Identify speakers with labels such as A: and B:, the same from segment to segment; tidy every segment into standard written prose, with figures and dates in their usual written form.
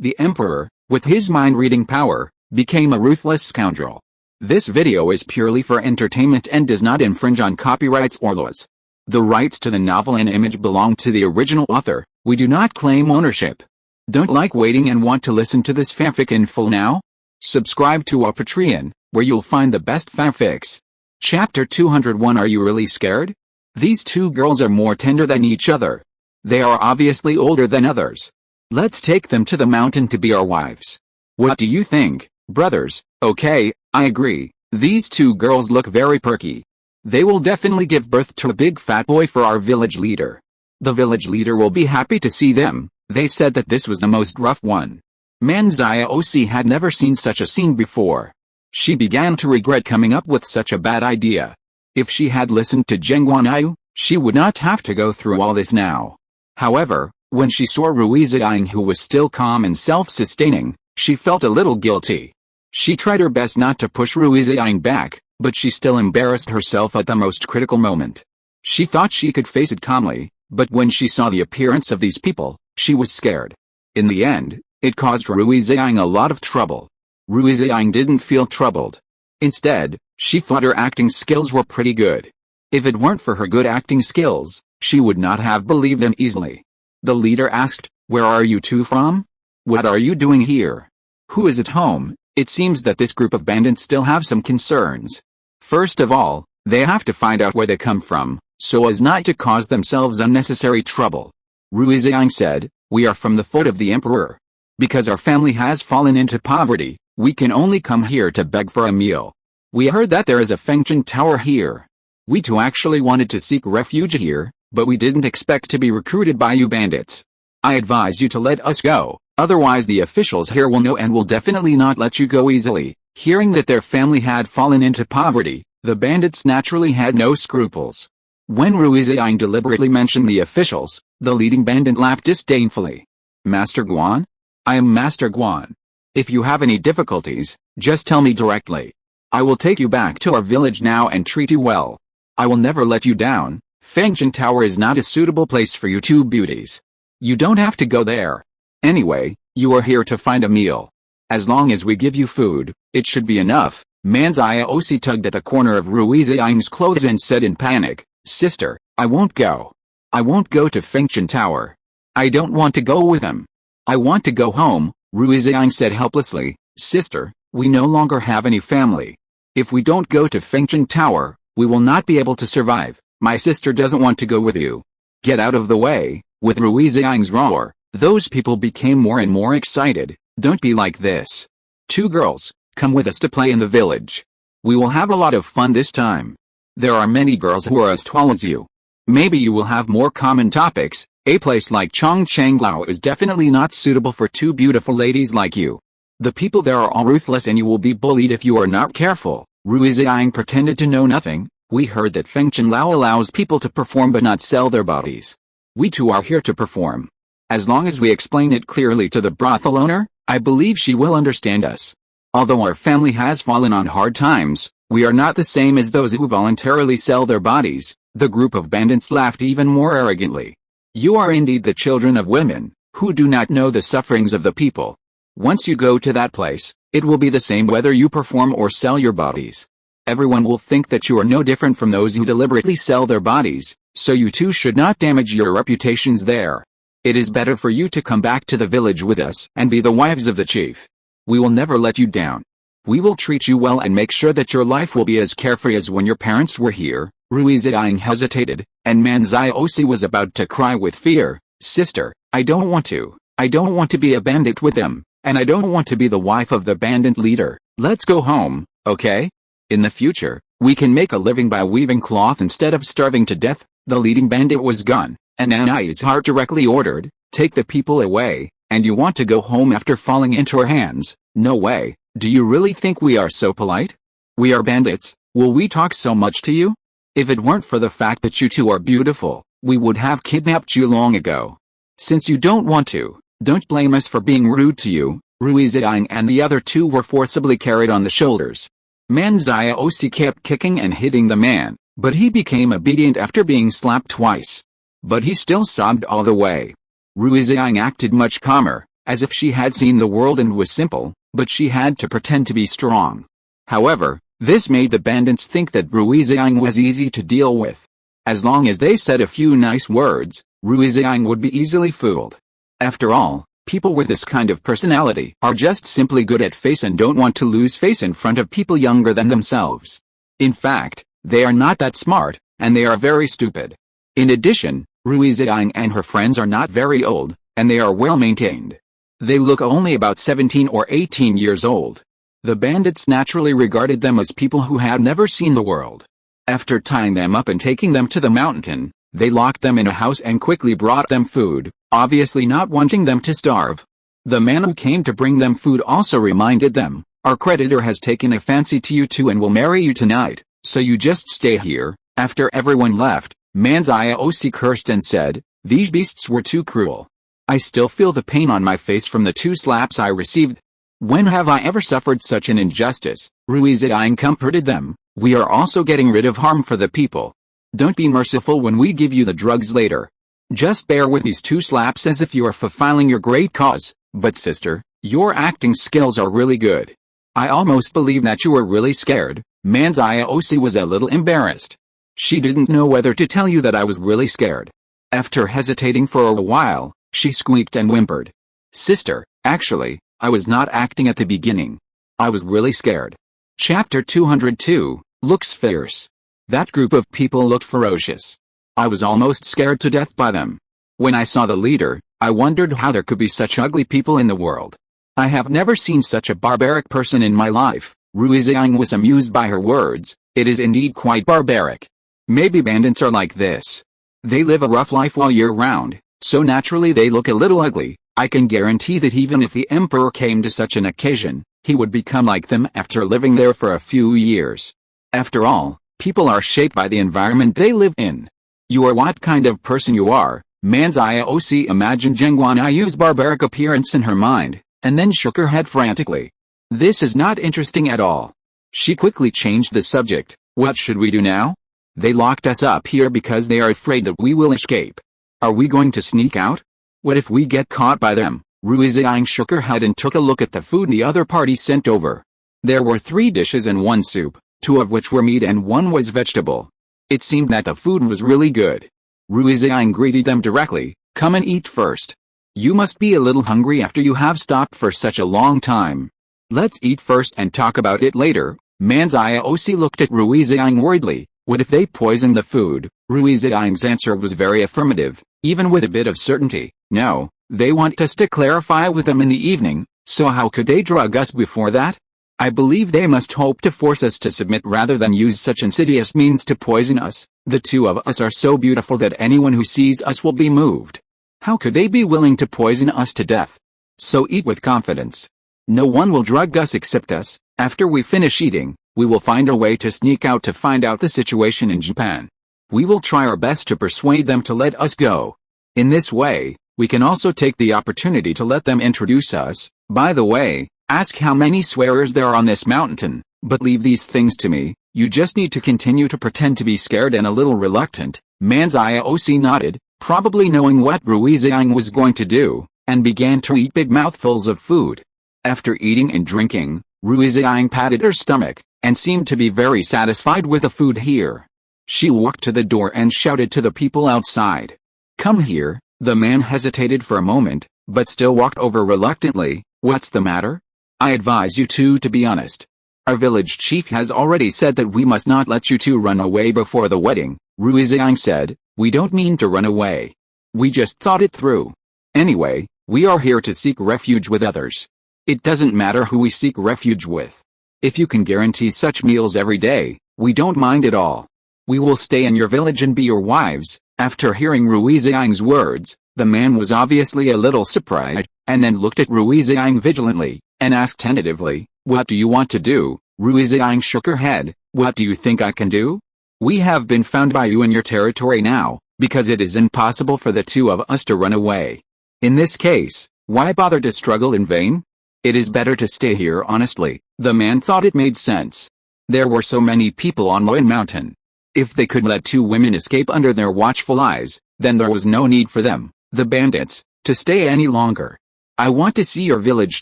A: The Emperor, with his mind-reading power, became a ruthless scoundrel. This video is purely for entertainment and does not infringe on copyrights or laws. The rights to the novel and image belong to the original author. We do not claim ownership. Don't like waiting and want to listen to this fanfic in full now? Subscribe to our Patreon, where you'll find the best fanfics. Chapter 201. Are you really scared? These two girls are more tender than each other. They are obviously older than others. Let's take them to the mountain to be our wives. What do you think, brothers? Okay, I agree. These two girls look very perky. They will definitely give birth to a big fat boy for our village leader. The village leader will be happy to see them. They said that this was the most rough one. Manzai had never seen such a scene before. She began to regret coming up with such a bad idea. If she had listened to Geng Guanyu, she would not have to go through all this now. However, when she saw Rui Ziying, who was still calm and self-sustaining, she felt a little guilty. She tried her best not to push Rui Ziying back, but she still embarrassed herself at the most critical moment. She thought she could face it calmly, but when she saw the appearance of these people, she was scared. In the end, it caused Rui Ziying a lot of trouble. Rui Ziying didn't feel troubled. Instead, she thought her acting skills were pretty good. If it weren't for her good acting skills, she would not have believed them easily. The leader asked, "Where are you two from? What are you doing here? Who is at home?" It seems that this group of bandits still have some concerns. First of all, they have to find out where they come from, so as not to cause themselves unnecessary trouble. Rui Ziying said, "We are from the foot of the Emperor. Because our family has fallen into poverty, we can only come here to beg for a meal. We heard that there is a Fengchen tower here. We too actually wanted to seek refuge here, but we didn't expect to be recruited by you bandits. I advise you to let us go, otherwise the officials here will know and will definitely not let you go easily." Hearing that their family had fallen into poverty, the bandits naturally had no scruples. When Rui Ziying deliberately mentioned the officials, the leading bandit laughed disdainfully. "Master Guan? I am Master Guan. If you have any difficulties, just tell me directly. I will take you back to our village now and treat you well. I will never let you down. Fengchen Tower is not a suitable place for you two beauties. You don't have to go there. Anyway, you are here to find a meal. As long as we give you food, it should be enough." Manzai tugged at the corner of Rui Ziying's clothes and said in panic, "Sister, I won't go. I won't go to Fengchen Tower. I don't want to go with him. I want to go home," Rui Ziying said helplessly. "Sister, we no longer have any family. If we don't go to Fengchen Tower, we will not be able to survive. My sister doesn't want to go with you. Get out of the way." With Rui Ziying's roar, those people became more and more excited. "Don't be like this. Two girls, come with us to play in the village. We will have a lot of fun this time. There are many girls who are as tall as you. Maybe you will have more common topics. A place like Chongchenglao is definitely not suitable for two beautiful ladies like you. The people there are all ruthless and you will be bullied if you are not careful." Rui Ziying pretended to know nothing. "We heard that Fengchen Lao allows people to perform but not sell their bodies. We too are here to perform. As long as we explain it clearly to the brothel owner, I believe she will understand us. Although our family has fallen on hard times, we are not the same as those who voluntarily sell their bodies." The group of bandits laughed even more arrogantly. "You are indeed the children of women, who do not know the sufferings of the people. Once you go to that place, it will be the same whether you perform or sell your bodies. Everyone will think that you are no different from those who deliberately sell their bodies, so you too should not damage your reputations there. It is better for you to come back to the village with us and be the wives of the chief. We will never let you down. We will treat you well and make sure that your life will be as carefree as when your parents were here." Rui Ziying hesitated, and Manzai was about to cry with fear. "Sister, I don't want to. I don't want to be a bandit with them, and I don't want to be the wife of the bandit leader. Let's go home, okay? In the future, we can make a living by weaving cloth instead of starving to death." The leading bandit was gone, and Anai's heart directly ordered, "Take the people away, and you want to go home after falling into our hands? No way. Do you really think we are so polite? We are bandits. Will we talk so much to you? If it weren't for the fact that you two are beautiful, we would have kidnapped you long ago. Since you don't want to, don't blame us for being rude to you." Rui Ziying and the other two were forcibly carried on the shoulders. Manzai kept kicking and hitting the man, but he became obedient after being slapped twice. But he still sobbed all the way. Rui Ziying acted much calmer. as if she had seen the world and was simple, but she had to pretend to be strong. However, this made the bandits think that Rui Ziying was easy to deal with. As long as they said a few nice words, Rui Ziying would be easily fooled. After all, people with this kind of personality are just simply good at face and don't want to lose face in front of people younger than themselves. In fact, they are not that smart, and they are very stupid. In addition, Rui Ziying and her friends are not very old, and they are well maintained. They look only about 17 or 18 years old. The bandits naturally regarded them as people who had never seen the world. After tying them up and taking them to the mountain, they locked them in a house and quickly brought them food, obviously not wanting them to starve. The man who came to bring them food also reminded them, "Our creditor has taken a fancy to you two and will marry you tonight, so you just stay here." After everyone left, Manzioc cursed and said, "These beasts were too cruel. I still feel the pain on my face from the 2 slaps I received. When have I ever suffered such an injustice?" Rui Ziying comforted them, "We are also getting rid of harm for the people. Don't be merciful when we give you the drugs later. Just bear with these 2 slaps as if you are fulfilling your great cause. But sister, your acting skills are really good. I almost believe that you were really scared." Manzioc was a little embarrassed. She didn't know whether to tell you that I was really scared. After hesitating for a while, she squeaked and whimpered, "Sister, actually, I was not acting at the beginning. I was really scared." Chapter 202, Looks Fierce. That group of people looked ferocious. I was almost scared to death by them. When I saw the leader, I wondered how there could be such ugly people in the world. I have never seen such a barbaric person in my life. Rui Ziying was amused by her words. It is indeed quite barbaric. Maybe bandits are like this. They live a rough life all year round, so naturally they look a little ugly. I can guarantee that even if the emperor came to such an occasion, he would become like them after living there for a few years. After all, people are shaped by the environment they live in. You are what kind of person you are. Manzioc imagined Geng Guanyu's barbaric appearance in her mind, and then shook her head frantically. This is not interesting at all. She quickly changed the subject. What should we do now? They locked us up here because they are afraid that we will escape. Are we going to sneak out? What if we get caught by them? Rui Ziying shook her head and took a look at the food the other party sent over. There were 3 dishes and 1 soup, 2 of which were meat and 1 was vegetable. It seemed that the food was really good. Rui Ziying greeted them directly, "Come and eat first. You must be a little hungry after you have stopped for such a long time. Let's eat first and talk about it later." Manzioc looked at Rui Ziying worriedly. What if they poisoned the food? Rui Ziying's answer was very affirmative, even with a bit of certainty. No, they want us to clarify with them in the evening, so how could they drug us before that? I believe they must hope to force us to submit rather than use such insidious means to poison us. The 2 of us are so beautiful that anyone who sees us will be moved. How could they be willing to poison us to death? So eat with confidence. No one will drug us except us. After we finish eating, we will find a way to sneak out to find out the situation in Japan. We will try our best to persuade them to let us go. In this way, we can also take the opportunity to let them introduce us. By the way, ask how many swearers there are on this mountain, but leave these things to me. You just need to continue to pretend to be scared and a little reluctant. Manzioc nodded, probably knowing what Rui Ziying was going to do, and began to eat big mouthfuls of food. After eating and drinking, Rui Ziying patted her stomach, and seemed to be very satisfied with the food here. She walked to the door and shouted to the people outside. "Come here." The man hesitated for a moment, but still walked over reluctantly. "What's the matter?" "I advise you two to be honest. Our village chief has already said that we must not let you two run away before the wedding." Rui Ziying said, "We don't mean to run away. We just thought it through. Anyway, we are here to seek refuge with others. It doesn't matter who we seek refuge with. If you can guarantee such meals every day, we don't mind at all. We will stay in your village and be your wives." After hearing Rui Ziying's words, the man was obviously a little surprised, and then looked at Rui Ziying vigilantly, and asked tentatively, "What do you want to do?" Rui Ziying shook her head. "What do you think I can do? We have been found by you in your territory now, because it is impossible for the 2 of us to run away. In this case, why bother to struggle in vain? It is better to stay here honestly." The man thought it made sense. There were so many people on Loin Mountain. If they could let 2 women escape under their watchful eyes, then there was no need for them, the bandits, to stay any longer. I want to see your village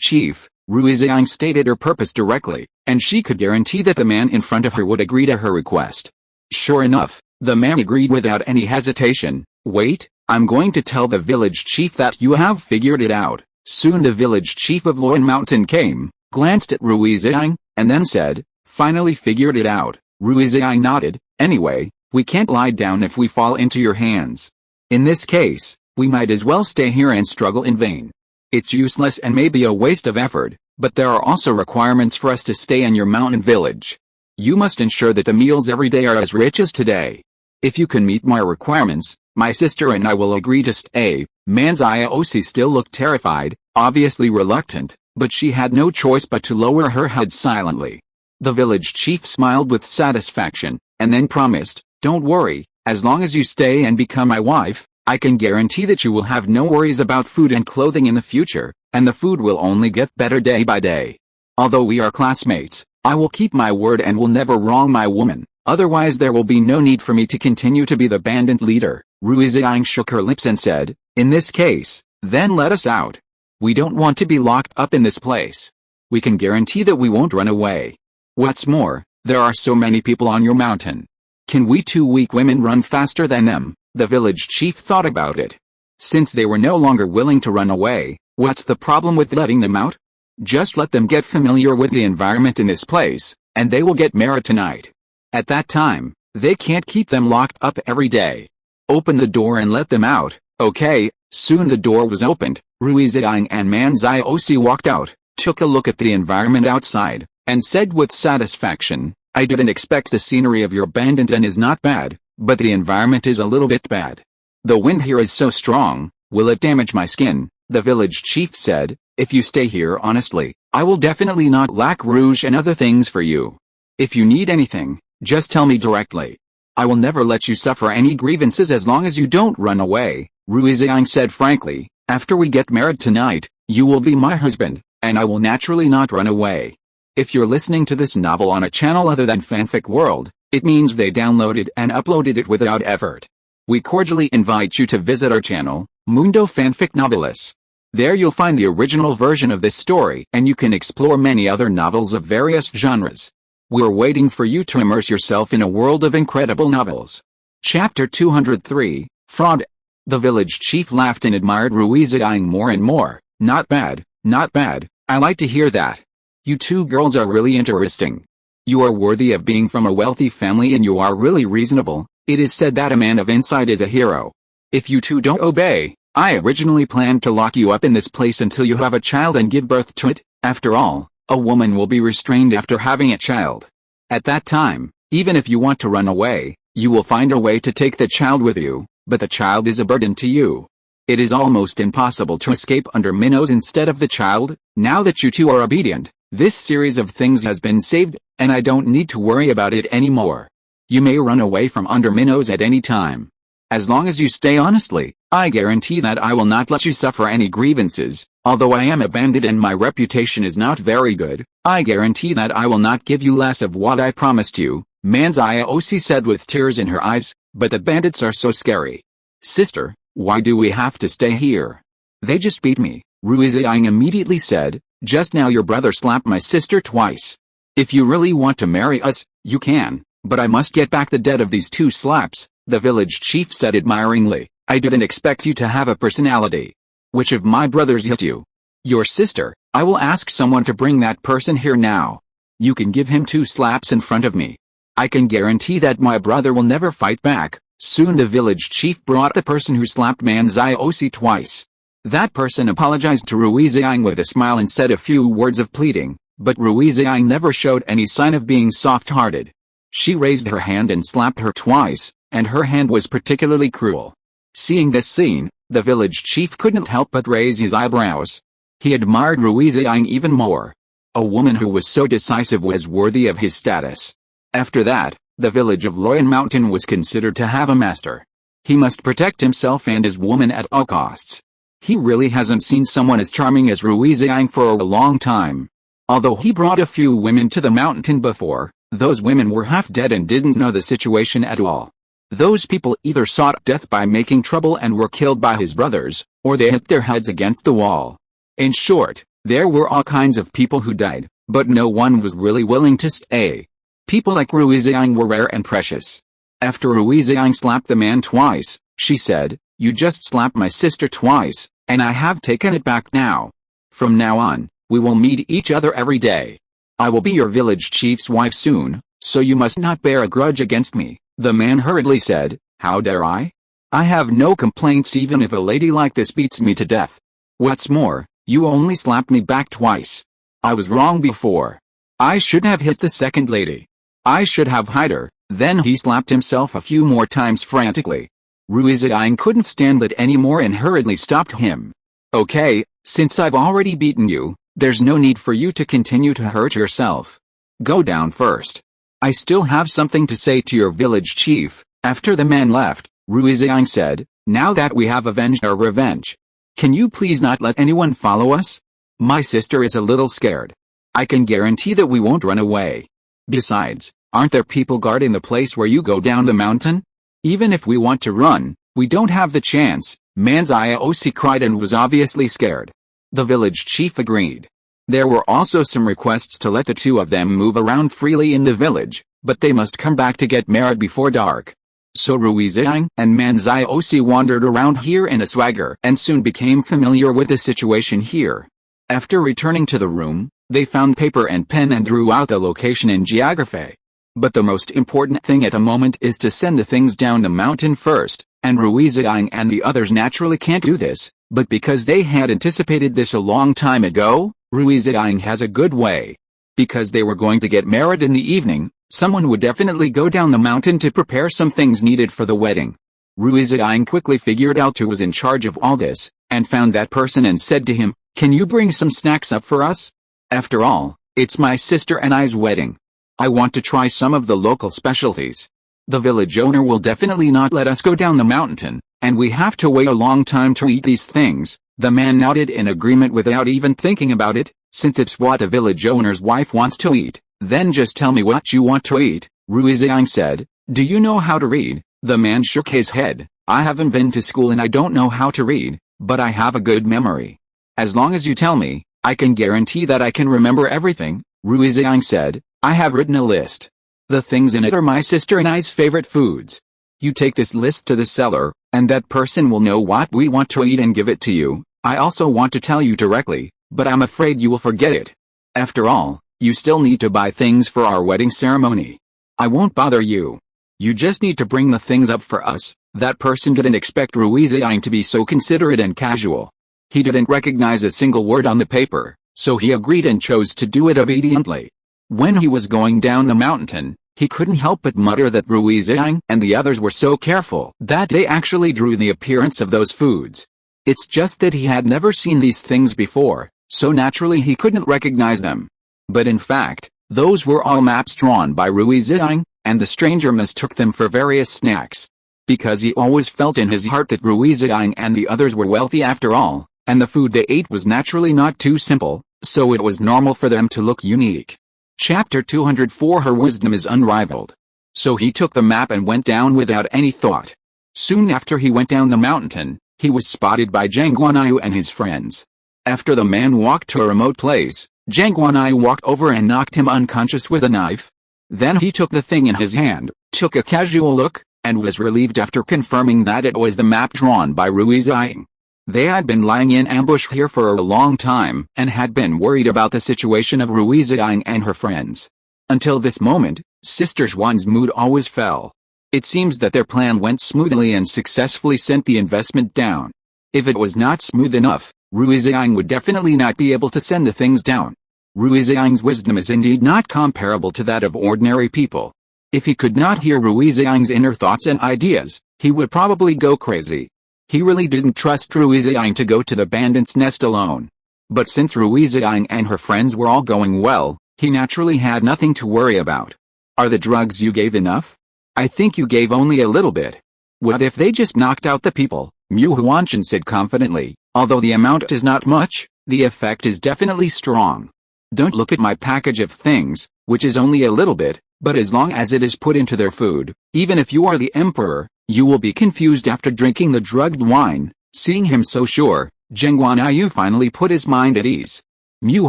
A: chief. Rui Ziying stated her purpose directly, and she could guarantee that the man in front of her would agree to her request. Sure enough, the man agreed without any hesitation. Wait, I'm going to tell the village chief that you have figured it out. Soon the village chief of Loan Mountain came, glanced at Rui Ziying, and then said, finally figured it out. Rui Ziying nodded. Anyway, we can't lie down if we fall into your hands. In this case, we might as well stay here and struggle in vain. It's useless and maybe a waste of effort, but there are also requirements for us to stay in your mountain village. You must ensure that the meals every day are as rich as today. If you can meet my requirements, my sister and I will agree to stay. Manziosi still looked terrified, obviously reluctant, but she had no choice but to lower her head silently. The village chief smiled with satisfaction, and then promised, don't worry, as long as you stay and become my wife, I can guarantee that you will have no worries about food and clothing in the future, and the food will only get better day by day. Although we are classmates, I will keep my word and will never wrong my woman, otherwise there will be no need for me to continue to be the bandit leader. Rui Ziying shook her lips and said, in this case, then let us out. We don't want to be locked up in this place. We can guarantee that we won't run away. What's more, there are so many people on your mountain. Can we two weak women run faster than them? The village chief thought about it. Since they were no longer willing to run away, what's the problem with letting them out? Just let them get familiar with the environment in this place, and they will get married tonight. At that time, they can't keep them locked up every day. Open the door and let them out, okay? Soon the door was opened. Rui Ziying and Manziosi walked out, took a look at the environment outside, and said with satisfaction, I didn't expect the scenery of your bandit is not bad, but the environment is a little bit bad. The wind here is so strong, will it damage my skin? The village chief said, if you stay here honestly, I will definitely not lack rouge and other things for you. If you need anything, just tell me directly. I will never let you suffer any grievances as long as you don't run away. Rui Ziying said frankly, after we get married tonight, you will be my husband, and I will naturally not run away. If you're listening to this novel on a channel other than Fanfic World, it means they downloaded and uploaded it without effort. We cordially invite you to visit our channel, Mundo Fanfic Novelis. There you'll find the original version of this story and you can explore many other novels of various genres. We're waiting for you to immerse yourself in a world of incredible novels. Chapter 203, Fraud. The village chief laughed and admired Rui Ziying more and more. Not bad, not bad, I like to hear that. You two girls are really interesting. You are worthy of being from a wealthy family and you are really reasonable. It is said that a man of insight is a hero. If you two don't obey, I originally planned to lock you up in this place until you have a child and give birth to it. After all, a woman will be restrained after having a child. At that time, even if you want to run away, you will find a way to take the child with you, but the child is a burden to you. It is almost impossible to escape under minnows instead of the child. Now that you two are obedient, this series of things has been saved, and I don't need to worry about it anymore. You may run away from under minnows at any time. As long as you stay honestly, I guarantee that I will not let you suffer any grievances. Although I am a bandit and my reputation is not very good, I guarantee that I will not give you less of what I promised you, Manziosi said with tears in her eyes, but the bandits are so scary. Sister, why do we have to stay here? They just beat me, Rui Ziying immediately said. Just now your brother slapped my sister twice. If you really want to marry us, you can, but I must get back the debt of these 2 slaps, the village chief said admiringly. I didn't expect you to have a personality. Which of my brothers hit you? Your sister. I will ask someone to bring that person here now. You can give him 2 slaps in front of me. I can guarantee that my brother will never fight back. Soon the village chief brought the person who slapped Manziosi twice. That person apologized to Rui Ziying with a smile and said a few words of pleading, but Rui Ziying never showed any sign of being soft-hearted. She raised her hand and slapped her twice, and her hand was particularly cruel. Seeing this scene, the village chief couldn't help but raise his eyebrows. He admired Rui Ziying even more. A woman who was so decisive was worthy of his status. After that, the village of Loyan Mountain was considered to have a master. He must protect himself and his woman at all costs. He really hasn't seen someone as charming as Rui Ziying for a long time. Although he brought a few women to the mountain before, those women were half dead and didn't know the situation at all. Those people either sought death by making trouble and were killed by his brothers, or they hit their heads against the wall. In short, there were all kinds of people who died, but no one was really willing to stay. People like Rui Ziying were rare and precious. After Rui Ziying slapped the man twice, she said, "You just slapped my sister twice, and I have taken it back now. From now on, we will meet each other every day. I will be your village chief's wife soon, so you must not bear a grudge against me." The man hurriedly said, "How dare I? I have no complaints even if a lady like this beats me to death. What's more, you only slapped me back twice. I was wrong before. I should have hit the second lady. I should have hit her." Then he slapped himself a few more times frantically. Rui Ziying couldn't stand it anymore and hurriedly stopped him. "Okay, since I've already beaten you, there's no need for you to continue to hurt yourself. Go down first. I still have something to say to your village chief." After the man left, Rui Ziying said, "Now that we have avenged our revenge, can you please not let anyone follow us? My sister is a little scared. I can guarantee that we won't run away. Besides, aren't there people guarding the place where you go down the mountain? Even if we want to run, we don't have the chance." Manziosi cried and was obviously scared. The village chief agreed. There were also some requests to let the two of them move around freely in the village, but they must come back to get married before dark. So Rui Ziying and Manziosi wandered around here in a swagger and soon became familiar with the situation here. After returning to the room, they found paper and pen and drew out the location in geography. But the most important thing at the moment is to send the things down the mountain first, and Rui Ziying and the others naturally can't do this, but because they had anticipated this a long time ago, Rui Ziying has a good way. Because they were going to get married in the evening, someone would definitely go down the mountain to prepare some things needed for the wedding. Rui Ziying quickly figured out who was in charge of all this, and found that person and said to him, "Can you bring some snacks up for us? After all, it's my sister and I's wedding. I want to try some of the local specialties. The village owner will definitely not let us go down the mountain, and we have to wait a long time to eat these things." The man nodded in agreement without even thinking about it. "Since it's what a village owner's wife wants to eat, then just tell me what you want to eat," Rui Ziying said. "Do you know how to read?" The man shook his head. "I haven't been to school and I don't know how to read, but I have a good memory. As long as you tell me, I can guarantee that I can remember everything," Rui Ziying said. "I have written a list. The things in it are my sister and I's favorite foods. You take this list to the seller, and that person will know what we want to eat and give it to you. I also want to tell you directly, but I'm afraid you will forget it. After all, you still need to buy things for our wedding ceremony. I won't bother you. You just need to bring the things up for us." That person didn't expect Rui Ziying to be so considerate and casual. He didn't recognize a single word on the paper, so he agreed and chose to do it obediently. When he was going down the mountain, he couldn't help but mutter that Rui Ziying and the others were so careful that they actually drew the appearance of those foods. It's just that he had never seen these things before, so naturally he couldn't recognize them. But in fact, those were all maps drawn by Rui Ziying, and the stranger mistook them for various snacks. Because he always felt in his heart that Rui Ziying and the others were wealthy after all, and the food they ate was naturally not too simple, so it was normal for them to look unique. Chapter 204 Her wisdom is unrivaled. So he took the map and went down without any thought. Soon after he went down the mountain, he was spotted by Geng Guanyu and his friends. After the man walked to a remote place, Geng Guanyu walked over and knocked him unconscious with a knife. Then he took the thing in his hand, took a casual look, and was relieved after confirming that it was the map drawn by Rui Ziying. They had been lying in ambush here for a long time and had been worried about the situation of Rui Ziying and her friends. Until this moment, Sister Zhuan's mood always fell. It seems that their plan went smoothly and successfully sent the investment down. If it was not smooth enough, Rui Ziying would definitely not be able to send the things down. Rui Ziying's wisdom is indeed not comparable to that of ordinary people. If he could not hear Rui Ziying's inner thoughts and ideas, he would probably go crazy. He really didn't trust Rui Ziying to go to the bandit's nest alone. But since Rui Ziying and her friends were all going well, he naturally had nothing to worry about. "Are the drugs you gave enough? I think you gave only a little bit. What if they just knocked out the people?" Mu Huanshan said confidently. "Although the amount is not much, the effect is definitely strong. Don't look at my package of things, which is only a little bit, but as long as it is put into their food, even if you are the emperor, you will be confused after drinking the drugged wine." Seeing him so sure, Geng Guanyu finally put his mind at ease. Mu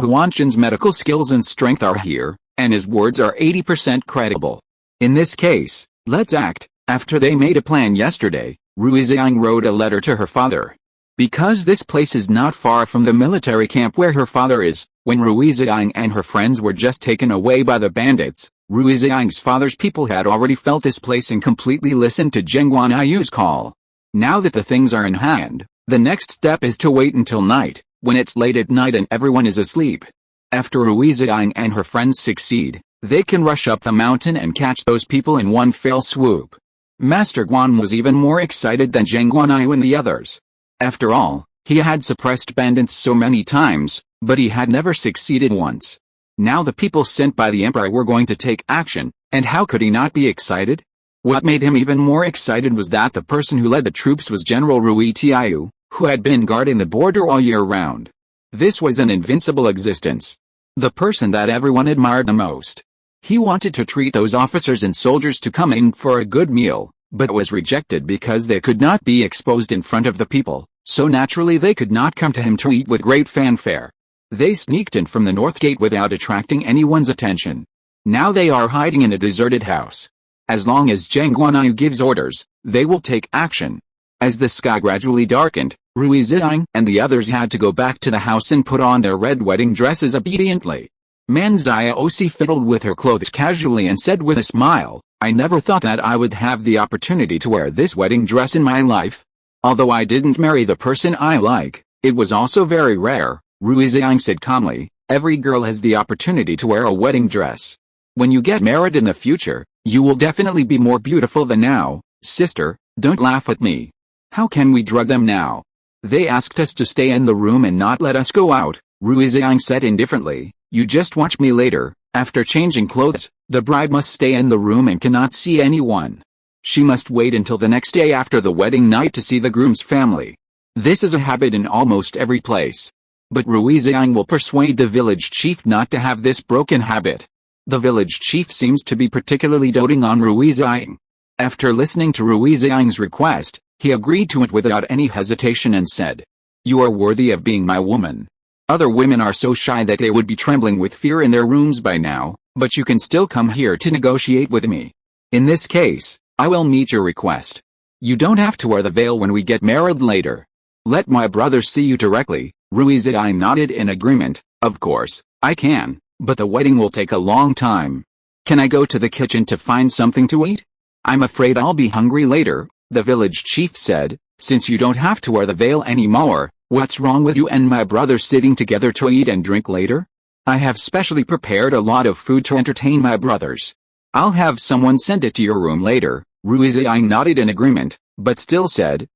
A: Huanshan's medical skills and strength are here, and his words are 80% credible. In this case, let's act. After they made a plan yesterday, Rui Ziying wrote a letter to her father. Because this place is not far from the military camp where her father is, when Rui Ziying and her friends were just taken away by the bandits, Rui Ziying's father's people had already felt this place and completely listened to Geng Guanyu's call. Now that the things are in hand, the next step is to wait until night, when it's late at night and everyone is asleep. After Rui Ziying and her friends succeed, they can rush up the mountain and catch those people in one fell swoop. Master Guan was even more excited than Geng Guanyu and the others. After all, he had suppressed bandits so many times, but he had never succeeded once. Now the people sent by the emperor were going to take action, and how could he not be excited? What made him even more excited was that the person who led the troops was General Rui Ziying, who had been guarding the border all year round. This was an invincible existence. The person that everyone admired the most. He wanted to treat those officers and soldiers to come in for a good meal, but was rejected because they could not be exposed in front of the people, so naturally they could not come to him to eat with great fanfare. They sneaked in from the north gate without attracting anyone's attention. Now they are hiding in a deserted house. As long as Geng Guanyu gives orders, they will take action. As the sky gradually darkened, Rui Ziying and the others had to go back to the house and put on their red wedding dresses obediently. Manzai fiddled with her clothes casually and said with a smile, "I never thought that I would have the opportunity to wear this wedding dress in my life. Although I didn't marry the person I like, it was also very rare," Rui Ziying said calmly. "Every girl has the opportunity to wear a wedding dress. When you get married in the future, you will definitely be more beautiful than now. Sister, don't laugh at me. How can we drug them now? They asked us to stay in the room and not let us go out," Rui Ziying said indifferently. "You just watch me later. After changing clothes, the bride must stay in the room and cannot see anyone. She must wait until the next day after the wedding night to see the groom's family. This is a habit in almost every place. But Rui Ziying will persuade the village chief not to have this broken habit. The village chief seems to be particularly doting on Rui Ziying." After listening to Rui Ziying's request, he agreed to it without any hesitation and said, "You are worthy of being my woman. Other women are so shy that they would be trembling with fear in their rooms by now, but you can still come here to negotiate with me. In this case, I will meet your request. You don't have to wear the veil when we get married later. Let my brother see you directly." Rui Ziying nodded in agreement. "Of course, I can, but the wedding will take a long time. Can I go to the kitchen to find something to eat? I'm afraid I'll be hungry later," the village chief said. "Since you don't have to wear the veil anymore, what's wrong with you and my brother sitting together to eat and drink later? I have specially prepared a lot of food to entertain my brothers. I'll have someone send it to your room later." Rui Ziying nodded in agreement, but still said,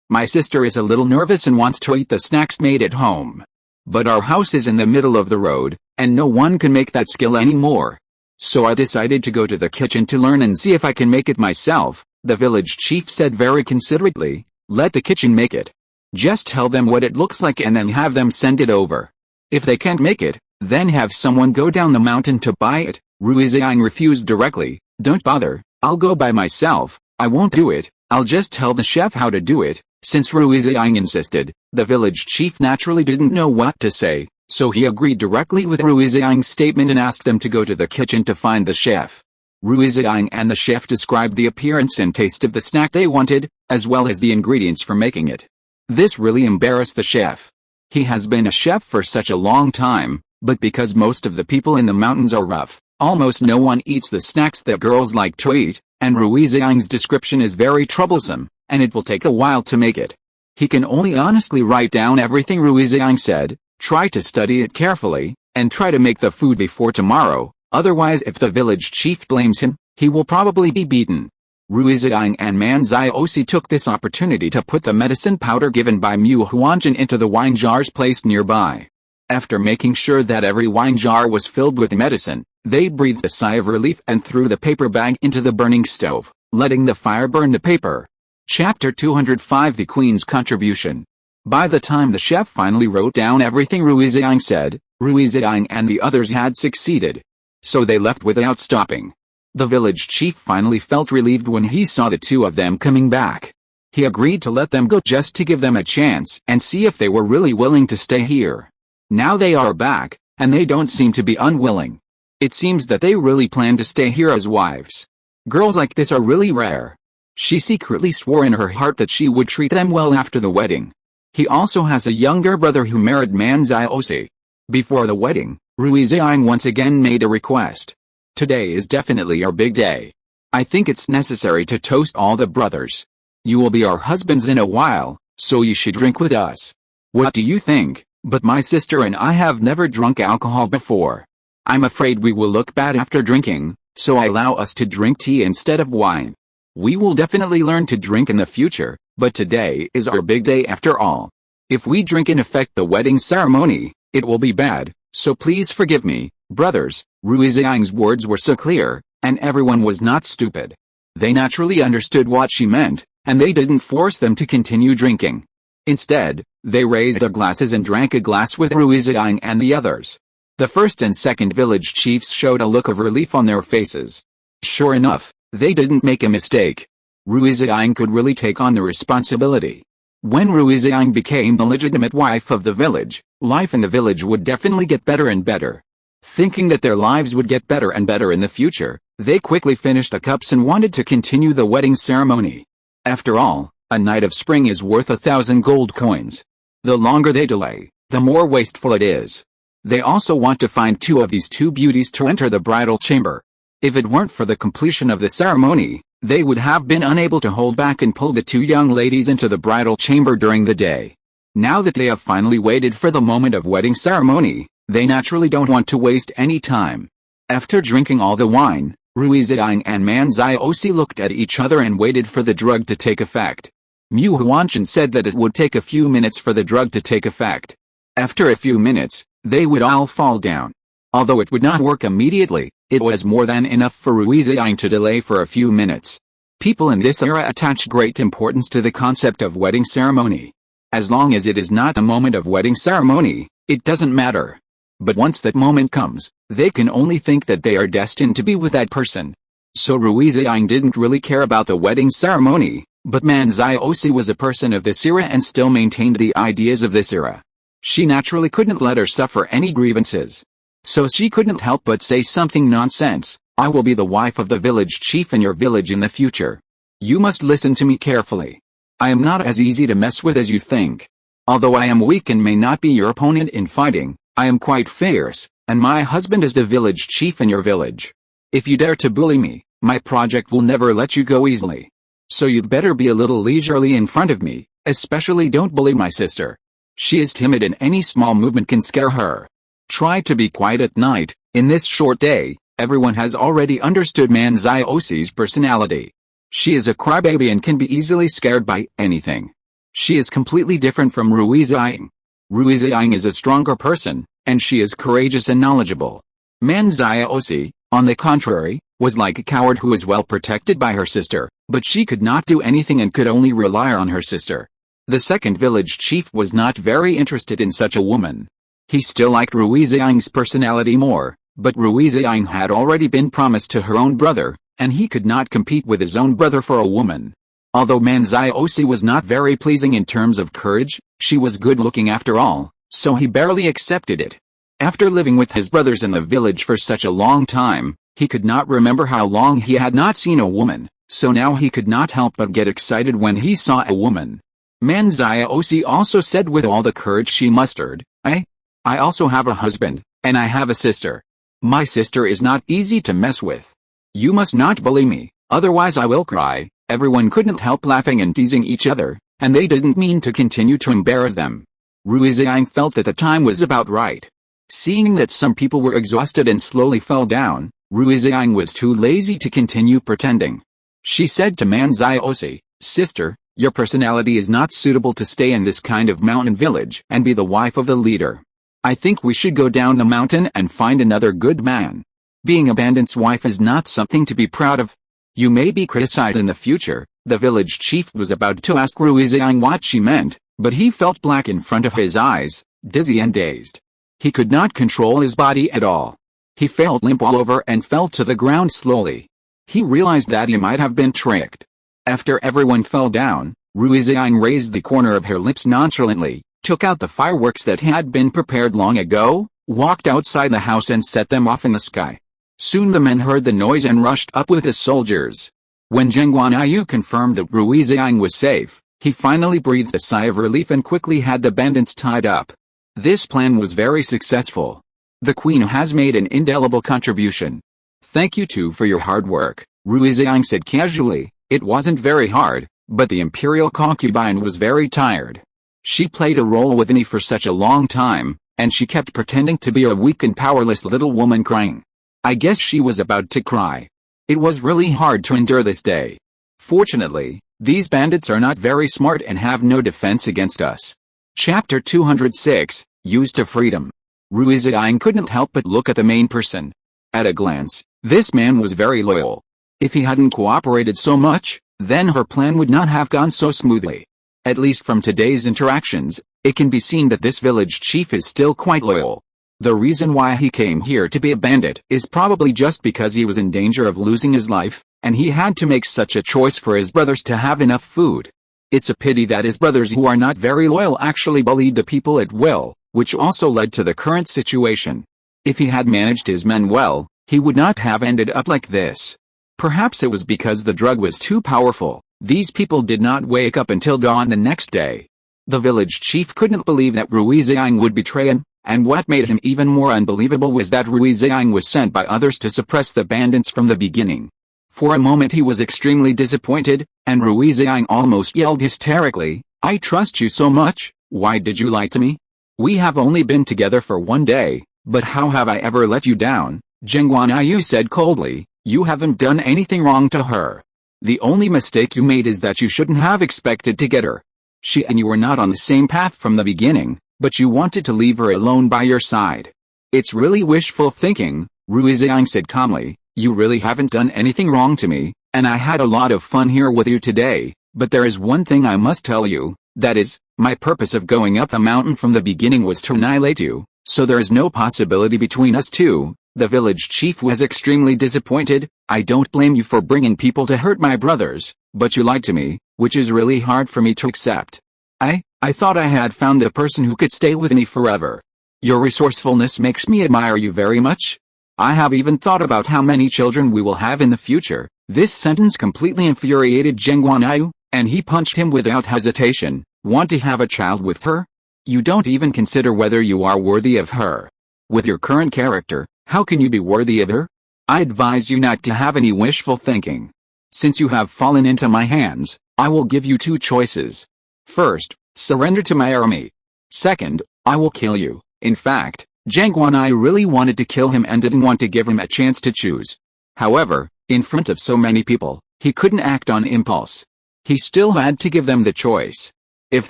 A: My sister is a little nervous and wants to eat the snacks made at home. But our house is in the middle of the road, and no one can make that skill anymore. So I decided to go to the kitchen to learn and see if I can make it myself," the village chief said very considerately. "Let the kitchen make it. Just tell them what it looks like and then have them send it over. If they can't make it, then have someone go down the mountain to buy it." Rui Ziying refused directly. "Don't bother, I'll go by myself. I won't do it, I'll just tell the chef how to do it." Since Rui Ziying insisted, the village chief naturally didn't know what to say, so he agreed directly with Rui Ziying's statement and asked them to go to the kitchen to find the chef. Rui Ziying and the chef described the appearance and taste of the snack they wanted, as well as the ingredients for making it. This really embarrassed the chef. He has been a chef for such a long time, but because most of the people in the mountains are rough, almost no one eats the snacks that girls like to eat, and Rui Ziying's description is very troublesome, and it will take a while to make it. He can only honestly write down everything Rui Ziying said, try to study it carefully, and try to make the food before tomorrow, otherwise if the village chief blames him, he will probably be beaten. Rui Ziying and Manzai took this opportunity to put the medicine powder given by Mu Huanshan into the wine jars placed nearby. After making sure that every wine jar was filled with medicine, they breathed a sigh of relief and threw the paper bag into the burning stove, letting the fire burn the paper. Chapter 205 The Queen's Contribution. By the time the chef finally wrote down everything Rui Ziying said, Rui Ziying and the others had succeeded. So they left without stopping. The village chief finally felt relieved when he saw the two of them coming back. He agreed to let them go just to give them a chance and see if they were really willing to stay here. Now they are back, and they don't seem to be unwilling. It seems that they really plan to stay here as wives. Girls like this are really rare. She secretly swore in her heart that she would treat them well after the wedding. He also has a younger brother who married Man Ziying. Before the wedding, Rui Ziying once again made a request. Today is definitely our big day. I think it's necessary to toast all the brothers. You will be our husbands in a while, so you should drink with us. What do you think? But my sister and I have never drunk alcohol before. I'm afraid we will look bad after drinking, so allow us to drink tea instead of wine. We will definitely learn to drink in the future, but today is our big day after all. If we drink and affect the wedding ceremony, it will be bad, so please forgive me, brothers. Rui Ziying's words were so clear, and everyone was not stupid. They naturally understood what she meant, and they didn't force them to continue drinking. Instead, they raised their glasses and drank a glass with Rui Ziying and the others. The first and second village chiefs showed a look of relief on their faces. Sure enough, they didn't make a mistake. Rui Ziying could really take on the responsibility. When Rui Ziying became the legitimate wife of the village, life in the village would definitely get better and better. Thinking that their lives would get better and better in the future, they quickly finished the cups and wanted to continue the wedding ceremony. After all, a night of spring is worth 1,000 gold coins. The longer they delay, the more wasteful it is. They also want to find two of these two beauties to enter the bridal chamber. If it weren't for the completion of the ceremony, they would have been unable to hold back and pull the two young ladies into the bridal chamber during the day. Now that they have finally waited for the moment of wedding ceremony, they naturally don't want to waste any time. After drinking all the wine, Rui Ziying and Man Ziying looked at each other and waited for the drug to take effect. Mu Huanshan said that it would take a few minutes for the drug to take effect. After a few minutes, they would all fall down. Although it would not work immediately, it was more than enough for Rui Ziying to delay for a few minutes. People in this era attach great importance to the concept of wedding ceremony. As long as it is not a moment of wedding ceremony, it doesn't matter. But once that moment comes, they can only think that they are destined to be with that person. So Rui Ziying didn't really care about the wedding ceremony, but Man Ziying was a person of this era and still maintained the ideas of this era. She naturally couldn't let her suffer any grievances. So she couldn't help but say something nonsense. I will be the wife of the village chief in your village in the future. You must listen to me carefully. I am not as easy to mess with as you think. Although I am weak and may not be your opponent in fighting, I am quite fierce, and my husband is the village chief in your village. If you dare to bully me, my project will never let you go easily. So you'd better be a little leisurely in front of me, especially don't bully my sister. She is timid and any small movement can scare her. Try to be quiet at night. In this short day, everyone has already understood Man Ziying's personality. She is a crybaby and can be easily scared by anything. She is completely different from Rui Ziying. Rui Ziying is a stronger person, and she is courageous and knowledgeable. Man Ziying, on the contrary, was like a coward who is well protected by her sister, but she could not do anything and could only rely on her sister. The second village chief was not very interested in such a woman. He still liked Rui Ziying's personality more, but Rui Ziying had already been promised to her own brother, and he could not compete with his own brother for a woman. Although Man Ziying was not very pleasing in terms of courage, she was good-looking after all, so he barely accepted it. After living with his brothers in the village for such a long time, he could not remember how long he had not seen a woman, so now he could not help but get excited when he saw a woman. Man Ziying also said with all the courage she mustered, I also have a husband, and I have a sister. My sister is not easy to mess with. You must not bully me, otherwise I will cry. Everyone couldn't help laughing and teasing each other, and they didn't mean to continue to embarrass them. Rui Ziying felt that the time was about right. Seeing that some people were exhausted and slowly fell down, Rui Ziying was too lazy to continue pretending. She said to Man Ziying, Sister, your personality is not suitable to stay in this kind of mountain village and be the wife of the leader. I think we should go down the mountain and find another good man. Being a bandit's wife is not something to be proud of. You may be criticized in the future. The village chief was about to ask Rui Ziying what she meant, but he felt black in front of his eyes, dizzy and dazed. He could not control his body at all. He felt limp all over and fell to the ground slowly. He realized that he might have been tricked. After everyone fell down, Rui Ziying raised the corner of her lips nonchalantly, took out the fireworks that had been prepared long ago, walked outside the house and set them off in the sky. Soon the men heard the noise and rushed up with the soldiers. When Geng Guanyu confirmed that Rui Ziying was safe, he finally breathed a sigh of relief and quickly had the bandits tied up. This plan was very successful. The queen has made an indelible contribution. Thank you too for your hard work, Rui Ziying said casually. It wasn't very hard, but the imperial concubine was very tired. She played a role with me for such a long time, and she kept pretending to be a weak and powerless little woman crying. I guess she was about to cry. It was really hard to endure this day. Fortunately, these bandits are not very smart and have no defense against us. Chapter 206, Used to Freedom. Rui Ziying couldn't help but look at the main person. At a glance, this man was very loyal. If he hadn't cooperated so much, then her plan would not have gone so smoothly. At least from today's interactions, it can be seen that this village chief is still quite loyal. The reason why he came here to be a bandit is probably just because he was in danger of losing his life, and he had to make such a choice for his brothers to have enough food. It's a pity that his brothers who are not very loyal actually bullied the people at will, which also led to the current situation. If he had managed his men well, he would not have ended up like this. Perhaps it was because the drug was too powerful. These people did not wake up until dawn the next day. The village chief couldn't believe that Rui Ziying would betray him, and what made him even more unbelievable was that Rui Ziying was sent by others to suppress the bandits from the beginning. For a moment he was extremely disappointed, and Rui Ziying almost yelled hysterically, "I trust you so much, why did you lie to me? We have only been together for one day, but how have I ever let you down?" Geng Guanyu said coldly, "You haven't done anything wrong to her. The only mistake you made is that you shouldn't have expected to get her. She and you were not on the same path from the beginning, but you wanted to leave her alone by your side. It's really wishful thinking," Rui Ziying said calmly. "You really haven't done anything wrong to me, and I had a lot of fun here with you today, but there is one thing I must tell you, that is, my purpose of going up the mountain from the beginning was to annihilate you, so there is no possibility between us two." The village chief was extremely disappointed. "I don't blame you for bringing people to hurt my brothers, but you lied to me, which is really hard for me to accept. I thought I had found the person who could stay with me forever. Your resourcefulness makes me admire you very much. I have even thought about how many children we will have in the future." This sentence completely infuriated Geng Guanyu, and he punched him without hesitation. "Want to have a child with her? You don't even consider whether you are worthy of her. With your current character, how can you be worthy of her? I advise you not to have any wishful thinking. Since you have fallen into my hands, I will give you two choices. First, surrender to my army. Second, I will kill you." In fact, Geng Guanyu really wanted to kill him and didn't want to give him a chance to choose. However, in front of so many people, he couldn't act on impulse. He still had to give them the choice. If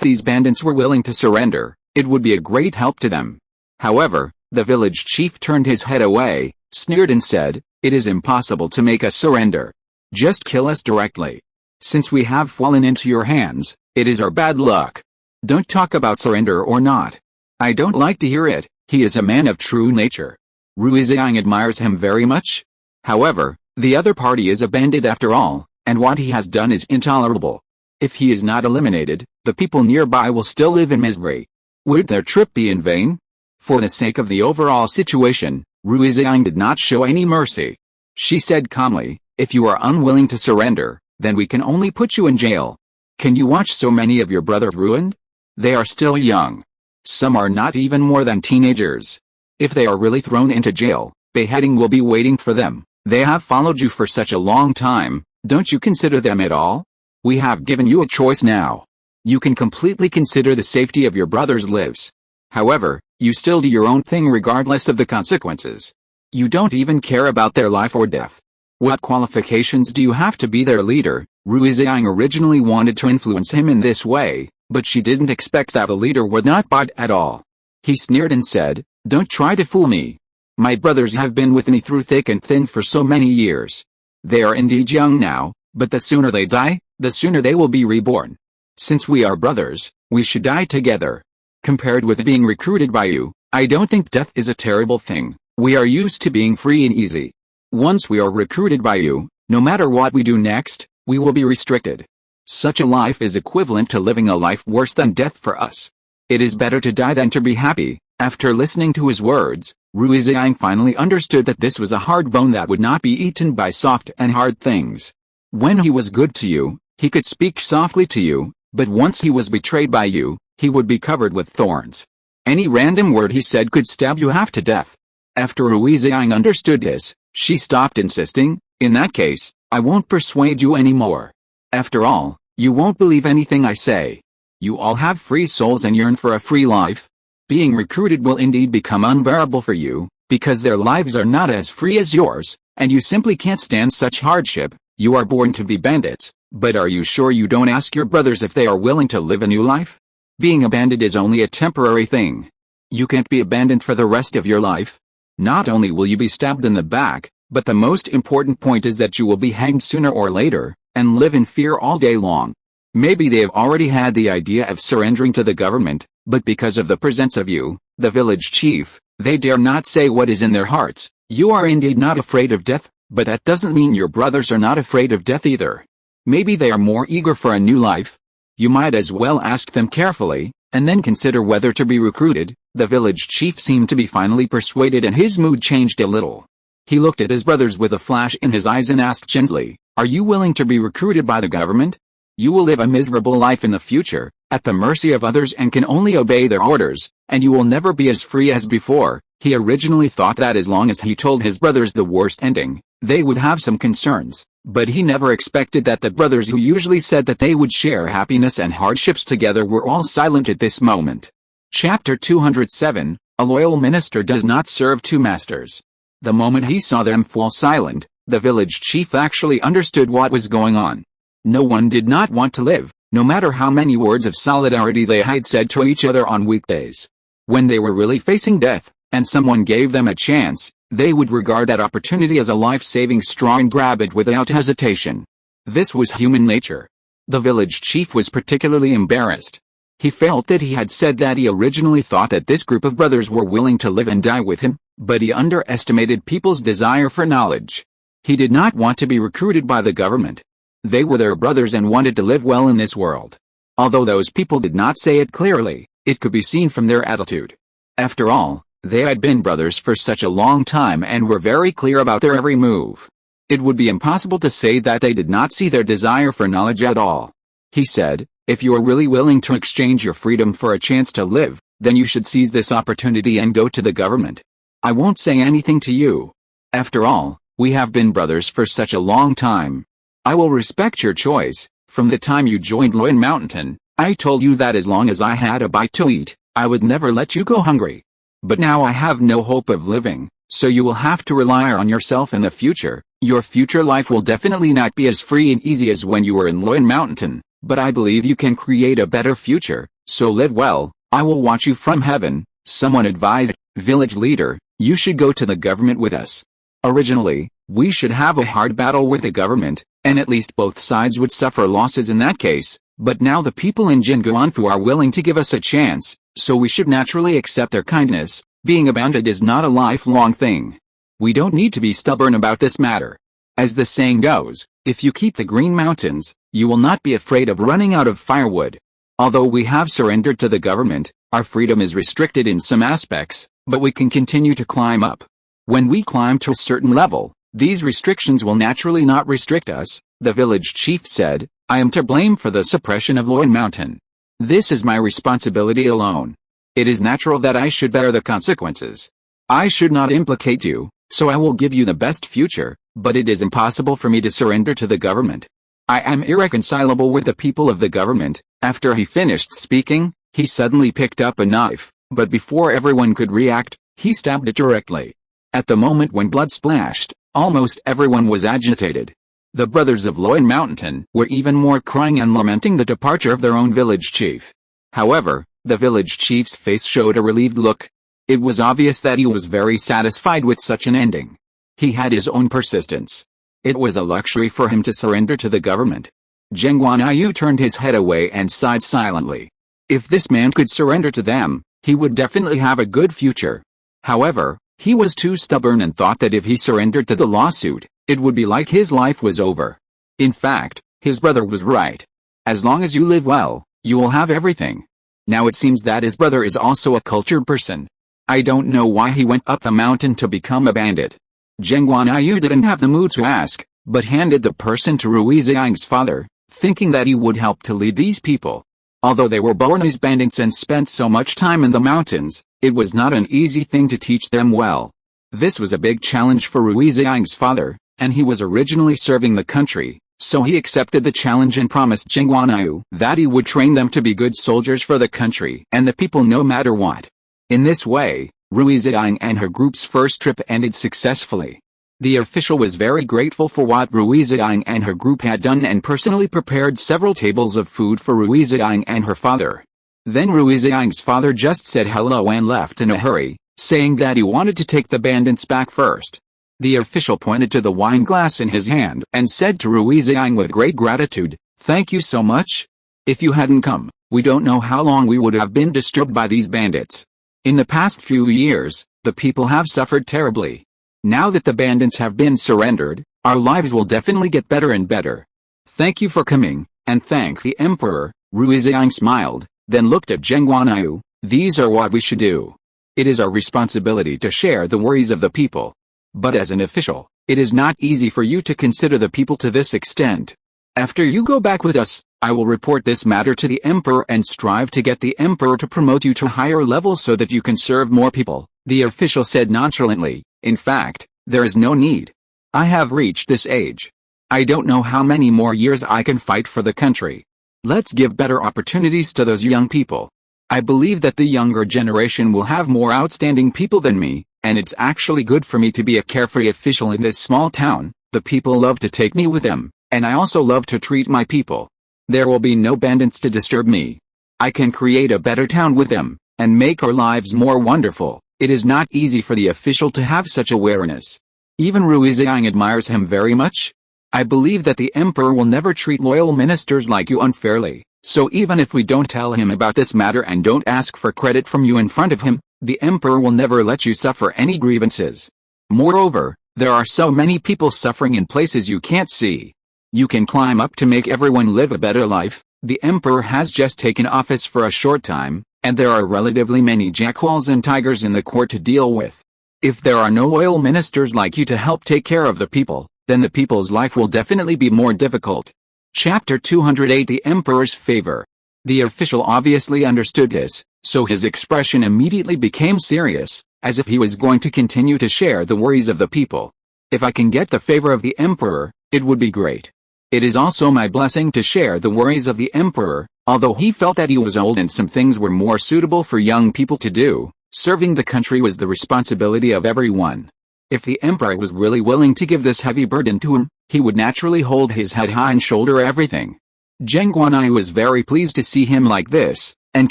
A: these bandits were willing to surrender, it would be a great help to them. However, the village chief turned his head away, sneered and said, "It is impossible to make us surrender. Just kill us directly. Since we have fallen into your hands, it is our bad luck. Don't talk about surrender or not. I don't like to hear it." He is a man of true nature. Rui Ziying admires him very much. However, the other party is a bandit after all, and what he has done is intolerable. If he is not eliminated, the people nearby will still live in misery. Would their trip be in vain? For the sake of the overall situation, Rui Ziying did not show any mercy. She said calmly, "If you are unwilling to surrender, then we can only put you in jail. Can you watch so many of your brothers ruined? They are still young. Some are not even more than teenagers. If they are really thrown into jail, beheading will be waiting for them. They have followed you for such a long time, don't you consider them at all? We have given you a choice now. You can completely consider the safety of your brothers' lives. However, you still do your own thing regardless of the consequences. You don't even care about their life or death. What qualifications do you have to be their leader?" Rui Ziying originally wanted to influence him in this way, but she didn't expect that a leader would not bite at all. He sneered and said, "Don't try to fool me. My brothers have been with me through thick and thin for so many years. They are indeed young now, but the sooner they die, the sooner they will be reborn. Since we are brothers, we should die together. Compared with being recruited by you, I don't think death is a terrible thing. We are used to being free and easy. Once we are recruited by you, no matter what we do next, we will be restricted. Such a life is equivalent to living a life worse than death for us. It is better to die than to be happy. After listening to his words, Rui Ziying finally understood that this was a hard bone that would not be eaten by soft and hard things. When he was good to you, he could speak softly to you, but once he was betrayed by you, he would be covered with thorns. Any random word he said could stab you half to death. After Rui Ziying understood this, she stopped insisting, "In that case, I won't persuade you anymore. After all, you won't believe anything I say. You all have free souls and yearn for a free life. Being recruited will indeed become unbearable for you, because their lives are not as free as yours, and you simply can't stand such hardship. You are born to be bandits, but are you sure you don't ask your brothers if they are willing to live a new life? Being a bandit is only a temporary thing. You can't be a bandit for the rest of your life. Not only will you be stabbed in the back, but the most important point is that you will be hanged sooner or later, and live in fear all day long." Maybe they have already had the idea of surrendering to the government, but because of the presence of you, the village chief, they dare not say what is in their hearts. You are indeed not afraid of death, but that doesn't mean your brothers are not afraid of death either. Maybe they are more eager for a new life. You might as well ask them carefully, and then consider whether to be recruited. The village chief seemed to be finally persuaded and his mood changed a little. He looked at his brothers with a flash in his eyes and asked gently, "Are you willing to be recruited by the government? You will live a miserable life in the future, at the mercy of others and can only obey their orders, and you will never be as free as before." He originally thought that as long as he told his brothers the worst ending, they would have some concerns, but he never expected that the brothers who usually said that they would share happiness and hardships together were all silent at this moment. Chapter 207, A Loyal Minister Does Not Serve Two Masters. The moment he saw them fall silent, the village chief actually understood what was going on. No one did not want to live, no matter how many words of solidarity they had said to each other on weekdays. When they were really facing death, and someone gave them a chance, they would regard that opportunity as a life-saving straw and grab it without hesitation. This was human nature. The village chief was particularly embarrassed. He felt that he had said that he originally thought that this group of brothers were willing to live and die with him, but he underestimated people's desire for knowledge. He did not want to be recruited by the government. They were their brothers and wanted to live well in this world. Although those people did not say it clearly, it could be seen from their attitude. After all, they had been brothers for such a long time and were very clear about their every move. It would be impossible to say that they did not see their desire for knowledge at all. He said, "If you are really willing to exchange your freedom for a chance to live, then you should seize this opportunity and go to the government. I won't say anything to you. After all, we have been brothers for such a long time. I will respect your choice. From the time you joined Loin Mountain, I told you that as long as I had a bite to eat, I would never let you go hungry. But now I have no hope of living, so you will have to rely on yourself in the future. Your future life will definitely not be as free and easy as when you were in Loin Mountain, but I believe you can create a better future, so live well. I will watch you from heaven." Someone advised, "Village leader, you should go to the government with us. Originally, we should have a hard battle with the government, and at least both sides would suffer losses in that case, but now the people in Geng Guanyu are willing to give us a chance, so we should naturally accept their kindness. Being a bandit is not a lifelong thing. We don't need to be stubborn about this matter. As the saying goes, if you keep the Green Mountains, you will not be afraid of running out of firewood. Although we have surrendered to the government, our freedom is restricted in some aspects, but we can continue to climb up. When we climb to a certain level, these restrictions will naturally not restrict us," the village chief said. "I am to blame for the suppression of Loin Mountain. This is my responsibility alone. It is natural that I should bear the consequences. I should not implicate you, so I will give you the best future, but it is impossible for me to surrender to the government. I am irreconcilable with the people of the government." After he finished speaking, he suddenly picked up a knife, but before everyone could react, he stabbed it directly. At the moment when blood splashed, almost everyone was agitated. The brothers of Loin Mountain were even more crying and lamenting the departure of their own village chief. However, the village chief's face showed a relieved look. It was obvious that he was very satisfied with such an ending. He had his own persistence. It was a luxury for him to surrender to the government. Geng Guanyu turned his head away and sighed silently. If this man could surrender to them, he would definitely have a good future. However, he was too stubborn and thought that if he surrendered to the lawsuit, it would be like his life was over. In fact, his brother was right. As long as you live well, you will have everything. Now it seems that his brother is also a cultured person. I don't know why he went up the mountain to become a bandit. Geng Guanyu didn't have the mood to ask, but handed the person to Rui Ziying's father, thinking that he would help to lead these people. Although they were born as bandits and spent so much time in the mountains, it was not an easy thing to teach them well. This was a big challenge for Rui Ziying's father, and he was originally serving the country, so he accepted the challenge and promised Geng Guanyu that he would train them to be good soldiers for the country and the people no matter what. In this way, Rui Ziying and her group's first trip ended successfully. The official was very grateful for what Rui Ziying and her group had done and personally prepared several tables of food for Rui Ziying and her father. Then Rui Ziying's father just said hello and left in a hurry, saying that he wanted to take the bandits back first. The official pointed to the wine glass in his hand and said to Rui Ziying with great gratitude, "Thank you so much. If you hadn't come, we don't know how long we would have been disturbed by these bandits. In the past few years, the people have suffered terribly. Now that the bandits have been surrendered, our lives will definitely get better and better. Thank you for coming, and thank the Emperor." Rui Ziying smiled, then looked at Geng Guanyu. "These are what we should do. It is our responsibility to share the worries of the people. But as an official, it is not easy for you to consider the people to this extent. After you go back with us, I will report this matter to the Emperor and strive to get the Emperor to promote you to higher levels so that you can serve more people," the official said nonchalantly. "In fact, there is no need. I have reached this age. I don't know how many more years I can fight for the country. Let's give better opportunities to those young people. I believe that the younger generation will have more outstanding people than me, and it's actually good for me to be a carefree official in this small town. The people love to take me with them, and I also love to treat my people. There will be no bandits to disturb me. I can create a better town with them, and make our lives more wonderful." It is not easy for the official to have such awareness. Even Rui Ziying admires him very much. "I believe that the Emperor will never treat loyal ministers like you unfairly, so even if we don't tell him about this matter and don't ask for credit from you in front of him, the Emperor will never let you suffer any grievances. Moreover, there are so many people suffering in places you can't see. You can climb up to make everyone live a better life. The Emperor has just taken office for a short time, and there are relatively many jackals and tigers in the court to deal with. If there are no loyal ministers like you to help take care of the people, then the people's life will definitely be more difficult." Chapter 208 The Emperor's Favor. The official obviously understood this, so his expression immediately became serious, as if he was going to continue to share the worries of the people. "If I can get the favor of the Emperor, it would be great. It is also my blessing to share the worries of the Emperor." Although he felt that he was old and some things were more suitable for young people to do, serving the country was the responsibility of everyone. If the Emperor was really willing to give this heavy burden to him, he would naturally hold his head high and shoulder everything. Geng Guanyu was very pleased to see him like this, and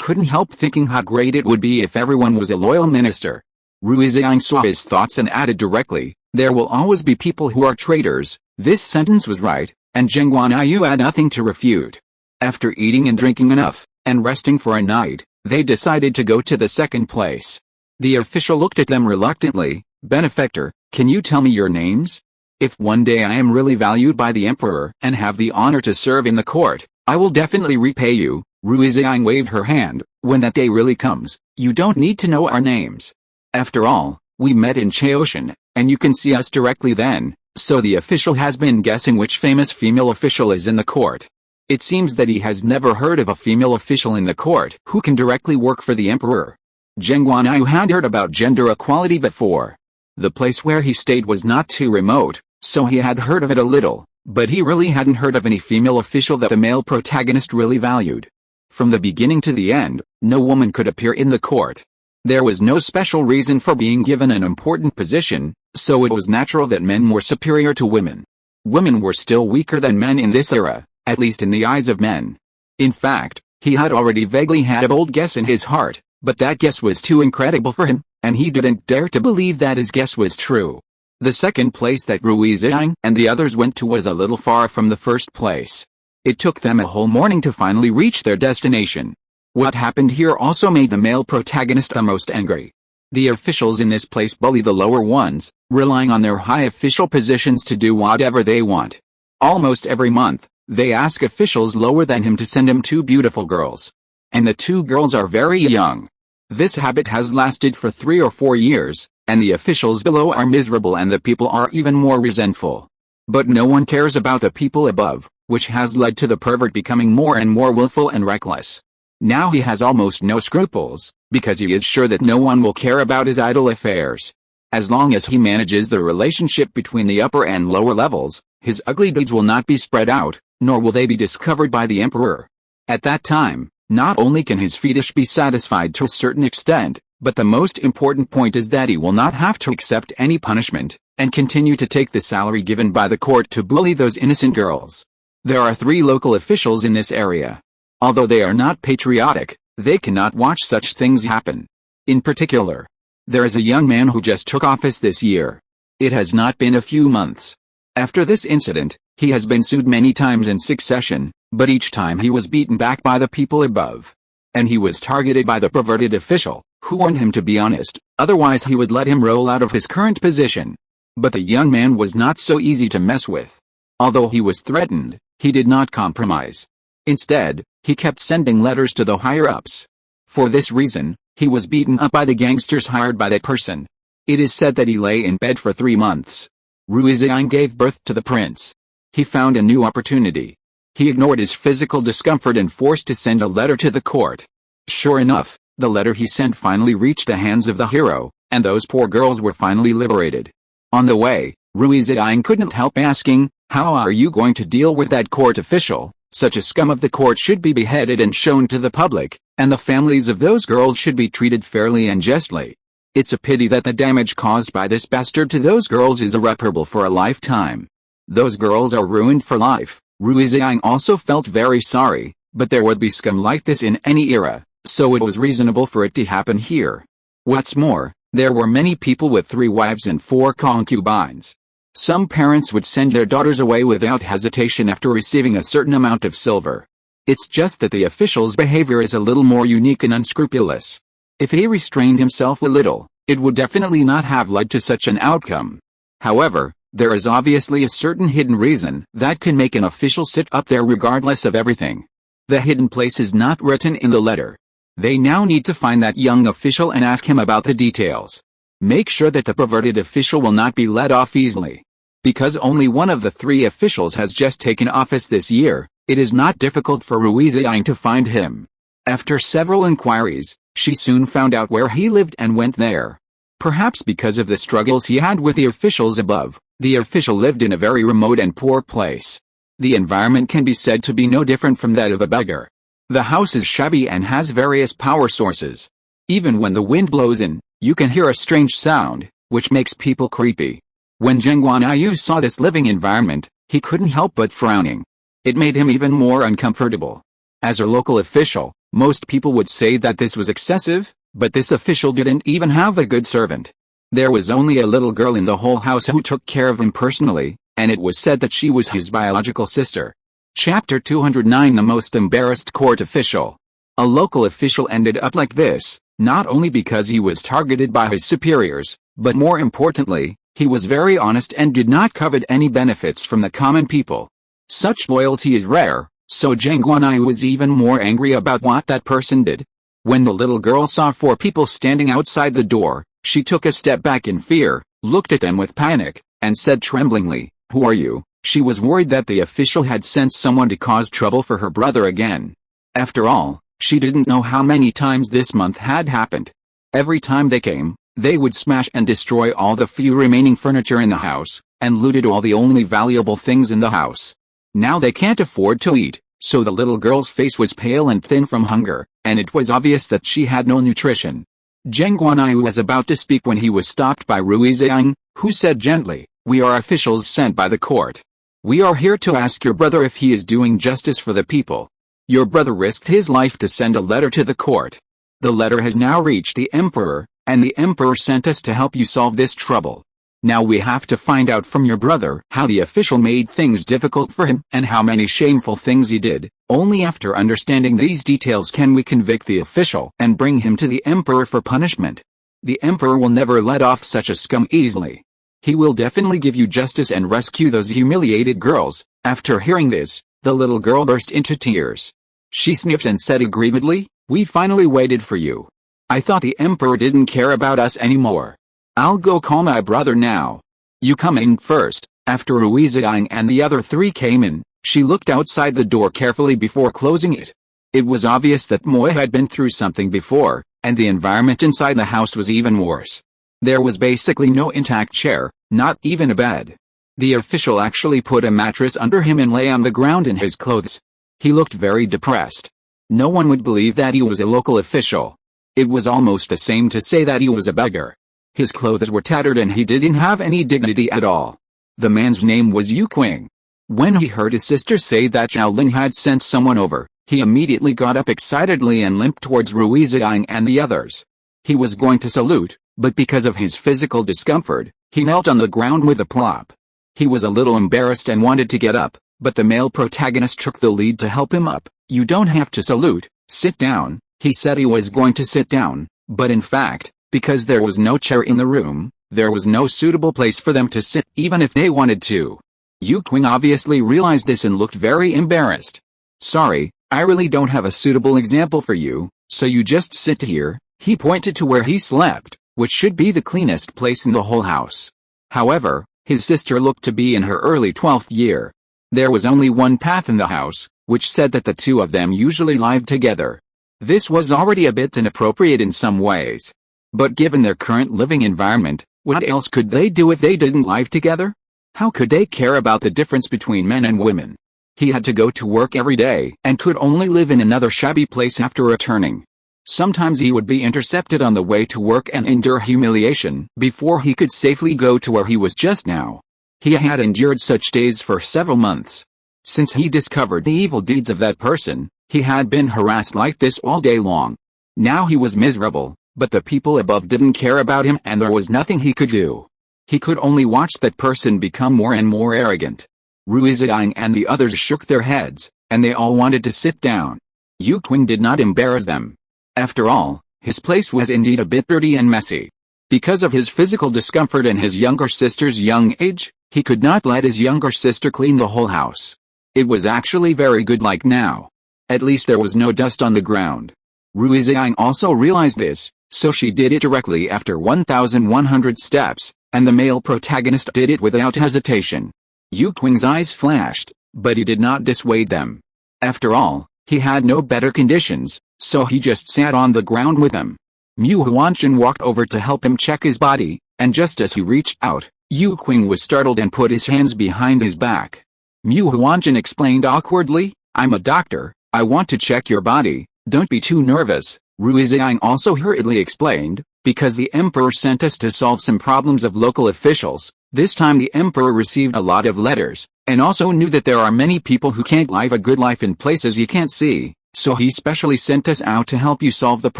A: couldn't help thinking how great it would be if everyone was a loyal minister. Rui Ziying saw his thoughts and added directly, "There will always be people who are traitors." This sentence was right, and Geng Guanyu had nothing to refute. After eating and drinking enough, and resting for a night, they decided to go to the second place. The official looked at them reluctantly. "Benefactor, can you tell me your names? If one day I am really valued by the Emperor and have the honor to serve in the court, I will definitely repay you." Rui Ziying waved her hand. "When that day really comes, you don't need to know our names. After all, we met in Chaoshan, and you can see us directly then." So the official has been guessing which famous female official is in the court. It seems that he has never heard of a female official in the court who can directly work for the Emperor. Geng Guanyu had heard about gender equality before. The place where he stayed was not too remote, so he had heard of it a little, but he really hadn't heard of any female official that the male protagonist really valued. From the beginning to the end, no woman could appear in the court. There was no special reason for being given an important position, so it was natural that men were superior to women. Women were still weaker than men in this era, at least in the eyes of men. In fact, he had already vaguely had a bold guess in his heart, but that guess was too incredible for him, and he didn't dare to believe that his guess was true. The second place that Rui Ziying and the others went to was a little far from the first place. It took them a whole morning to finally reach their destination. What happened here also made the male protagonist the most angry. The officials in this place bully the lower ones, relying on their high official positions to do whatever they want. Almost every month, They ask officials lower than him to send him 2 beautiful girls. And the 2 girls are very young. This habit has lasted for 3 or 4 years, and the officials below are miserable and the people are even more resentful. But no one cares about the people above, which has led to the pervert becoming more and more willful and reckless. Now he has almost no scruples, because he is sure that no one will care about his idle affairs. As long as he manages the relationship between the upper and lower levels, his ugly deeds will not be spread out, nor will they be discovered by the emperor. At that time, not only can his fetish be satisfied to a certain extent, but the most important point is that he will not have to accept any punishment, and continue to take the salary given by the court to bully those innocent girls. There are 3 local officials in this area. Although they are not patriotic, they cannot watch such things happen. In particular, there is a young man who just took office this year. It has not been a few months. After this incident, he has been sued many times in succession, but each time he was beaten back by the people above. And he was targeted by the perverted official, who warned him to be honest, otherwise he would let him roll out of his current position. But the young man was not so easy to mess with. Although he was threatened, he did not compromise. Instead, he kept sending letters to the higher-ups. For this reason, he was beaten up by the gangsters hired by that person. It is said that he lay in bed for 3 months. Rui Ziying gave birth to the prince. He found a new opportunity. He ignored his physical discomfort and forced to send a letter to the court. Sure enough, the letter he sent finally reached the hands of the hero, and those poor girls were finally liberated. On the way, Rui Ziying couldn't help asking, "How are you going to deal with that court official? Such a scum of the court should be beheaded and shown to the public, and the families of those girls should be treated fairly and justly. It's a pity that the damage caused by this bastard to those girls is irreparable for a lifetime. Those girls are ruined for life." Rui Ziying also felt very sorry, but there would be scum like this in any era, so it was reasonable for it to happen here. What's more, there were many people with 3 wives and 4 concubines. Some parents would send their daughters away without hesitation after receiving a certain amount of silver. It's just that the official's behavior is a little more unique and unscrupulous. If he restrained himself a little, it would definitely not have led to such an outcome. However, there is obviously a certain hidden reason that can make an official sit up there regardless of everything. The hidden place is not written in the letter. They now need to find that young official and ask him about the details. Make sure that the perverted official will not be let off easily. Because only one of the 3 officials has just taken office this year, it is not difficult for Rui Ziying to find him. After several inquiries, she soon found out where he lived and went there. Perhaps because of the struggles he had with the officials above, the official lived in a very remote and poor place. The environment can be said to be no different from that of a beggar. The house is shabby and has various power sources. Even when the wind blows in, you can hear a strange sound, which makes people creepy. When Geng Guanyu saw this living environment, he couldn't help but frowning. It made him even more uncomfortable. As a local official, most people would say that this was excessive, but this official didn't even have a good servant. There was only a little girl in the whole house who took care of him personally, and it was said that she was his biological sister. Chapter 209 The Most Embarrassed Court Official. A local official ended up like this, not only because he was targeted by his superiors, but more importantly, he was very honest and did not covet any benefits from the common people. Such loyalty is rare, so Geng Guanyu was even more angry about what that person did. When the little girl saw 4 people standing outside the door, she took a step back in fear, looked at them with panic, and said tremblingly, "Who are you?" She was worried that the official had sent someone to cause trouble for her brother again. After all, she didn't know how many times this month had happened. Every time they came, they would smash and destroy all the few remaining furniture in the house, and looted all the only valuable things in the house. Now they can't afford to eat, so the little girl's face was pale and thin from hunger, and it was obvious that she had no nutrition. Geng Guanyu was about to speak when he was stopped by Rui Ziying, who said gently, "We are officials sent by the court. We are here to ask your brother if he is doing justice for the people. Your brother risked his life to send a letter to the court. The letter has now reached the emperor, and the emperor sent us to help you solve this trouble. Now we have to find out from your brother how the official made things difficult for him and how many shameful things he did. Only after understanding these details can we convict the official and bring him to the emperor for punishment. The emperor will never let off such a scum easily. He will definitely give you justice and rescue those humiliated girls." After hearing this, The little girl burst into tears. She sniffed and said aggrievedly, "We finally waited for you. I thought the emperor didn't care about us anymore. I'll go call my brother now. You come in first." After Rui Ziying and the other three came in, she looked outside the door carefully before closing it. It was obvious that Moi had been through something before, and the environment inside the house was even worse. There was basically no intact chair, not even a bed. The official actually put a mattress under him and lay on the ground in his clothes. He looked very depressed. No one would believe that he was a local official. It was almost the same to say that he was a beggar. His clothes were tattered and he didn't have any dignity at all. The man's name was Yu Qing. When he heard his sister say that Zhao Lin had sent someone over, he immediately got up excitedly and limped towards Rui Ziying and the others. He was going to salute, but because of his physical discomfort, he knelt on the ground with a plop. He was a little embarrassed and wanted to get up, but the male protagonist took the lead to help him up. "You don't have to salute, sit down." He said he was going to sit down, but in fact, because there was no chair in the room, there was no suitable place for them to sit even if they wanted to. Yu Qing obviously realized this and looked very embarrassed. "Sorry, I really don't have a suitable example for you, so you just sit here." He pointed to where he slept, which should be the cleanest place in the whole house. However, his sister looked to be in her early 12th year. There was only one path in the house, which said that the two of them usually lived together. This was already a bit inappropriate in some ways. But given their current living environment, what else could they do if they didn't live together? How could they care about the difference between men and women? He had to go to work every day and could only live in another shabby place after returning. Sometimes he would be intercepted on the way to work and endure humiliation before he could safely go to where he was just now. He had endured such days for several months. Since he discovered the evil deeds of that person, he had been harassed like this all day long. Now he was miserable, but the people above didn't care about him and there was nothing he could do. He could only watch that person become more and more arrogant. Rui Ziying and the others shook their heads, and they all wanted to sit down. Yu Qing did not embarrass them. After all, his place was indeed a bit dirty and messy. Because of his physical discomfort and his younger sister's young age, he could not let his younger sister clean the whole house. It was actually very good like now. At least there was no dust on the ground. Rui Ziying also realized this, so she did it directly after 1,100 steps, and the male protagonist did it without hesitation. Yu Qing's eyes flashed, but he did not dissuade them. After all, he had no better conditions, so he just sat on the ground with them. Mu Huanshan walked over to help him check his body, and just as he reached out, Yu Qing was startled and put his hands behind his back. Mu Huanshan explained awkwardly, "I'm a doctor, I want to check your body, don't be too nervous." Rui Ziying also hurriedly explained, "Because the emperor sent us to solve some problems of local officials. This time the emperor received a lot of letters, and also knew that there are many people who can't live a good life in places you can't see, so he specially sent us out to help you solve the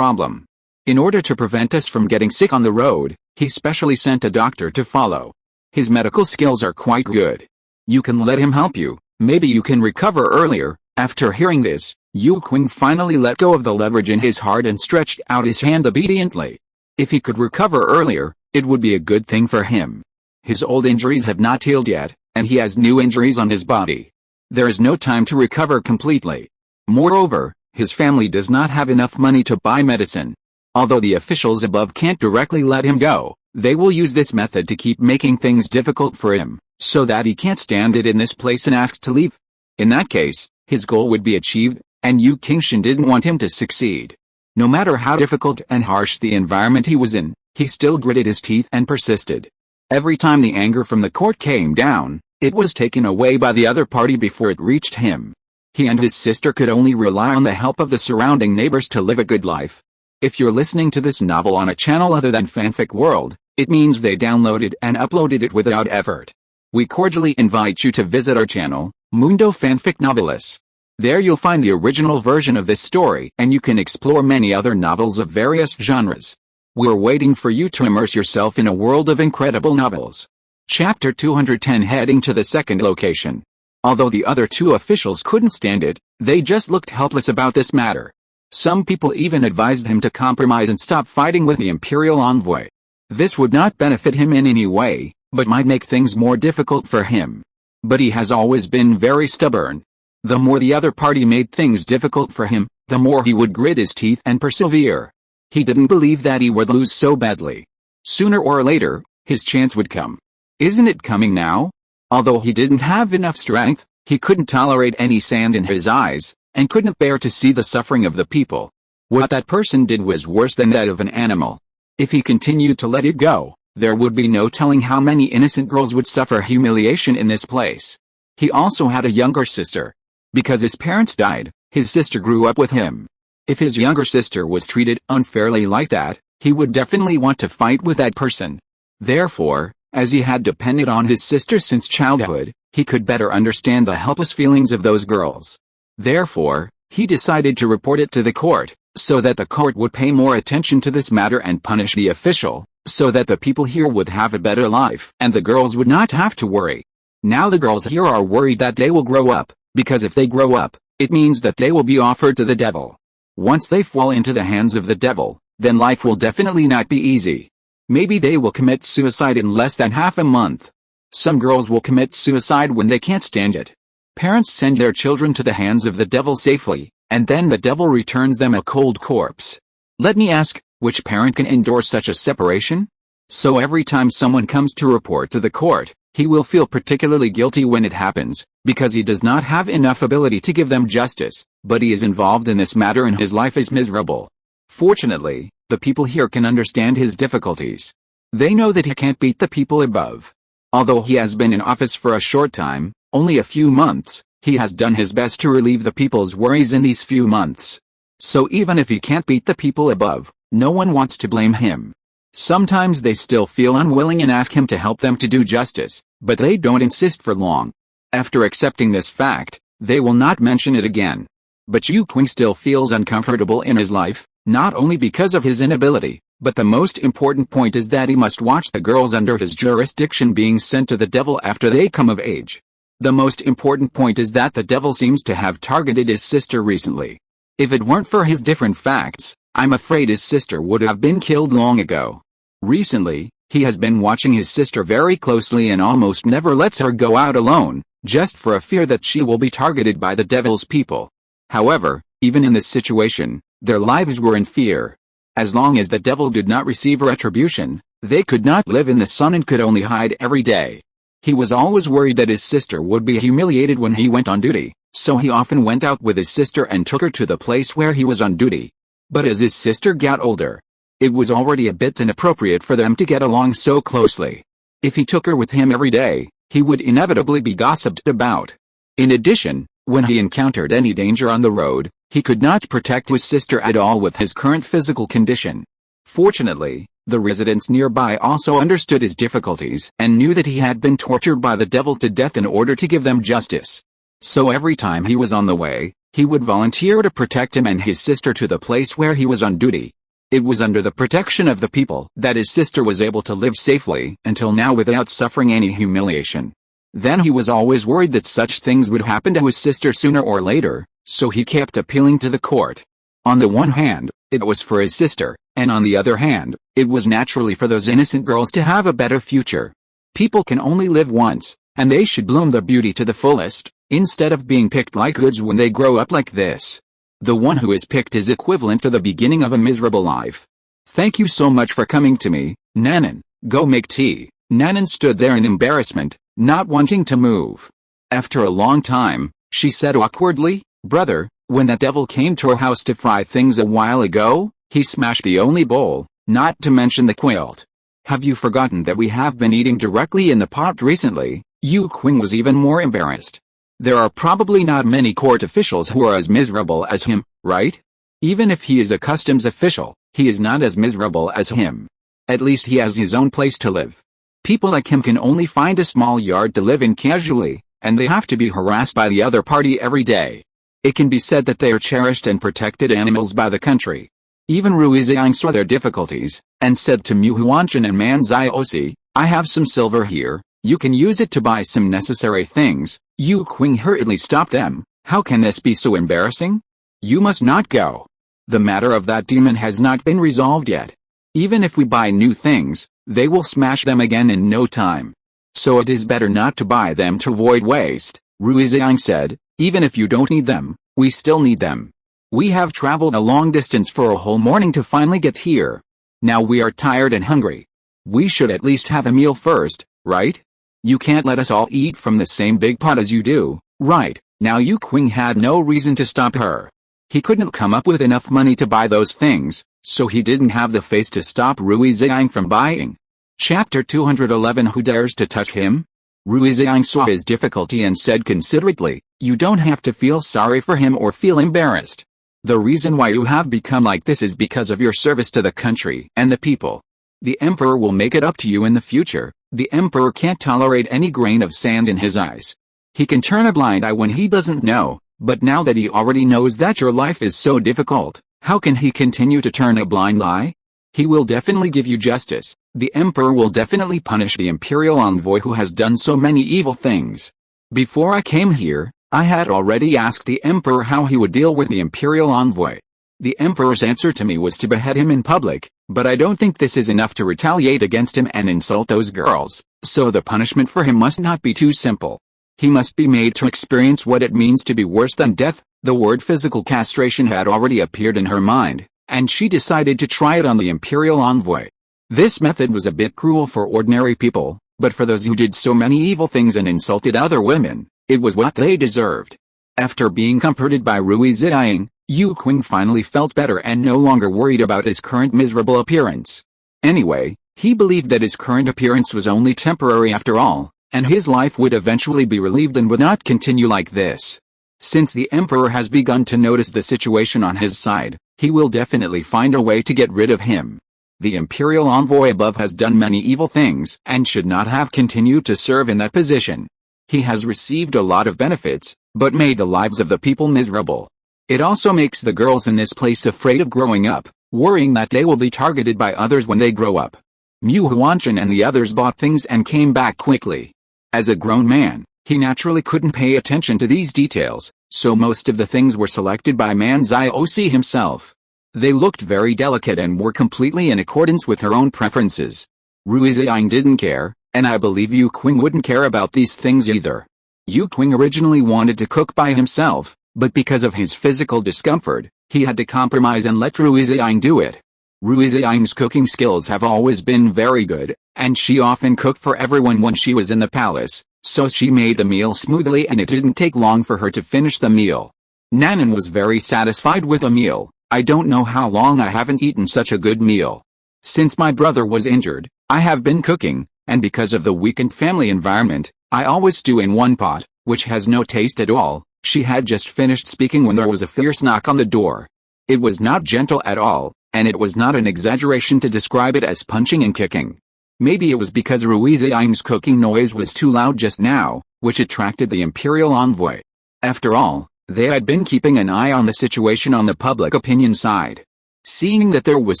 A: problem. In order to prevent us from getting sick on the road, he specially sent a doctor to follow. His medical skills are quite good. You can let him help you, maybe you can recover earlier." After hearing this, Yu Qing finally let go of the leverage in his heart and stretched out his hand obediently. If he could recover earlier, it would be a good thing for him. His old injuries have not healed yet, and he has new injuries on his body. There is no time to recover completely. Moreover, his family does not have enough money to buy medicine. Although the officials above can't directly let him go, they will use this method to keep making things difficult for him, so that he can't stand it in this place and asks to leave. In that case, his goal would be achieved, and Yu Qingshan didn't want him to succeed. No matter how difficult and harsh the environment he was in, he still gritted his teeth and persisted. Every time the anger from the court came down, it was taken away by the other party before it reached him. He and his sister could only rely on the help of the surrounding neighbors to live a good life. If you're listening to this novel on a channel other than Fanfic World, it means they downloaded and uploaded it without effort. We cordially invite you to visit our channel, Mundo Fanfic Novelis. There you'll find the original version of this story and you can explore many other novels of various genres. We're waiting for you to immerse yourself in a world of incredible novels. Chapter 210 Heading to the second location. Although the other two officials couldn't stand it, they just looked helpless about this matter. Some people even advised him to compromise and stop fighting with the imperial envoy. This would not benefit him in any way, but might make things more difficult for him. But he has always been very stubborn. The more the other party made things difficult for him, the more he would grit his teeth and persevere. He didn't believe that he would lose so badly. Sooner or later, his chance would come. Isn't it coming now? Although he didn't have enough strength, he couldn't tolerate any sand in his eyes, and couldn't bear to see the suffering of the people. What that person did was worse than that of an animal. If he continued to let it go, there would be no telling how many innocent girls would suffer humiliation in this place. He also had a younger sister. Because his parents died, his sister grew up with him. If his younger sister was treated unfairly like that, he would definitely want to fight with that person. Therefore, as he had depended on his sister since childhood, he could better understand the helpless feelings of those girls. Therefore, he decided to report it to the court, so that the court would pay more attention to this matter and punish the official, so that the people here would have a better life and the girls would not have to worry. Now the girls here are worried that they will grow up, because if they grow up, it means that they will be offered to the devil. Once they fall into the hands of the devil, then life will definitely not be easy. Maybe they will commit suicide in less than half a month. Some girls will commit suicide when they can't stand it. Parents send their children to the hands of the devil safely, and then the devil returns them a cold corpse. Let me ask, which parent can endure such a separation? So every time someone comes to report to the court, he will feel particularly guilty when it happens, because he does not have enough ability to give them justice, but he is involved in this matter and his life is miserable. Fortunately, the people here can understand his difficulties. They know that he can't beat the people above. Although he has been in office for a short time, only a few months, he has done his best to relieve the people's worries in these few months. So even if he can't beat the people above, no one wants to blame him. Sometimes they still feel unwilling and ask him to help them to do justice, but they don't insist for long. After accepting this fact, they will not mention it again. But Yu Qing still feels uncomfortable in his life, not only because of his inability, but the most important point is that he must watch the girls under his jurisdiction being sent to the devil after they come of age. The most important point is that the devil seems to have targeted his sister recently. If it weren't for his different facts, I'm afraid his sister would have been killed long ago. Recently, he has been watching his sister very closely and almost never lets her go out alone, just for a fear that she will be targeted by the devil's people. However, even in this situation, their lives were in fear. As long as the devil did not receive retribution, they could not live in the sun and could only hide every day. He was always worried that his sister would be humiliated when he went on duty, so he often went out with his sister and took her to the place where he was on duty. But as his sister got older, it was already a bit inappropriate for them to get along so closely. If he took her with him every day, he would inevitably be gossiped about. In addition, when he encountered any danger on the road, he could not protect his sister at all with his current physical condition. Fortunately, the residents nearby also understood his difficulties and knew that he had been tortured by the devil to death in order to give them justice. So every time he was on the way, he would volunteer to protect him and his sister to the place where he was on duty. It was under the protection of the people that his sister was able to live safely until now without suffering any humiliation. Then he was always worried that such things would happen to his sister sooner or later, so he kept appealing to the court. On the one hand, it was for his sister, and on the other hand, it was naturally for those innocent girls to have a better future. People can only live once, and they should bloom their beauty to the fullest, instead of being picked like goods when they grow up like this. The one who is picked is equivalent to the beginning of a miserable life. Thank you so much for coming to me, Nanan. Go make tea. Nanan stood there in embarrassment, not wanting to move. After a long time, she said awkwardly, "Brother, when that devil came to our house to fry things a while ago, he smashed the only bowl, not to mention the quilt. Have you forgotten that we have been eating directly in the pot recently?" Yu Qing was even more embarrassed. There are probably not many court officials who are as miserable as him, right? Even if he is a customs official, he is not as miserable as him. At least he has his own place to live. People like him can only find a small yard to live in casually, and they have to be harassed by the other party every day. It can be said that they are cherished and protected animals by the country. Even Rui Ziying saw their difficulties, and said to Mu Huanchan and Man Ziosi, "I have some silver here, you can use it to buy some necessary things." Yu Qing hurriedly stopped them. "How can this be so embarrassing? You must not go. The matter of that demon has not been resolved yet. Even if we buy new things, they will smash them again in no time. So it is better not to buy them to avoid waste." Rui Ziying said, Even if you don't need them, we still need them. We have traveled a long distance for a whole morning to finally get here. Now we are tired and hungry. We should at least have a meal first, right? You can't let us all eat from the same big pot as you do, right? Now Yu Qing had no reason to stop her. He couldn't come up with enough money to buy those things, so he didn't have the face to stop Rui Ziying from buying. Chapter 211 Who dares to touch him? Rui Ziying saw his difficulty and said considerately, you don't have to feel sorry for him or feel embarrassed. The reason why you have become like this is because of your service to the country and the people. The emperor will make it up to you in the future. The emperor can't tolerate any grain of sand in his eyes. He can turn a blind eye when he doesn't know, but now that he already knows that your life is so difficult, how can he continue to turn a blind eye? He will definitely give you justice. The emperor will definitely punish the imperial envoy who has done so many evil things. Before I came here, I had already asked the emperor how he would deal with the imperial envoy. The emperor's answer to me was to behead him in public, but I don't think this is enough to retaliate against him and insult those girls, so the punishment for him must not be too simple. He must be made to experience what it means to be worse than death. The word physical castration had already appeared in her mind, and she decided to try it on the imperial envoy. This method was a bit cruel for ordinary people, but for those who did so many evil things and insulted other women, it was what they deserved. After being comforted by Rui Ziying, Yu Qing finally felt better and no longer worried about his current miserable appearance. Anyway, he believed that his current appearance was only temporary after all, and his life would eventually be relieved and would not continue like this. Since the emperor has begun to notice the situation on his side, he will definitely find a way to get rid of him. The imperial envoy above has done many evil things and should not have continued to serve in that position. He has received a lot of benefits, but made the lives of the people miserable. It also makes the girls in this place afraid of growing up, worrying that they will be targeted by others when they grow up. Mu Huanshan and the others bought things and came back quickly. As a grown man, he naturally couldn't pay attention to these details, so most of the things were selected by Man Zioc himself. They looked very delicate and were completely in accordance with her own preferences. Rui Ziying didn't care, and I believe Yu Qing wouldn't care about these things either. Yu Qing originally wanted to cook by himself, but because of his physical discomfort, he had to compromise and let Rui Ziying do it. Rui Ziying's cooking skills have always been very good, and she often cooked for everyone when she was in the palace, so she made the meal smoothly and it didn't take long for her to finish the meal. Nanan was very satisfied with the meal. I don't know how long I haven't eaten such a good meal. Since my brother was injured, I have been cooking, and because of the weakened family environment, I always stew in one pot, which has no taste at all. She had just finished speaking when there was a fierce knock on the door. It was not gentle at all, and it was not an exaggeration to describe it as punching and kicking. Maybe it was because Rui Ziying's cooking noise was too loud just now, which attracted the imperial envoy. After all, they had been keeping an eye on the situation on the public opinion side. Seeing that there was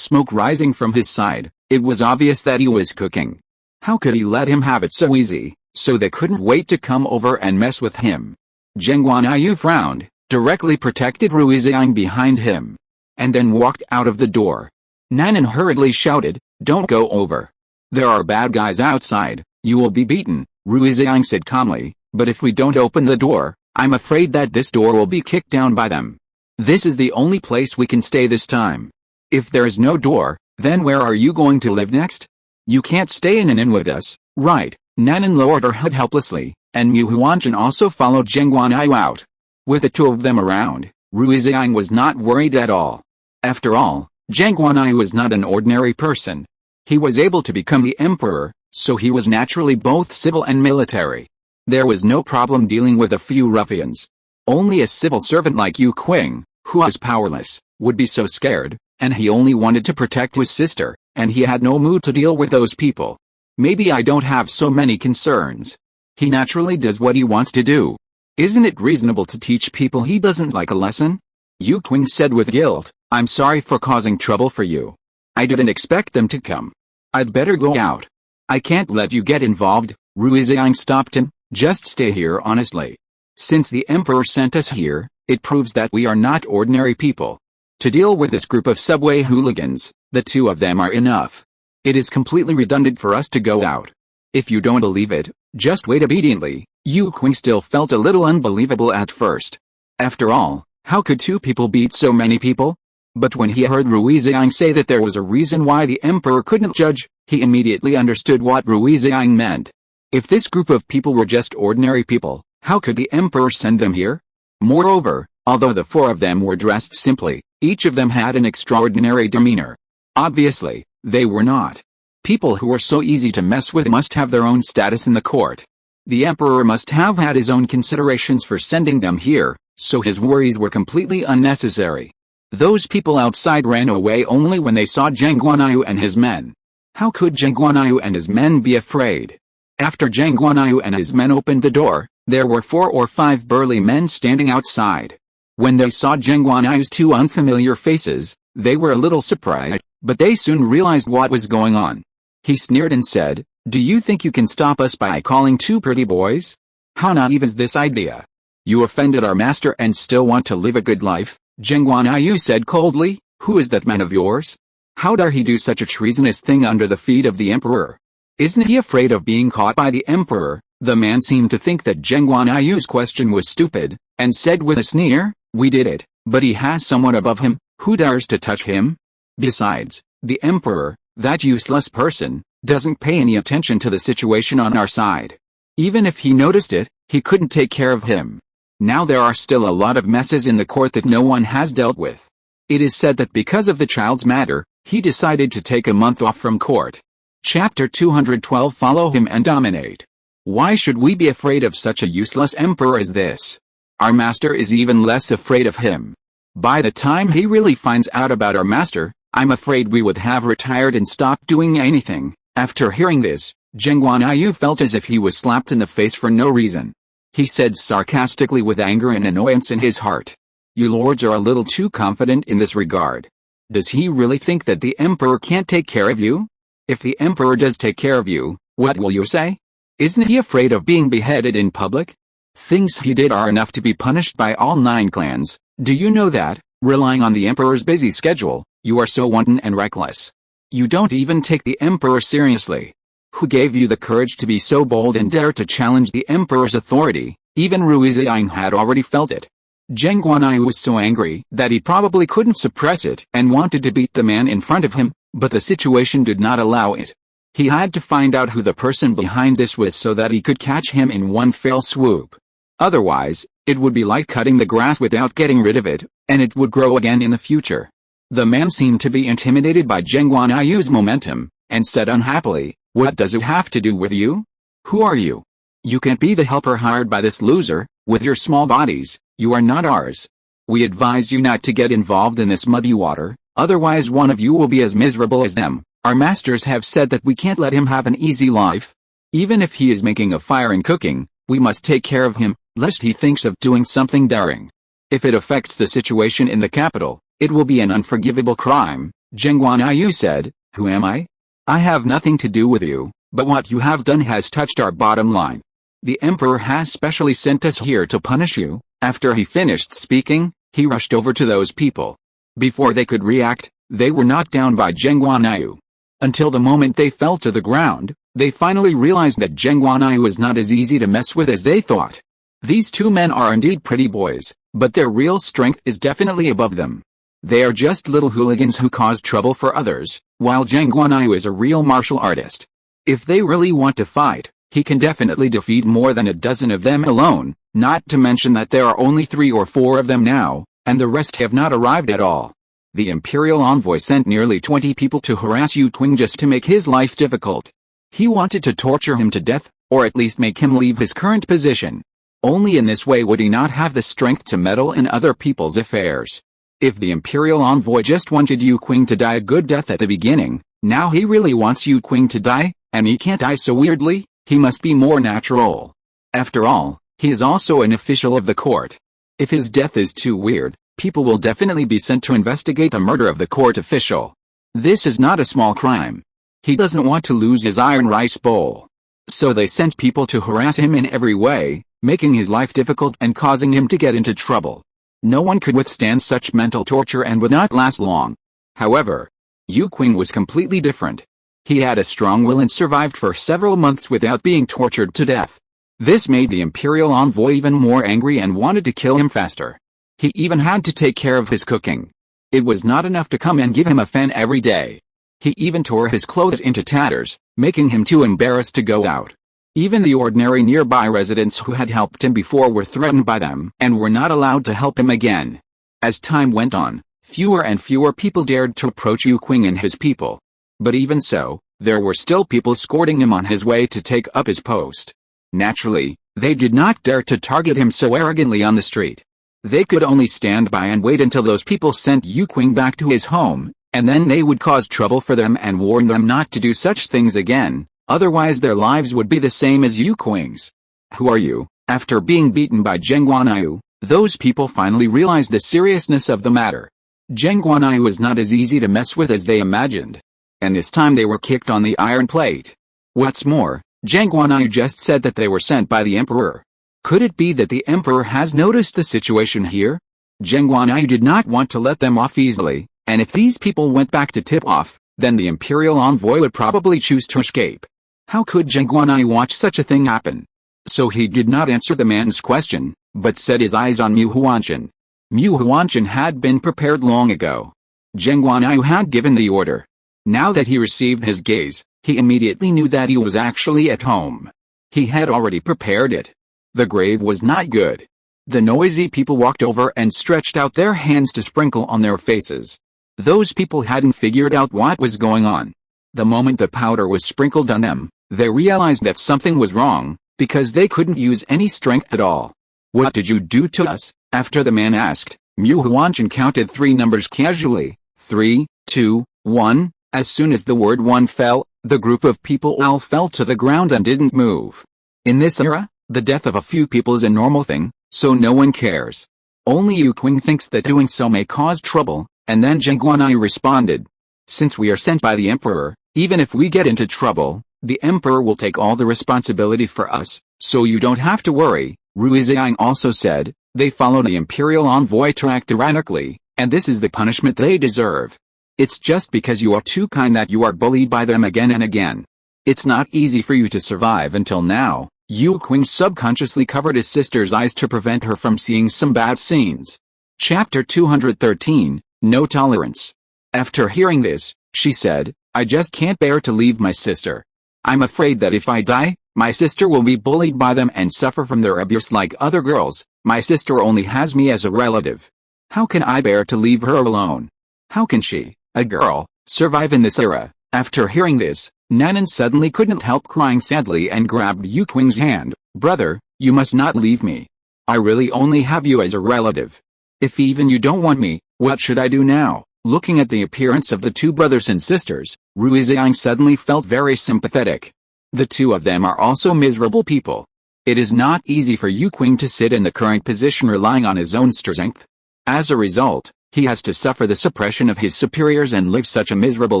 A: smoke rising from his side, it was obvious that he was cooking. How could he let him have it so easy? So they couldn't wait to come over and mess with him. Geng Guanyu frowned, directly protected Rui Ziying behind him, and then walked out of the door. Nanan hurriedly shouted, "Don't go over. There are bad guys outside, you will be beaten," Rui Ziying said calmly, "but if we don't open the door, I'm afraid that this door will be kicked down by them. This is the only place we can stay this time. If there is no door, then where are you going to live next? You can't stay in an inn with us, right?" Nanan lowered her head helplessly, and Mu Huanshan also followed Geng Guanyu out. With the two of them around, Rui Ziying was not worried at all. After all, Geng Guanyu was not an ordinary person. He was able to become the emperor, so he was naturally both civil and military. There was no problem dealing with a few ruffians. Only a civil servant like Yu Qing, who was powerless, would be so scared, and he only wanted to protect his sister, and he had no mood to deal with those people. Maybe I don't have so many concerns. He naturally does what he wants to do. Isn't it reasonable to teach people he doesn't like a lesson? Yu Qing said with guilt, "I'm sorry for causing trouble for you. I didn't expect them to come. I'd better go out." "I can't let you get involved," Rui Ziying stopped him. "Just stay here honestly. Since the emperor sent us here, it proves that we are not ordinary people. To deal with this group of subway hooligans, the two of them are enough. It is completely redundant for us to go out. If you don't believe it, just wait obediently, Yu Qing still felt a little unbelievable at first. After all, how could two people beat so many people? But when he heard Rui Ziying say that there was a reason why the emperor couldn't judge, he immediately understood what Rui Ziying meant. If this group of people were just ordinary people, how could the emperor send them here? Moreover, although the four of them were dressed simply, each of them had an extraordinary demeanor. Obviously, they were not people who were so easy to mess with. Must have their own status in the court. The emperor must have had his own considerations for sending them here, so his worries were completely unnecessary. Those people outside ran away only when they saw Geng Guanyu and his men. How could Geng Guanyu and his men be afraid? After Geng Guanyu and his men opened the door, there were 4 or 5 burly men standing outside. When they saw Geng Guanyu's 2 unfamiliar faces, they were a little surprised, but they soon realized what was going on. He sneered and said, "Do you think you can stop us by calling 2 pretty boys? How naive is this idea? You offended our master and still want to live a good life." Geng Guanyu said coldly, "Who is that man of yours? How dare he do such a treasonous thing under the feet of the emperor? Isn't he afraid of being caught by the emperor?" The man seemed to think that Geng Guanyu's question was stupid, and said with a sneer, "We did it, but he has someone above him, who dares to touch him? Besides, the emperor, that useless person, doesn't pay any attention to the situation on our side. Even if he noticed it, he couldn't take care of him. Now there are still a lot of messes in the court that no one has dealt with. It is said that because of the child's matter, he decided to take a month off from court." Chapter 212. Follow him and dominate. Why should we be afraid of such a useless emperor as this? Our master is even less afraid of him. By the time he really finds out about our master, I'm afraid we would have retired and stopped doing anything. After hearing this, Geng Guanyu felt as if he was slapped in the face for no reason. He said sarcastically with anger and annoyance in his heart, "You lords are a little too confident in this regard. Does he really think that the emperor can't take care of you? If the emperor does take care of you, what will you say? Isn't he afraid of being beheaded in public? Things he did are enough to be punished by all 9 clans. Do you know that, relying on the emperor's busy schedule, you are so wanton and reckless? You don't even take the emperor seriously. Who gave you the courage to be so bold and dare to challenge the emperor's authority?" Even Rui Ziying had already felt it. Geng Guanyu was so angry that he probably couldn't suppress it and wanted to beat the man in front of him, but the situation did not allow it. He had to find out who the person behind this was so that he could catch him in one fell swoop. Otherwise, it would be like cutting the grass without getting rid of it, and it would grow again in the future. The man seemed to be intimidated by Geng Guanyu's momentum, and said unhappily, "What does it have to do with you? Who are you? You can't be the helper hired by this loser. With your small bodies, you are not ours. We advise you not to get involved in this muddy water, otherwise one of you will be as miserable as them. Our masters have said that we can't let him have an easy life. Even if he is making a fire and cooking, we must take care of him, lest he thinks of doing something daring. If it affects the situation in the capital, it will be an unforgivable crime." Geng Guanyu said, "Who am I? I have nothing to do with you, but what you have done has touched our bottom line. The emperor has specially sent us here to punish you." After he finished speaking, he rushed over to those people. Before they could react, they were knocked down by Geng Guanyu. Until the moment they fell to the ground, they finally realized that Geng Guanyu was not as easy to mess with as they thought. These 2 men are indeed pretty boys, but their real strength is definitely above them. They are just little hooligans who cause trouble for others, while Geng Guanyu is a real martial artist. If they really want to fight, he can definitely defeat more than a dozen of them alone, not to mention that there are only 3 or 4 of them now, and the rest have not arrived at all. The imperial envoy sent nearly 20 people to harass Yu Qing just to make his life difficult. He wanted to torture him to death, or at least make him leave his current position. Only in this way would he not have the strength to meddle in other people's affairs. If the imperial envoy just wanted Yu Qing to die a good death at the beginning, now he really wants Yu Qing to die, and he can't die so weirdly. He must be more natural. After all, he is also an official of the court. If his death is too weird, people will definitely be sent to investigate the murder of the court official. This is not a small crime. He doesn't want to lose his iron rice bowl. So they sent people to harass him in every way, making his life difficult and causing him to get into trouble. No one could withstand such mental torture and would not last long. However, Yu Qing was completely different. He had a strong will and survived for several months without being tortured to death. This made the imperial envoy even more angry and wanted to kill him faster. He even had to take care of his cooking. It was not enough to come and give him a fan every day. He even tore his clothes into tatters, making him too embarrassed to go out. Even the ordinary nearby residents who had helped him before were threatened by them and were not allowed to help him again. As time went on, fewer and fewer people dared to approach Yu Qing and his people. But even so, there were still people escorting him on his way to take up his post. Naturally, they did not dare to target him so arrogantly on the street. They could only stand by and wait until those people sent Yu Qing back to his home, and then they would cause trouble for them and warn them not to do such things again, otherwise their lives would be the same as Yu Qing's. Who are you? After being beaten by Geng Guanyu, those people finally realized the seriousness of the matter. Geng Guanyu was not as easy to mess with as they imagined. And this time they were kicked on the iron plate. What's more, Geng Guanyu just said that they were sent by the emperor. Could it be that the emperor has noticed the situation here? Geng Guanyu did not want to let them off easily, and if these people went back to tip off, then the imperial envoy would probably choose to escape. How could Geng Guanyu watch such a thing happen? So he did not answer the man's question, but set his eyes on Mu Huanshan. Mu Huanshan had been prepared long ago. Geng Guanyu had given the order. Now that he received his gaze, he immediately knew that he was actually at home. He had already prepared it. The grave was not good. The noisy people walked over and stretched out their hands to sprinkle on their faces. Those people hadn't figured out what was going on. The moment the powder was sprinkled on them, they realized that something was wrong, because they couldn't use any strength at all. What did you do to us? After the man asked, Mu Huanshan counted 3 numbers casually. 3, 2, 1. As soon as the word 1 fell, the group of people all fell to the ground and didn't move. In this era, the death of a few people is a normal thing, so no one cares. Only Yu Qing thinks that doing so may cause trouble, and then Geng Guanyu responded. Since we are sent by the emperor, even if we get into trouble, the emperor will take all the responsibility for us, so you don't have to worry. Rui Ziying also said, they follow the imperial envoy to act tyrannically, and this is the punishment they deserve. It's just because you are too kind that you are bullied by them again and again. It's not easy for you to survive until now. Yu Qing subconsciously covered his sister's eyes to prevent her from seeing some bad scenes. Chapter 213, No Tolerance. After hearing this, she said, I just can't bear to leave my sister. I'm afraid that if I die, my sister will be bullied by them and suffer from their abuse like other girls. My sister only has me as a relative. How can I bear to leave her alone? How can she, a girl, survive in this era? After hearing this, Nanan suddenly couldn't help crying sadly and grabbed Yu Qing's hand. Brother, you must not leave me. I really only have you as a relative. If even you don't want me, what should I do now? Looking at the appearance of the two brothers and sisters, Rui Ziying suddenly felt very sympathetic. The two of them are also miserable people. It is not easy for Yu Qing to sit in the current position relying on his own strength. As a result, he has to suffer the suppression of his superiors and live such a miserable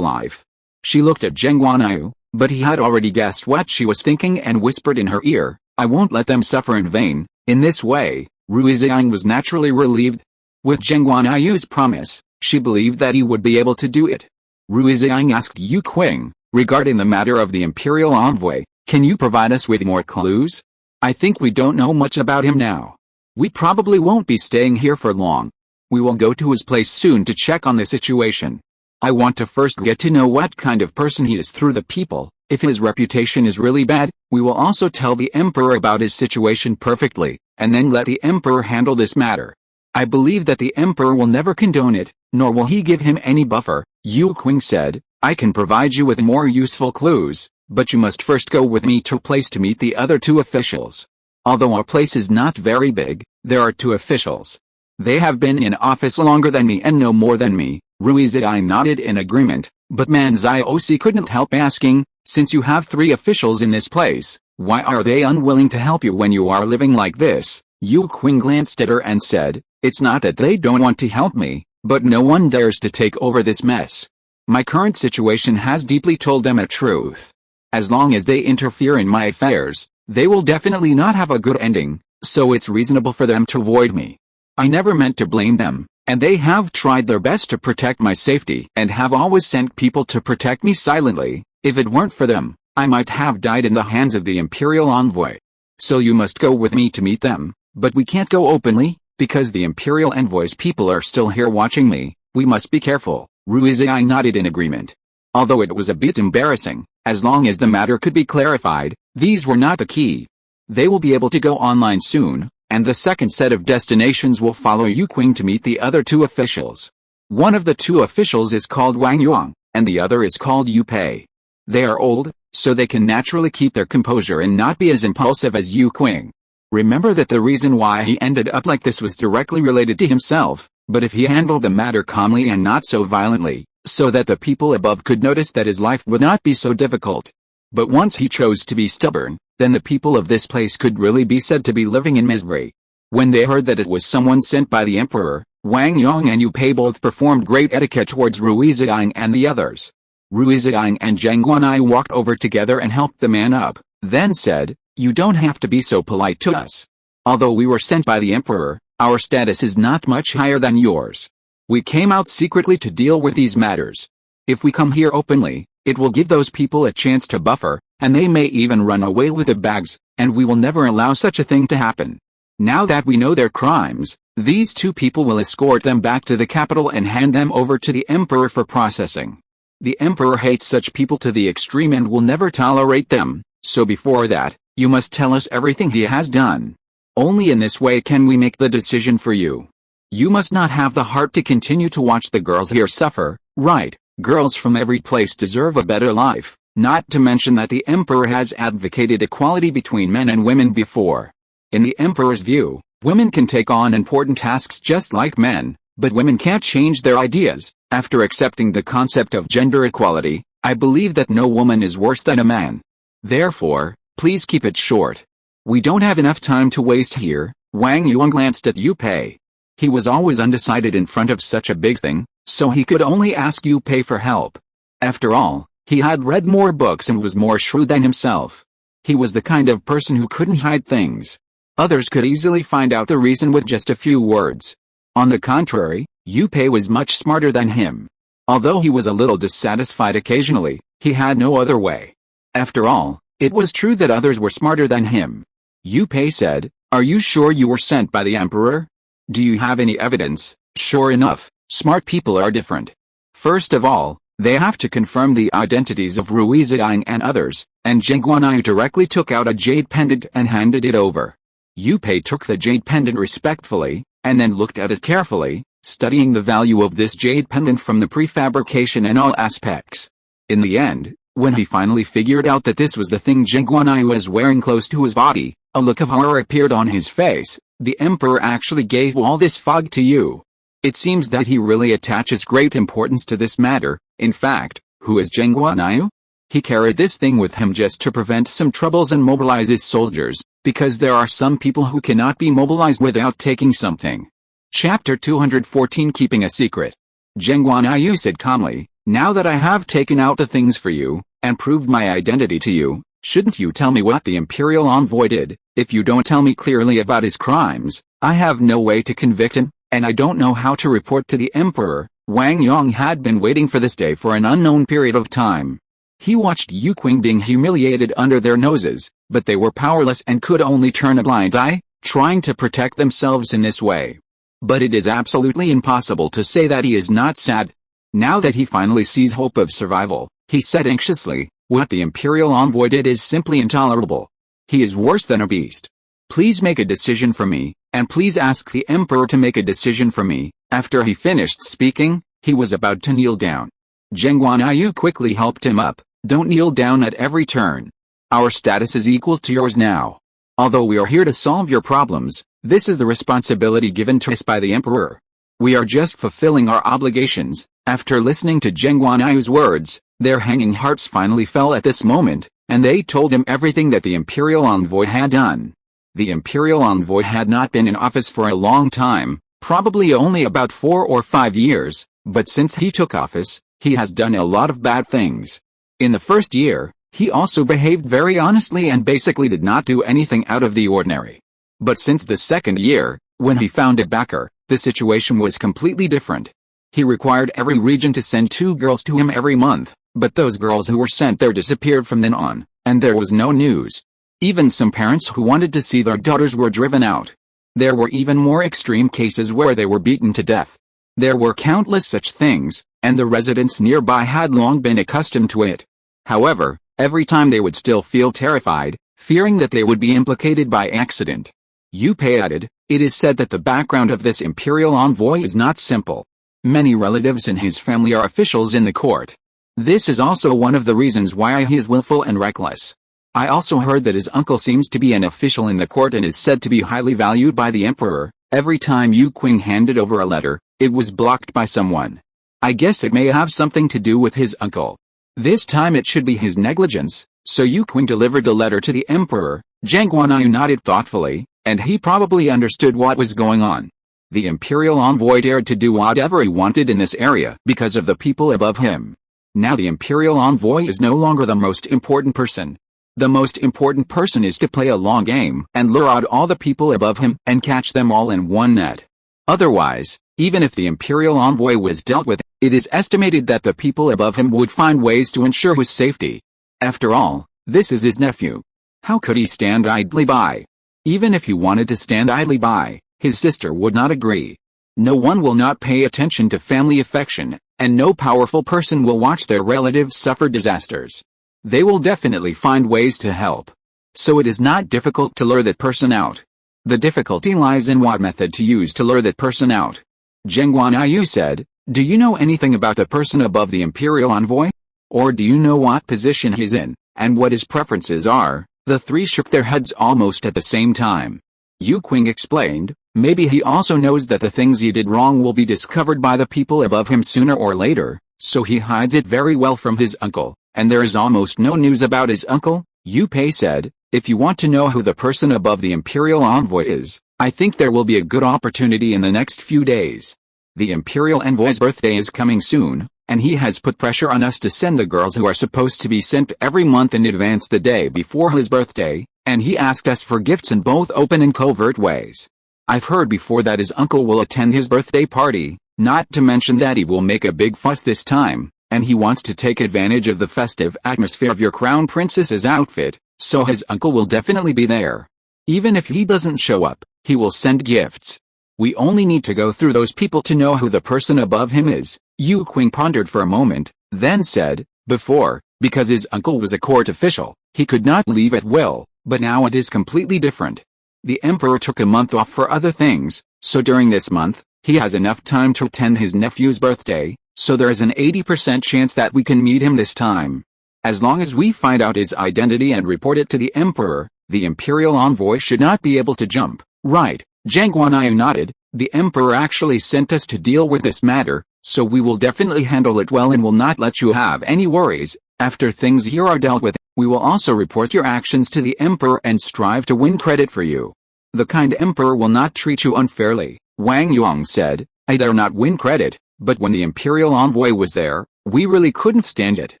A: life. She looked at Geng Guanyu, but he had already guessed what she was thinking and whispered in her ear, I won't let them suffer in vain. In this way, Rui Ziying was naturally relieved. With Geng Guanyu's promise, she believed that he would be able to do it. Rui Ziying asked Yu Qing, regarding the matter of the imperial envoy, can you provide us with more clues? I think we don't know much about him now. We probably won't be staying here for long. We will go to his place soon to check on the situation. I want to first get to know what kind of person he is through the people. If his reputation is really bad, we will also tell the emperor about his situation perfectly, and then let the emperor handle this matter. I believe that the emperor will never condone it, nor will he give him any buffer. Yu Qing said, I can provide you with more useful clues, but you must first go with me to a place to meet the other two officials. Although our place is not very big, there are two officials. They have been in office longer than me and know more than me. Rui Ziying nodded in agreement, but Man Ziosi couldn't help asking, since you have 3 officials in this place, why are they unwilling to help you when you are living like this? Yu Qing glanced at her and said, it's not that they don't want to help me, but no one dares to take over this mess. My current situation has deeply told them a truth. As long as they interfere in my affairs, they will definitely not have a good ending, so it's reasonable for them to avoid me. I never meant to blame them, and they have tried their best to protect my safety and have always sent people to protect me silently. If it weren't for them, I might have died in the hands of the imperial envoy. So you must go with me to meet them, but we can't go openly, because the Imperial Envoy's people are still here watching me. We must be careful." Rui Ziying nodded in agreement. Although it was a bit embarrassing, as long as the matter could be clarified, these were not the key. They will be able to go online soon, and the second set of destinations will follow Yu Qing to meet the other two officials. One of the two officials is called Wang Yuang, and the other is called Yu Pei. They are old, so they can naturally keep their composure and not be as impulsive as Yu Qing. Remember that the reason why he ended up like this was directly related to himself, but if he handled the matter calmly and not so violently, so that the people above could notice that his life would not be so difficult. But once he chose to be stubborn, then the people of this place could really be said to be living in misery. When they heard that it was someone sent by the emperor, Wang Yong and Yu Pei both performed great etiquette towards Rui Ziying and the others. Rui Ziying and Geng Guanyu walked over together and helped the man up, then said, "You don't have to be so polite to us. Although we were sent by the emperor, our status is not much higher than yours. We came out secretly to deal with these matters. If we come here openly, it will give those people a chance to buffer, and they may even run away with the bags, and we will never allow such a thing to happen. Now that we know their crimes, these two people will escort them back to the capital and hand them over to the emperor for processing. The emperor hates such people to the extreme and will never tolerate them, so before that, you must tell us everything he has done. Only in this way can we make the decision for you. You must not have the heart to continue to watch the girls here suffer, right? Girls from every place deserve a better life, not to mention that the emperor has advocated equality between men and women before. In the emperor's view, women can take on important tasks just like men, but women can't change their ideas. After accepting the concept of gender equality, I believe that no woman is worse than a man. Therefore, please keep it short. We don't have enough time to waste here." Wang Yuan glanced at Yu Pei. He was always undecided in front of such a big thing, so he could only ask Yu Pei for help. After all, he had read more books and was more shrewd than himself. He was the kind of person who couldn't hide things. Others could easily find out the reason with just a few words. On the contrary, Yu Pei was much smarter than him. Although he was a little dissatisfied occasionally, he had no other way. After all, it was true that others were smarter than him. Yu Pei said, "Are you sure you were sent by the emperor? Do you have any evidence?" Sure enough, smart people are different. First of all, they have to confirm the identities of Rui Ziying and others, and Geng Guanyu directly took out a jade pendant and handed it over. Yu Pei took the jade pendant respectfully, and then looked at it carefully, studying the value of this jade pendant from the prefabrication and all aspects. In the end, when he finally figured out that this was the thing Geng Guanyu was wearing close to his body, a look of horror appeared on his face. "The emperor actually gave all this fog to you. It seems that he really attaches great importance to this matter. In fact, who is Geng Guanyu? He carried this thing with him just to prevent some troubles and mobilize his soldiers, because there are some people who cannot be mobilized without taking something." Chapter 214 Keeping a Secret. Geng Guanyu said calmly, "Now that I have taken out the things for you, and proved my identity to you, shouldn't you tell me what the Imperial Envoy did? If you don't tell me clearly about his crimes, I have no way to convict him, and I don't know how to report to the Emperor." Wang Yong had been waiting for this day for an unknown period of time. He watched Yu Qing being humiliated under their noses, but they were powerless and could only turn a blind eye, trying to protect themselves in this way. But it is absolutely impossible to say that he is not sad. Now that he finally sees hope of survival, he said anxiously, "What the Imperial Envoy did is simply intolerable. He is worse than a beast. Please make a decision for me, and please ask the Emperor to make a decision for me." After he finished speaking, he was about to kneel down. Geng Guanyu quickly helped him up. "Don't kneel down at every turn. Our status is equal to yours now. Although we are here to solve your problems, this is the responsibility given to us by the Emperor. We are just fulfilling our obligations." After listening to Geng Guanyu's words, their hanging hearts finally fell at this moment, and they told him everything that the Imperial Envoy had done. The Imperial Envoy had not been in office for a long time, probably only about 4 or 5 years, but since he took office, he has done a lot of bad things. In the first year, he also behaved very honestly and basically did not do anything out of the ordinary. But since the second year, when he found a backer, the situation was completely different. He required every region to send 2 girls to him every month, but those girls who were sent there disappeared from then on, and there was no news. Even some parents who wanted to see their daughters were driven out. There were even more extreme cases where they were beaten to death. There were countless such things, and the residents nearby had long been accustomed to it. However, every time they would still feel terrified, fearing that they would be implicated by accident. Yu Pei added, it is said that the background of this imperial envoy is not simple. Many relatives in his family are officials in the court. This is also one of the reasons why he is willful and reckless. I also heard that his uncle seems to be an official in the court and is said to be highly valued by the emperor. Every time Yu Qing handed over a letter, it was blocked by someone. I guess it may have something to do with his uncle. This time it should be his negligence, so Yu Qing delivered the letter to the emperor. Geng Guanyu nodded thoughtfully, and he probably understood what was going on. The imperial envoy dared to do whatever he wanted in this area because of the people above him. Now the imperial envoy is no longer the most important person. The most important person is to play a long game and lure out all the people above him and catch them all in one net. Otherwise, even if the imperial envoy was dealt with, it is estimated that the people above him would find ways to ensure his safety. After all, this is his nephew. How could he stand idly by? Even if he wanted to stand idly by, his sister would not agree. No one will not pay attention to family affection, and no powerful person will watch their relatives suffer disasters. They will definitely find ways to help. So it is not difficult to lure that person out. The difficulty lies in what method to use to lure that person out. Geng Guanyu said, do you know anything about the person above the imperial envoy? Or do you know what position he's in, and what his preferences are? The three shook their heads almost at the same time. Yu Qing explained, maybe he also knows that the things he did wrong will be discovered by the people above him sooner or later, so he hides it very well from his uncle. And there is almost no news about his uncle. Yu Pei said, if you want to know who the person above the imperial envoy is, I think there will be a good opportunity in the next few days. The imperial envoy's birthday is coming soon, and he has put pressure on us to send the girls who are supposed to be sent every month in advance the day before his birthday, and he asked us for gifts in both open and covert ways. I've heard before that his uncle will attend his birthday party, not to mention that he will make a big fuss this time. And he wants to take advantage of the festive atmosphere of your crown princess's outfit, so his uncle will definitely be there. Even if he doesn't show up, he will send gifts. We only need to go through those people to know who the person above him is. Yu Qing pondered for a moment, then said, before, because his uncle was a court official, he could not leave at will, but now it is completely different. The emperor took a month off for other things, so during this month, he has enough time to attend his nephew's birthday. So there is an 80% chance that we can meet him this time. As long as we find out his identity and report it to the emperor, the imperial envoy should not be able to jump. Right, Geng Guanyu nodded, the emperor actually sent us to deal with this matter, so we will definitely handle it well and will not let you have any worries. After things here are dealt with, we will also report your actions to the emperor and strive to win credit for you. The kind emperor will not treat you unfairly, Wang Yong said. I dare not win credit. But when the imperial envoy was there, we really couldn't stand it.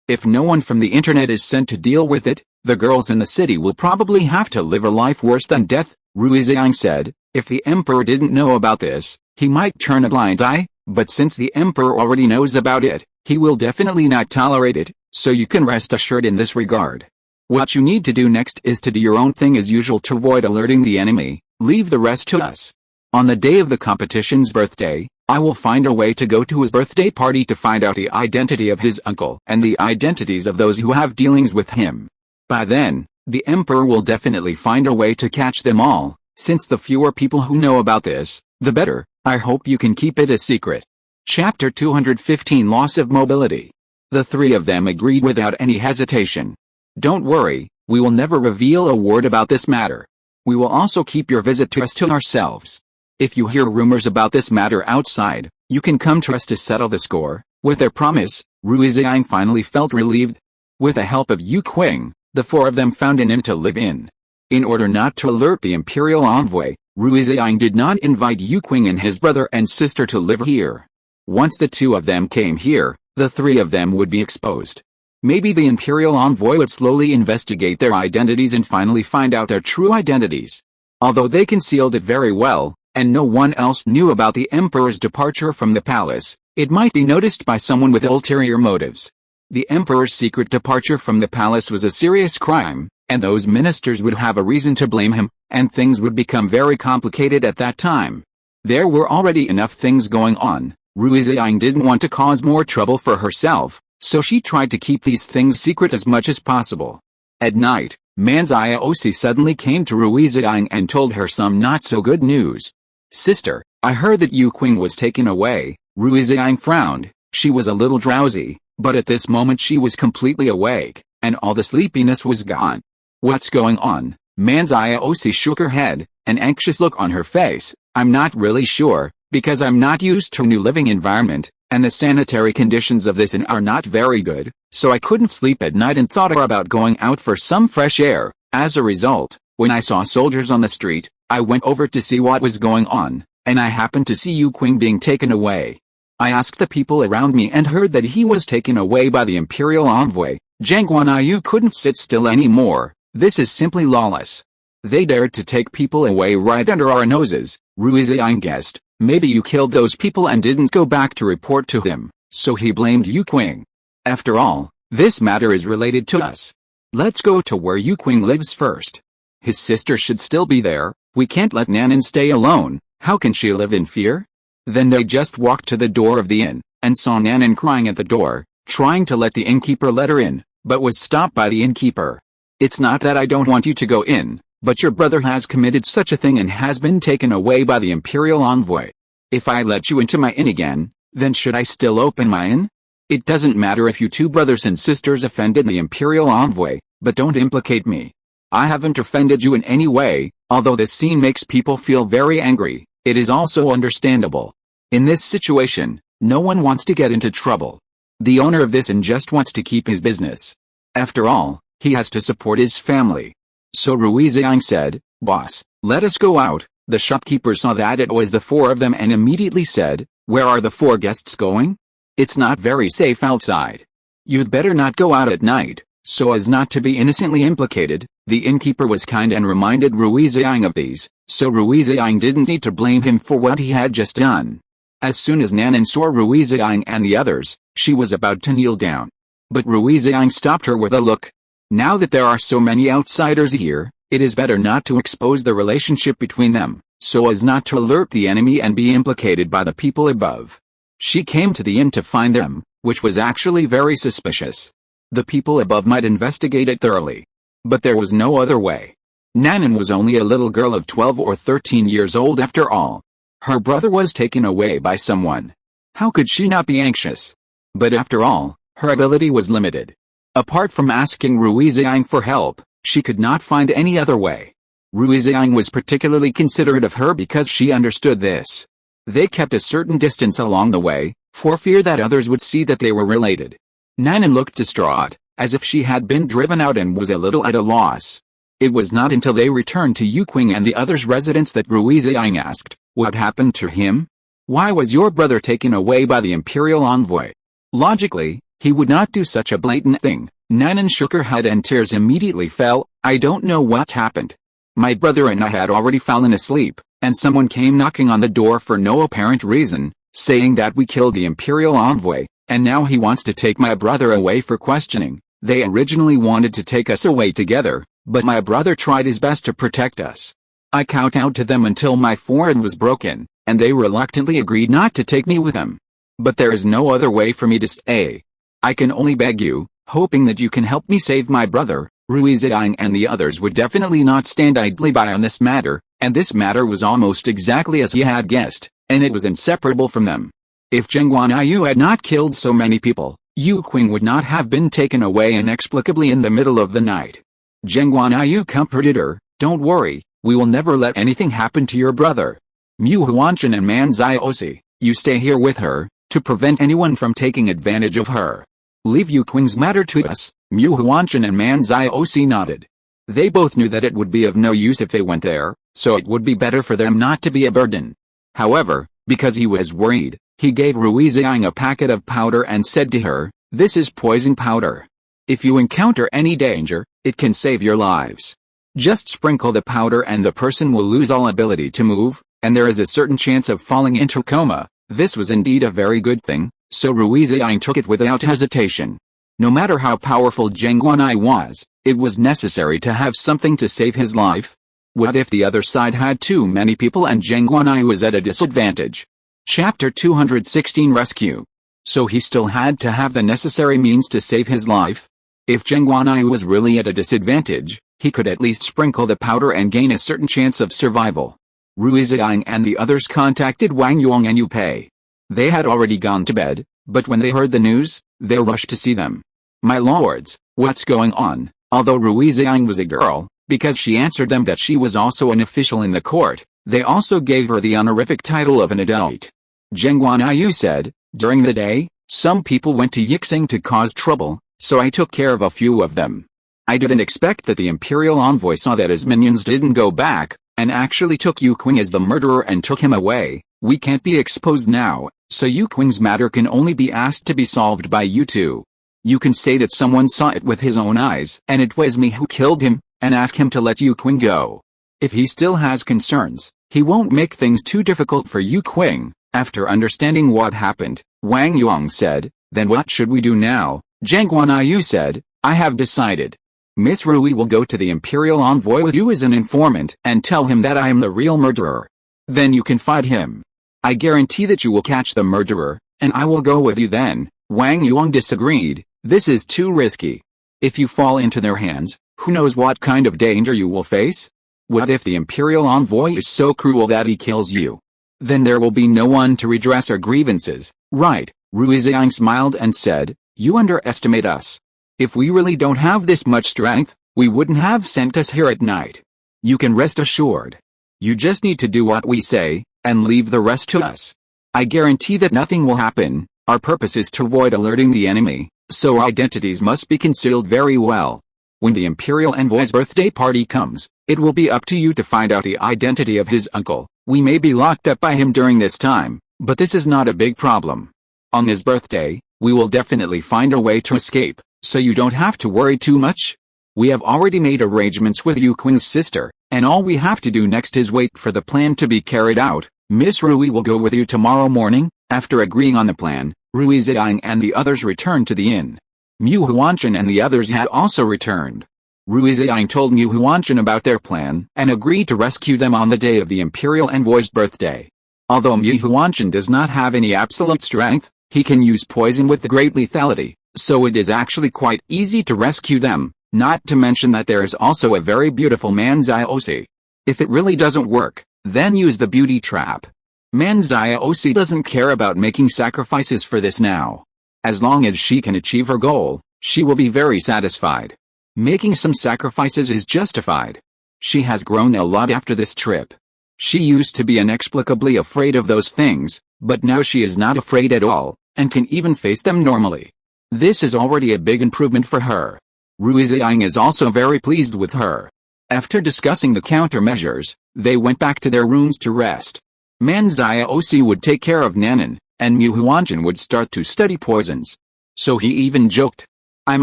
A: If no one from the internet is sent to deal with it, the girls in the city will probably have to live a life worse than death, Rui Ziying said. If the emperor didn't know about this, he might turn a blind eye, but since the emperor already knows about it, he will definitely not tolerate it, so you can rest assured in this regard. What you need to do next is to do your own thing as usual to avoid alerting the enemy, leave the rest to us. On the day of the competition's birthday, I will find a way to go to his birthday party to find out the identity of his uncle and the identities of those who have dealings with him. By then, the emperor will definitely find a way to catch them all, since the fewer people who know about this, the better. I hope you can keep it a secret. Chapter 215 Loss of Mobility. The three of them agreed without any hesitation. Don't worry, we will never reveal a word about this matter. We will also keep your visit to us to ourselves. If you hear rumors about this matter outside, you can come to us to settle the score. With their promise, Rui Ziying finally felt relieved. With the help of Yu Qing, the four of them found an inn to live in. In order not to alert the imperial envoy, Rui Ziying did not invite Yu Qing and his brother and sister to live here. Once the two of them came here, the three of them would be exposed. Maybe the imperial envoy would slowly investigate their identities and finally find out their true identities. Although they concealed it very well, and no one else knew about the emperor's departure from the palace, it might be noticed by someone with ulterior motives. The emperor's secret departure from the palace was a serious crime, and those ministers would have a reason to blame him, and things would become very complicated at that time. There were already enough things going on. Rui Ziying didn't want to cause more trouble for herself, so she tried to keep these things secret as much as possible. At night, Manzai suddenly came to Rui Ziying and told her some not-so-good news. "Sister, I heard that Yu Qing was taken away." Rui Ziying frowned. She was a little drowsy, but at this moment she was completely awake, and all the sleepiness was gone. "What's going on?" Manzai shook her head, an anxious look on her face. "I'm not really sure, because I'm not used to a new living environment, and the sanitary conditions of this inn are not very good, so I couldn't sleep at night and thought about going out for some fresh air. As a result, when I saw soldiers on the street, I went over to see what was going on, and I happened to see Yu Qing being taken away. I asked the people around me and heard that he was taken away by the imperial envoy. Geng Guanyu couldn't sit still anymore. This is simply lawless. They dared to take people away right under our noses." Rui Ziying guessed, maybe you killed those people and didn't go back to report to him, so he blamed Yu Qing. "After all, this matter is related to us. Let's go to where Yu Qing lives first. His sister should still be there. We can't let Nanan stay alone. How can she live in fear?" Then they just walked to the door of the inn, and saw Nanan crying at the door, trying to let the innkeeper let her in, but was stopped by the innkeeper. "It's not that I don't want you to go in, but your brother has committed such a thing and has been taken away by the imperial envoy. If I let you into my inn again, then should I still open my inn? It doesn't matter if you two brothers and sisters offended the imperial envoy, but don't implicate me. I haven't offended you in any way." Although this scene makes people feel very angry, it is also understandable. In this situation, no one wants to get into trouble. The owner of this inn just wants to keep his business. After all, he has to support his family. So Rui Ziying said, "Boss, let us go out." The shopkeeper saw that it was the four of them and immediately said, "Where are the four guests going? It's not very safe outside. You'd better not go out at night, so as not to be innocently implicated." The innkeeper was kind and reminded Rui Ziying of these, so Rui Ziying didn't need to blame him for what he had just done. As soon as Nanan saw Rui Ziying and the others, she was about to kneel down. But Rui Ziying stopped her with a look. "Now that there are so many outsiders here, it is better not to expose the relationship between them, so as not to alert the enemy and be implicated by the people above." She came to the inn to find them, which was actually very suspicious. The people above might investigate it thoroughly. But there was no other way. Nanan was only a little girl of 12 or 13 years old after all. Her brother was taken away by someone. How could she not be anxious? But after all, her ability was limited. Apart from asking Rui Ziying for help, she could not find any other way. Rui Ziying was particularly considerate of her because she understood this. They kept a certain distance along the way, for fear that others would see that they were related. Nanan looked distraught, as if she had been driven out and was a little at a loss. It was not until they returned to Yu Qing and the others' residence that Rui Ziying asked, "What happened to him? Why was your brother taken away by the imperial envoy?" Logically, he would not do such a blatant thing. Nanan shook her head and tears immediately fell. "I don't know what happened. My brother and I had already fallen asleep, and someone came knocking on the door for no apparent reason, saying that we killed the imperial envoy, and now he wants to take my brother away for questioning. They originally wanted to take us away together, but my brother tried his best to protect us. I kowtowed to them until my forehead was broken, and they reluctantly agreed not to take me with them. But there is no other way for me to stay. I can only beg you, hoping that you can help me save my brother." Rui Ziying and the others would definitely not stand idly by on this matter, and this matter was almost exactly as he had guessed, and it was inseparable from them. If Geng Guanyu had not killed so many people, Yu Qing would not have been taken away inexplicably in the middle of the night. Geng Guanyu comforted her, "Don't worry, we will never let anything happen to your brother. Mu Huanshan and Manzai, you stay here with her, to prevent anyone from taking advantage of her. Leave Yu Qing's matter to us." Mu Huanshan and Manzai nodded. They both knew that it would be of no use if they went there, so it would be better for them not to be a burden. However, because he was worried, he gave Rui Ziying a packet of powder and said to her, "This is poison powder. If you encounter any danger, it can save your lives. Just sprinkle the powder and the person will lose all ability to move, and there is a certain chance of falling into coma." This was indeed a very good thing, so Rui Ziying took it without hesitation. No matter how powerful Geng Guanyu was, it was necessary to have something to save his life. What if the other side had too many people and Geng Guanyu was at a disadvantage? Chapter 216 Rescue. So he still had to have the necessary means to save his life? If Geng Guanyu was really at a disadvantage, he could at least sprinkle the powder and gain a certain chance of survival. Rui Ziying and the others contacted Wang Yuang and Yu Pei. They had already gone to bed, but when they heard the news, they rushed to see them. My lords, what's going on? Although Rui Ziying was a girl, because she answered them that she was also an official in the court, they also gave her the honorific title of an adult. Geng Guanyu said, during the day, some people went to Yixing to cause trouble, so I took care of a few of them. I didn't expect that the imperial envoy saw that his minions didn't go back, and actually took Yu Qing as the murderer and took him away. We can't be exposed now, so Yu Qing's matter can only be asked to be solved by you two. You can say that someone saw it with his own eyes and it was me who killed him, and ask him to let Yu Qing go. If he still has concerns, he won't make things too difficult for Yu Qing. After understanding what happened, Wang Yuang said, then what should we do now? Geng Guanyu said, I have decided. Miss Rui will go to the imperial envoy with you as an informant and tell him that I am the real murderer. Then you can fight him. I guarantee that you will catch the murderer, and I will go with you then. Wang Yuang disagreed. This is too risky. If you fall into their hands, who knows what kind of danger you will face? What if the imperial envoy is so cruel that he kills you? Then there will be no one to redress our grievances, right? Rui Ziying smiled and said, you underestimate us. If we really don't have this much strength, we wouldn't have sent us here at night. You can rest assured. You just need to do what we say, and leave the rest to us. I guarantee that nothing will happen. Our purpose is to avoid alerting the enemy, so our identities must be concealed very well. When the imperial envoy's birthday party comes, it will be up to you to find out the identity of his uncle. We may be locked up by him during this time, but this is not a big problem. On his birthday, we will definitely find a way to escape, so you don't have to worry too much. We have already made arrangements with Yu Qing's sister, and all we have to do next is wait for the plan to be carried out. Miss Rui will go with you tomorrow morning. After agreeing on the plan, Rui Ziying and the others returned to the inn. Mu Huanshan and the others had also returned. Rui Ziying told Mu Huanshan about their plan and agreed to rescue them on the day of the imperial envoy's birthday. Although Mu Huanshan does not have any absolute strength, he can use poison with great lethality, so it is actually quite easy to rescue them, not to mention that there is also a very beautiful Manzai. If it really doesn't work, then use the beauty trap. Manzai doesn't care about making sacrifices for this now. As long as she can achieve her goal, she will be very satisfied. Making some sacrifices is justified. She has grown a lot after this trip. She used to be inexplicably afraid of those things, but now she is not afraid at all, and can even face them normally. This is already a big improvement for her. Rui Ziying is also very pleased with her. After discussing the countermeasures, they went back to their rooms to rest. Manzai would take care of Nanan, and Mu Huanshan would start to study poisons. So he even joked, I'm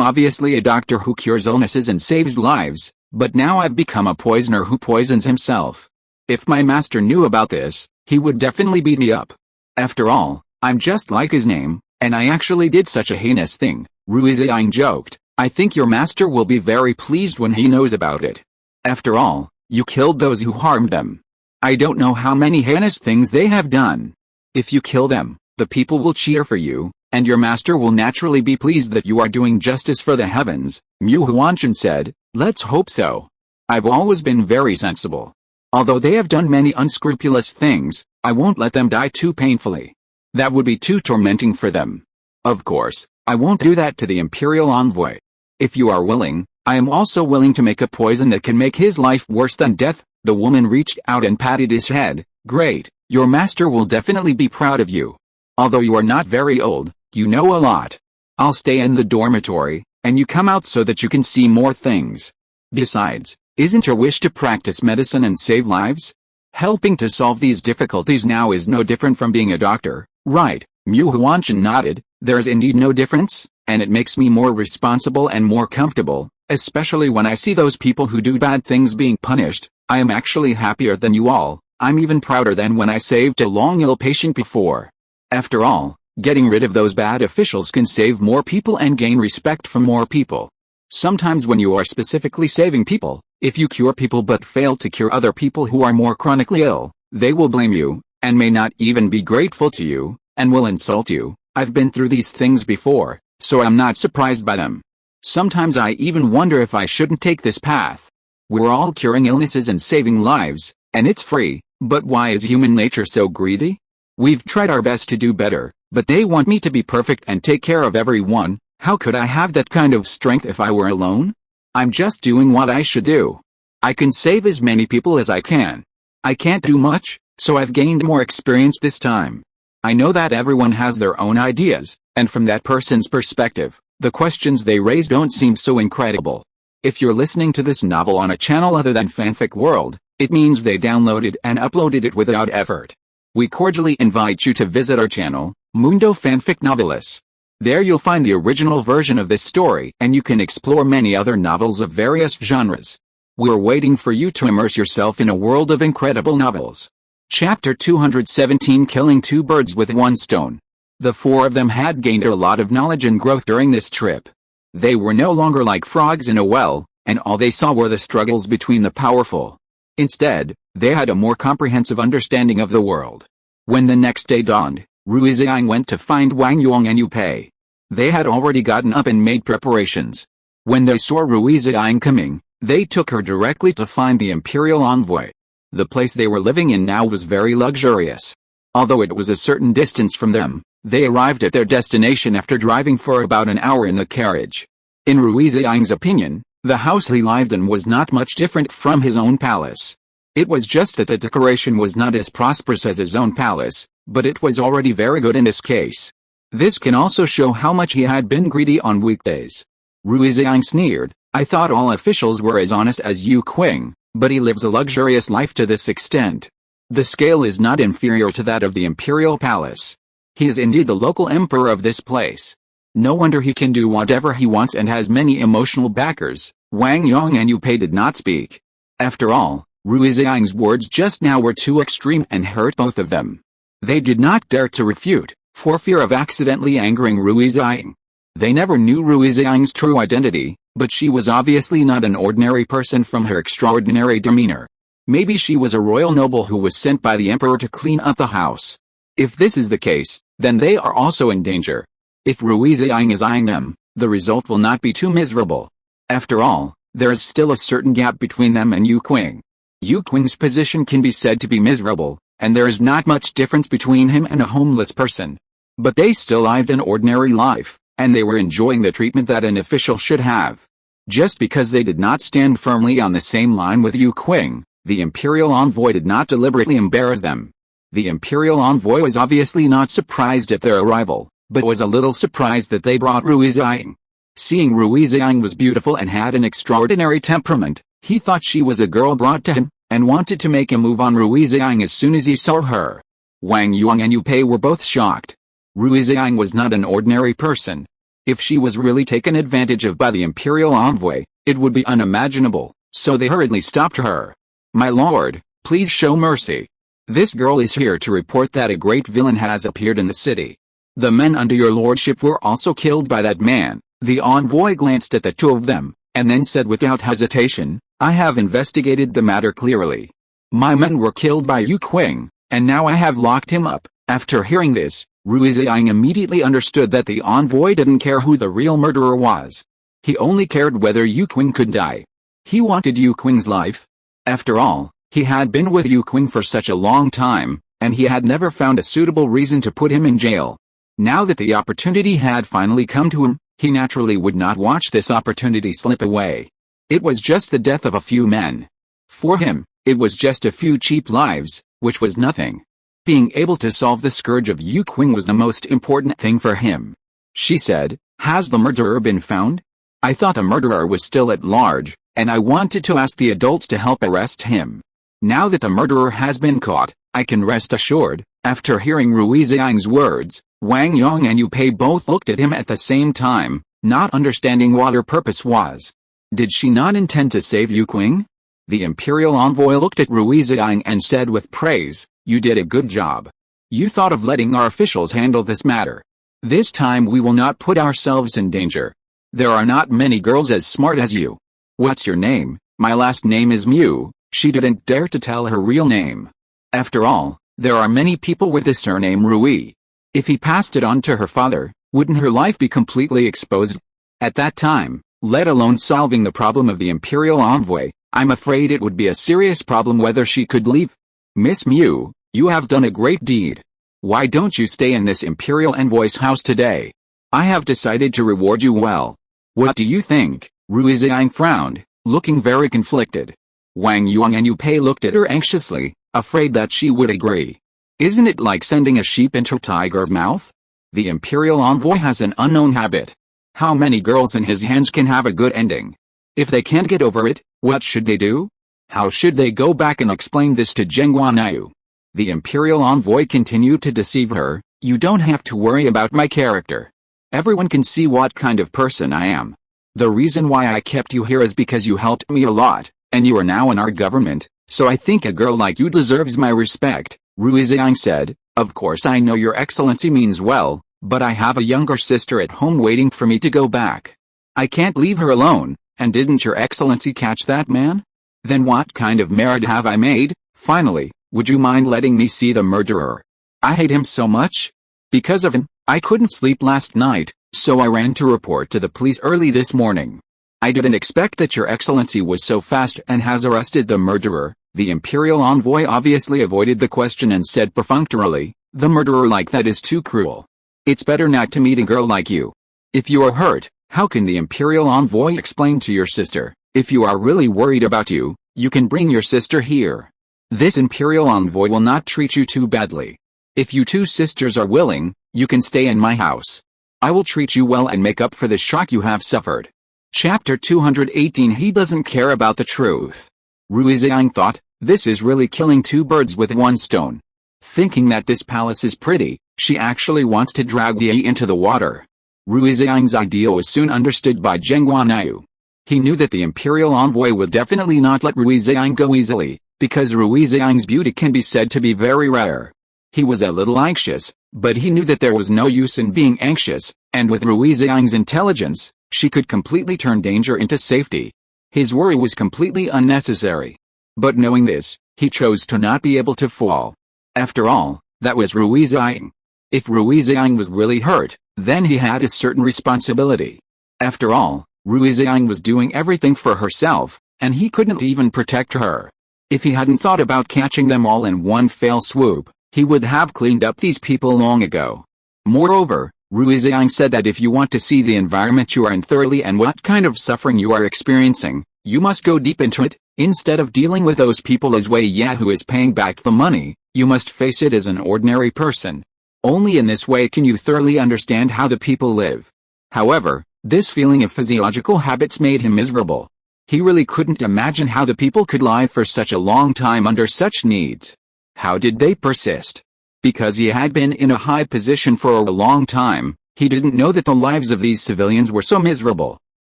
A: obviously a doctor who cures illnesses and saves lives, but now I've become a poisoner who poisons himself. If my master knew about this, he would definitely beat me up. After all, I'm just like his name, and I actually did such a heinous thing. Rui Ziying joked, I think your master will be very pleased when he knows about it. After all, you killed those who harmed them. I don't know how many heinous things they have done. If you kill them, the people will cheer for you, and your master will naturally be pleased that you are doing justice for the heavens. Mu Huanshan said, let's hope so. I've always been very sensible. Although they have done many unscrupulous things, I won't let them die too painfully. That would be too tormenting for them. Of course, I won't do that to the imperial envoy. If you are willing, I am also willing to make a poison that can make his life worse than death. The woman reached out and patted his head. Great, your master will definitely be proud of you. Although you are not very old, you know a lot. I'll stay in the dormitory, and you come out so that you can see more things. Besides, isn't your wish to practice medicine and save lives? Helping to solve these difficulties now is no different from being a doctor, right? Mu Huanshan nodded. There is indeed no difference, and it makes me more responsible and more comfortable, especially when I see those people who do bad things being punished. I am actually happier than you all. I'm even prouder than when I saved a long ill patient before. After all, Getting rid of those bad officials can save more people and gain respect from more people. Sometimes when you are specifically saving people, if you cure people but fail to cure other people who are more chronically ill, they will blame you, and may not even be grateful to you, and will insult you. I've been through these things before, so I'm not surprised by them. Sometimes I even wonder if I shouldn't take this path. We're all curing illnesses and saving lives, and it's free, but why is human nature so greedy? We've tried our best to do better, but they want me to be perfect and take care of everyone. How could I have that kind of strength if I were alone? I'm just doing what I should do. I can save as many people as I can. I can't do much, so I've gained more experience this time. I know that everyone has their own ideas, and from that person's perspective, the questions they raise don't seem so incredible. If you're listening to this novel on a channel other than Fanfic World, it means they downloaded and uploaded it without effort. We cordially invite you to visit our channel, Mundo Fanfic Novelis. There you'll find the original version of this story, and you can explore many other novels of various genres. We're waiting for you to immerse yourself in a world of incredible novels. Chapter 217, Killing Two Birds with One Stone. The four of them had gained a lot of knowledge and growth during this trip. They were no longer like frogs in a well, and all they saw were the struggles between the powerful. Instead, they had a more comprehensive understanding of the world. When the next day dawned, Rui Ziying went to find Wang Yong and Yu Pei. They had already gotten up and made preparations. When they saw Rui Ziying coming, they took her directly to find the imperial envoy. The place they were living in now was very luxurious. Although it was a certain distance from them, they arrived at their destination after driving for about an hour in the carriage. In Rui Ziying's opinion, the house he lived in was not much different from his own palace. It was just that the decoration was not as prosperous as his own palace, but it was already very good in this case. This can also show how much he had been greedy on weekdays. Rui Ziying sneered, I thought all officials were as honest as Yu Qing, but he lives a luxurious life to this extent. The scale is not inferior to that of the imperial palace. He is indeed the local emperor of this place. No wonder he can do whatever he wants and has many emotional backers. Wang Yong and Yu Pei did not speak. After all, Rui Ziying's words just now were too extreme and hurt both of them. They did not dare to refute, for fear of accidentally angering Rui Ziying. They never knew Rui Ziying's true identity, but she was obviously not an ordinary person from her extraordinary demeanor. Maybe she was a royal noble who was sent by the emperor to clean up the house. If this is the case, then they are also in danger. If Rui Ziying is eyeing them, the result will not be too miserable. After all, there is still a certain gap between them and Yu Qing. Yu Qing's position can be said to be miserable, and there is not much difference between him and a homeless person. But they still lived an ordinary life, and they were enjoying the treatment that an official should have. Just because they did not stand firmly on the same line with Yu Qing, the imperial envoy did not deliberately embarrass them. The imperial envoy was obviously not surprised at their arrival, but was a little surprised that they brought Rui Ziying. Seeing Rui Ziying was beautiful and had an extraordinary temperament, he thought she was a girl brought to him, and wanted to make a move on Rui Ziying as soon as he saw her. Wang Yong and Yu Pei were both shocked. Rui Ziying was not an ordinary person. If she was really taken advantage of by the imperial envoy, it would be unimaginable, so they hurriedly stopped her. My lord, please show mercy. This girl is here to report that a great villain has appeared in the city. The men under your lordship were also killed by that man. The envoy glanced at the two of them, and then said without hesitation, I have investigated the matter clearly. My men were killed by Yu Qing, and now I have locked him up. After hearing this, Rui Ziying immediately understood that the envoy didn't care who the real murderer was. He only cared whether Yu Qing could die. He wanted Yu Qing's life. After all, he had been with Yu Qing for such a long time, and he had never found a suitable reason to put him in jail. Now that the opportunity had finally come to him, he naturally would not watch this opportunity slip away. It was just the death of a few men. For him, it was just a few cheap lives, which was nothing. Being able to solve the scourge of Yu Qing was the most important thing for him. She said, has the murderer been found? I thought the murderer was still at large, and I wanted to ask the adults to help arrest him. Now that the murderer has been caught, I can rest assured. After hearing Rui Ziying's words, Wang Yong and Yu Pei both looked at him at the same time, not understanding what her purpose was. Did she not intend to save Yu Qing? The imperial envoy looked at Rui Ziying and said with praise, you did a good job. You thought of letting our officials handle this matter. This time we will not put ourselves in danger. There are not many girls as smart as you. What's your name? My last name is Mew. She didn't dare to tell her real name. After all, there are many people with the surname Rui. If he passed it on to her father, wouldn't her life be completely exposed? At that time, let alone solving the problem of the Imperial Envoy, I'm afraid it would be a serious problem whether she could leave. Miss Mew, you have done a great deed. Why don't you stay in this Imperial Envoy's house today? I have decided to reward you well. What do you think? Rui Ziying frowned, looking very conflicted. Wang Yuang and Yu Pei looked at her anxiously, afraid that she would agree. Isn't it like sending a sheep into a tiger's mouth? The Imperial Envoy has an unknown habit. How many girls in his hands can have a good ending? If they can't get over it, what should they do? How should they go back and explain this to Geng Guanyu? The Imperial Envoy continued to deceive her. You don't have to worry about my character. Everyone can see what kind of person I am. The reason why I kept you here is because you helped me a lot, and you are now in our government, so I think a girl like you deserves my respect, Rui Ziying said. Of course I know your excellency means well, but I have a younger sister at home waiting for me to go back. I can't leave her alone, and didn't your excellency catch that man? Then what kind of merit have I made? Finally, would you mind letting me see the murderer? I hate him so much. Because of him, I couldn't sleep last night, so I ran to report to the police early this morning. I didn't expect that your excellency was so fast and has arrested the murderer. The Imperial Envoy obviously avoided the question and said perfunctorily, the murderer like that is too cruel. It's better not to meet a girl like you. If you are hurt, how can the Imperial Envoy explain to your sister? If you are really worried about you, you can bring your sister here. This Imperial Envoy will not treat you too badly. If you two sisters are willing, you can stay in my house. I will treat you well and make up for the shock you have suffered. Chapter 218. He doesn't care about the truth. Rui Ziying thought, this is really killing two birds with one stone. Thinking that this palace is pretty, she actually wants to drag Yi into the water. Rui Ziying's idea was soon understood by Geng Guanyu. He knew that the Imperial Envoy would definitely not let Rui Ziying go easily, because Rui Ziying's beauty can be said to be very rare. He was a little anxious, but he knew that there was no use in being anxious, and with Rui Ziying's intelligence, she could completely turn danger into safety. His worry was completely unnecessary. But knowing this, he chose to not be able to fall. After all, that was Rui Ziying. If Rui Ziying was really hurt, then he had a certain responsibility. After all, Rui Ziying was doing everything for herself, and he couldn't even protect her. If he hadn't thought about catching them all in one fell swoop, he would have cleaned up these people long ago. Moreover, Rui Ziying said that if you want to see the environment you are in thoroughly and what kind of suffering you are experiencing, you must go deep into it. Instead of dealing with those people as Wei Ya who is paying back the money, you must face it as an ordinary person. Only in this way can you thoroughly understand how the people live. However, this feeling of physiological habits made him miserable. He really couldn't imagine how the people could lie for such a long time under such needs. How did they persist? Because he had been in a high position for a long time, he didn't know that the lives of these civilians were so miserable.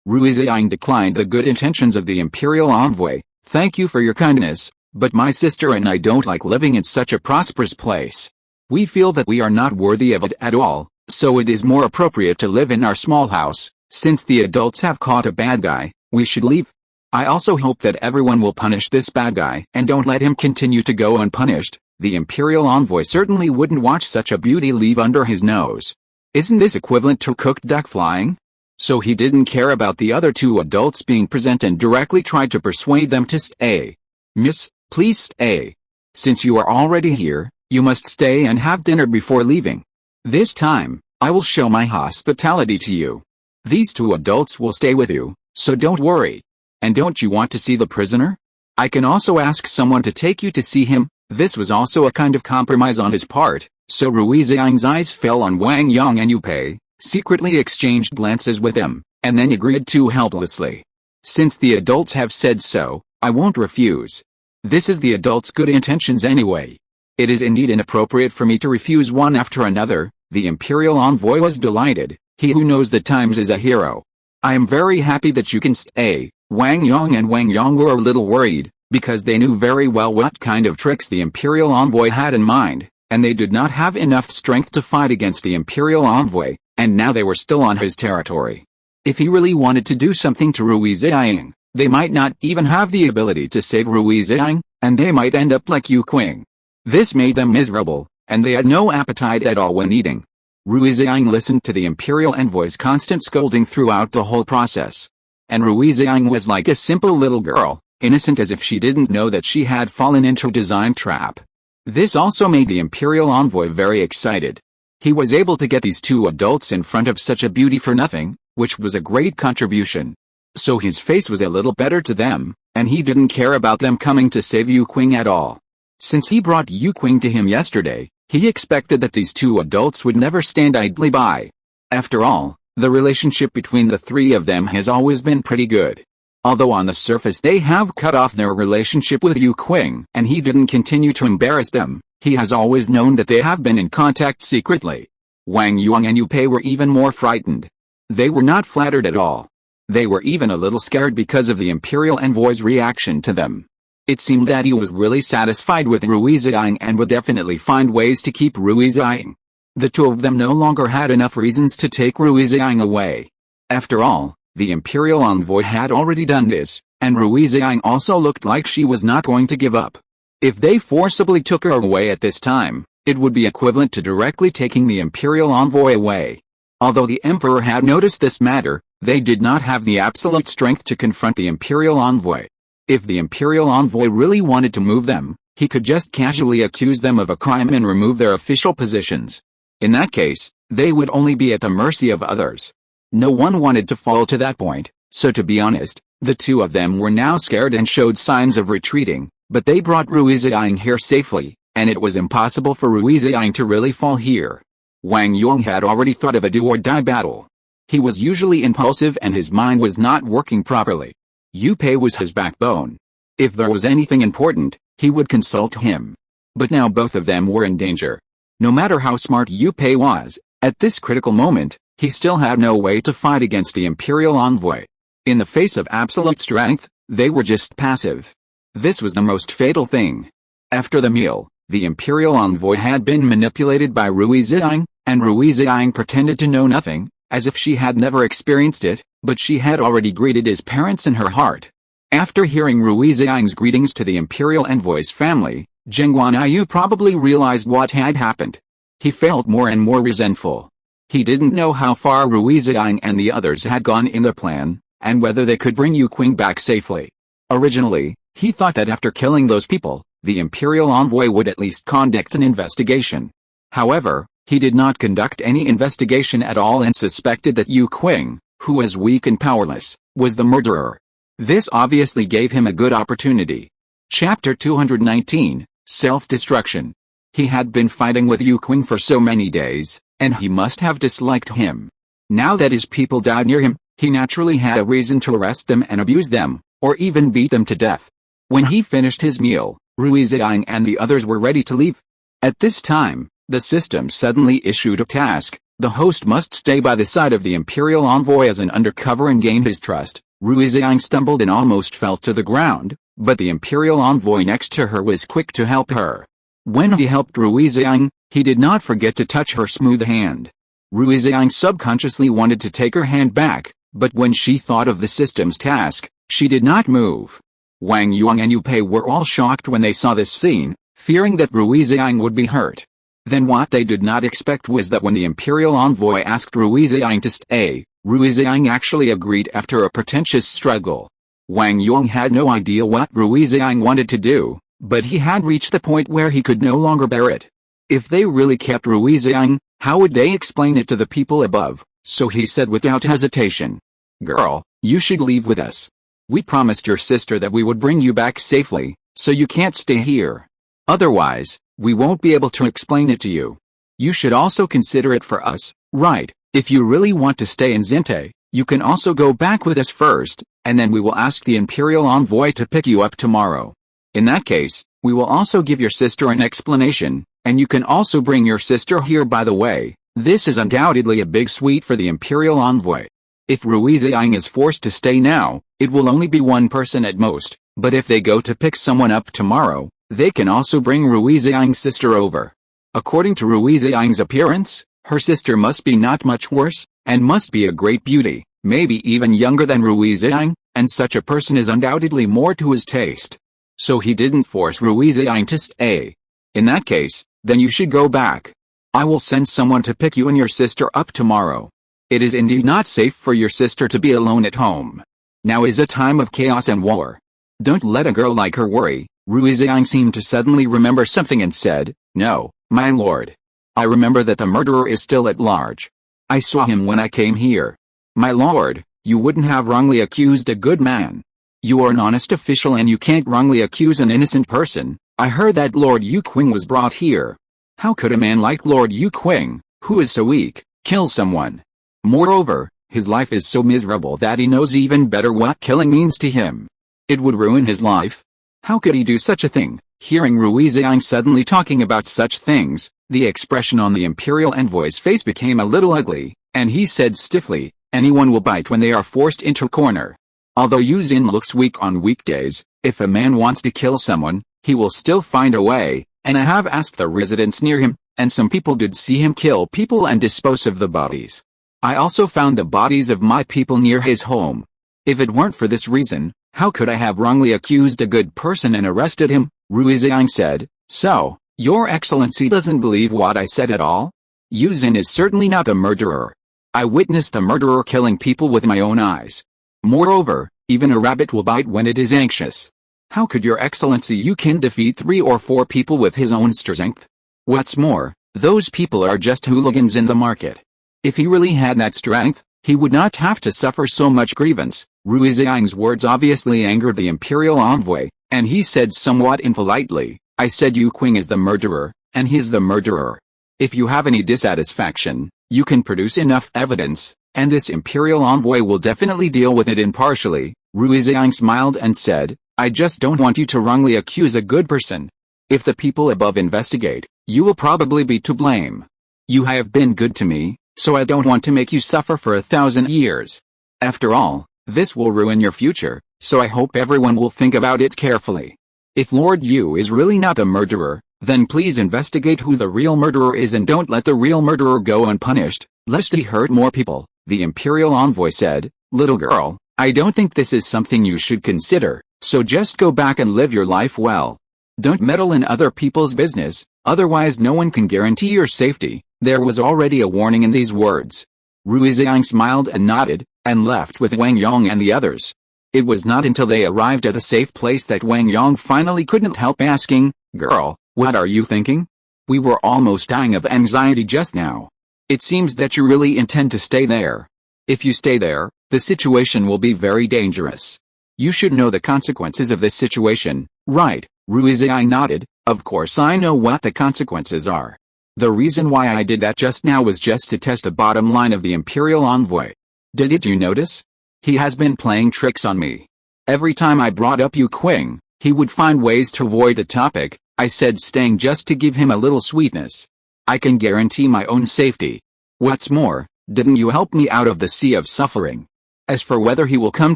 A: Rui Ziying declined the good intentions of the Imperial Envoy. Thank you for your kindness, but my sister and I don't like living in such a prosperous place. We feel that we are not worthy of it at all, so it is more appropriate to live in our small house. Since the adults have caught a bad guy, we should leave. I also hope that everyone will punish this bad guy and don't let him continue to go unpunished. The Imperial Envoy certainly wouldn't watch such a beauty leave under his nose. Isn't this equivalent to cooked duck flying? So he didn't care about the other two adults being present and directly tried to persuade them to stay. Miss, please stay. Since you are already here, you must stay and have dinner before leaving. This time, I will show my hospitality to you. These two adults will stay with you, so don't worry. And don't you want to see the prisoner? I can also ask someone to take you to see him. This was also a kind of compromise on his part, so Rui Ziying's eyes fell on Wang Yang and Yu Pei, secretly exchanged glances with him, and then agreed to helplessly. Since the adults have said so, I won't refuse. This is the adults' good intentions anyway. It is indeed inappropriate for me to refuse one after another. The Imperial Envoy was delighted. He who knows the times is a hero. I am very happy that you can stay. Wang Yang and Wang Yang were a little worried, because they knew very well what kind of tricks the Imperial Envoy had in mind. and they did not have enough strength to fight against the Imperial envoy, and now they were still on his territory. If he really wanted to do something to Rui Ziying, they might not even have the ability to save Rui Ziying, and they might end up like Yu Qing. This made them miserable, and they had no appetite at all when eating. Rui Ziying listened to the Imperial envoy's constant scolding throughout the whole process. And Rui Ziying was like a simple little girl, innocent as if she didn't know that she had fallen into a design trap. This also made the Imperial envoy very excited. He was able to get these two adults in front of such a beauty for nothing, which was a great contribution. So his face was a little better to them, and he didn't care about them coming to save Yu Qing at all. Since he brought Yu Qing to him yesterday, he expected that these two adults would never stand idly by. After all, the relationship between the three of them has always been pretty good. Although on the surface they have cut off their relationship with Yu Qing and he didn't continue to embarrass them, he has always known that they have been in contact secretly. Wang Yuang and Yu Pei were even more frightened. They were not flattered at all. They were even a little scared because of the Imperial envoy's reaction to them. It seemed that he was really satisfied with Rui Ziying and would definitely find ways to keep Rui Ziying. The two of them no longer had enough reasons to take Rui Ziying away. After all, the Imperial envoy had already done this, and Rui Ziying also looked like she was not going to give up. If they forcibly took her away at this time, it would be equivalent to directly taking the Imperial envoy away. Although the Emperor had noticed this matter, they did not have the absolute strength to confront the Imperial envoy. If the Imperial envoy really wanted to move them, he could just casually accuse them of a crime and remove their official positions. In that case, they would only be at the mercy of others. No one wanted to fall to that point, so to be honest, the two of them were now scared and showed signs of retreating, but they brought Rui Ziying here safely, and it was impossible for Rui Ziying to really fall here. Wang Yuang had already thought of a do-or-die battle. He was usually impulsive and his mind was not working properly. Yu Pei was his backbone. If there was anything important, he would consult him. But now both of them were in danger. No matter how smart Yu Pei was, at this critical moment, he still had no way to fight against the Imperial envoy. In the face of absolute strength, they were just passive. This was the most fatal thing. After the meal, the Imperial envoy had been manipulated by Rui Ziying, and Rui Ziying pretended to know nothing, as if she had never experienced it, but she had already greeted his parents in her heart. After hearing Rui Ziying's greetings to the Imperial envoy's family, Geng Guanyu probably realized what had happened. He felt more and more resentful. He didn't know how far Rui Ziying and the others had gone in their plan, and whether they could bring Yu Qing back safely. Originally, he thought that after killing those people, the Imperial envoy would at least conduct an investigation. However, he did not conduct any investigation at all and suspected that Yu Qing, who was weak and powerless, was the murderer. This obviously gave him a good opportunity. Chapter 219, Self-Destruction. He had been fighting with Yu Qing for so many days, and he must have disliked him. Now that his people died near him, he naturally had a reason to arrest them and abuse them, or even beat them to death. When he finished his meal, Rui Ziying and the others were ready to leave. At this time, the system suddenly issued a task. The host must stay by the side of the Imperial envoy as an undercover and gain his trust. Rui Ziying stumbled and almost fell to the ground, but the Imperial envoy next to her was quick to help her. When he helped Rui Ziying, he did not forget to touch her smooth hand. Rui Ziying subconsciously wanted to take her hand back, but when she thought of the system's task, she did not move. Wang Yuang and Yu Pei were all shocked when they saw this scene, fearing that Rui Ziying would be hurt. Then what they did not expect was that when the Imperial envoy asked Rui Ziying to stay, Rui Ziying actually agreed after a pretentious struggle. Wang Yuang had no idea what Rui Ziying wanted to do, but he had reached the point where he could no longer bear it. If they really kept Rui Ziying, how would they explain it to the people above? So he said without hesitation, "Girl, you should leave with us. We promised your sister that we would bring you back safely, so you can't stay here. Otherwise, we won't be able to explain it to you. You should also consider it for us, right? If you really want to stay in Xinte, you can also go back with us first, and then we will ask the Imperial envoy to pick you up tomorrow. In that case, we will also give your sister an explanation, and you can also bring your sister here. By the way, this is undoubtedly a big sweet for the Imperial envoy. If Rui Ziying is forced to stay now, it will only be one person at most, but if they go to pick someone up tomorrow, they can also bring Rui Ziying's sister over." According to Rui Ziying's appearance, her sister must be not much worse, and must be a great beauty, maybe even younger than Rui Ziying, and such a person is undoubtedly more to his taste. So he didn't force Rui Ziying to stay. In that case, then you should go back. I will send someone to pick you and your sister up tomorrow. It is indeed not safe for your sister to be alone at home. Now is a time of chaos and war. Don't let a girl like her worry. Rui Ziying seemed to suddenly remember something and said, "No, my lord. I remember that the murderer is still at large. I saw him when I came here. My lord, you wouldn't have wrongly accused a good man. You are an honest official and you can't wrongly accuse an innocent person. I heard that Lord Yu Qing was brought here. How could a man like Lord Yu Qing, who is so weak, kill someone? Moreover, his life is so miserable that he knows even better what killing means to him. It would ruin his life. How could he do such a thing?" Hearing Rui Ziying suddenly talking about such things, the expression on the imperial envoy's face became a little ugly, and he said stiffly, "Anyone will bite when they are forced into a corner. Although Yu Xin looks weak on weekdays, if a man wants to kill someone, he will still find a way, and I have asked the residents near him, and some people did see him kill people and dispose of the bodies. I also found the bodies of my people near his home. If it weren't for this reason, how could I have wrongly accused a good person and arrested him?" Rui Ziying said, "So, your excellency doesn't believe what I said at all? Yu Xin is certainly not a murderer. I witnessed the murderer killing people with my own eyes. Moreover, even a rabbit will bite when it is anxious. How could your excellency Yu Qin defeat 3 or 4 people with his own strength? What's more, those people are just hooligans in the market. If he really had that strength, he would not have to suffer so much grievance." Rui Ziying's words obviously angered the imperial envoy, and he said somewhat impolitely, "I said Yu Qing is the murderer, and he's the murderer. If you have any dissatisfaction, you can produce enough evidence, and this imperial envoy will definitely deal with it impartially." Rui Ziying smiled and said, "I just don't want you to wrongly accuse a good person. If the people above investigate, you will probably be to blame. You have been good to me, so I don't want to make you suffer for 1,000 years. After all, this will ruin your future, so I hope everyone will think about it carefully. If Lord Yu is really not a murderer, then please investigate who the real murderer is and don't let the real murderer go unpunished, lest he hurt more people." The imperial envoy said, "Little girl, I don't think this is something you should consider, so just go back and live your life well. Don't meddle in other people's business, otherwise no one can guarantee your safety." There was already a warning in these words. Rui Ziying smiled and nodded, and left with Wang Yong and the others. It was not until they arrived at a safe place that Wang Yong finally couldn't help asking, "Girl, what are you thinking? We were almost dying of anxiety just now. It seems that you really intend to stay there. If you stay there, the situation will be very dangerous. You should know the consequences of this situation, right?" Rui Ziying nodded, "Of course I know what the consequences are. The reason why I did that just now was just to test the bottom line of the imperial envoy. Did you notice? He has been playing tricks on me. Every time I brought up Yu Qing, he would find ways to avoid the topic. I said staying just to give him a little sweetness. I can guarantee my own safety. What's more, didn't you help me out of the sea of suffering? As for whether he will come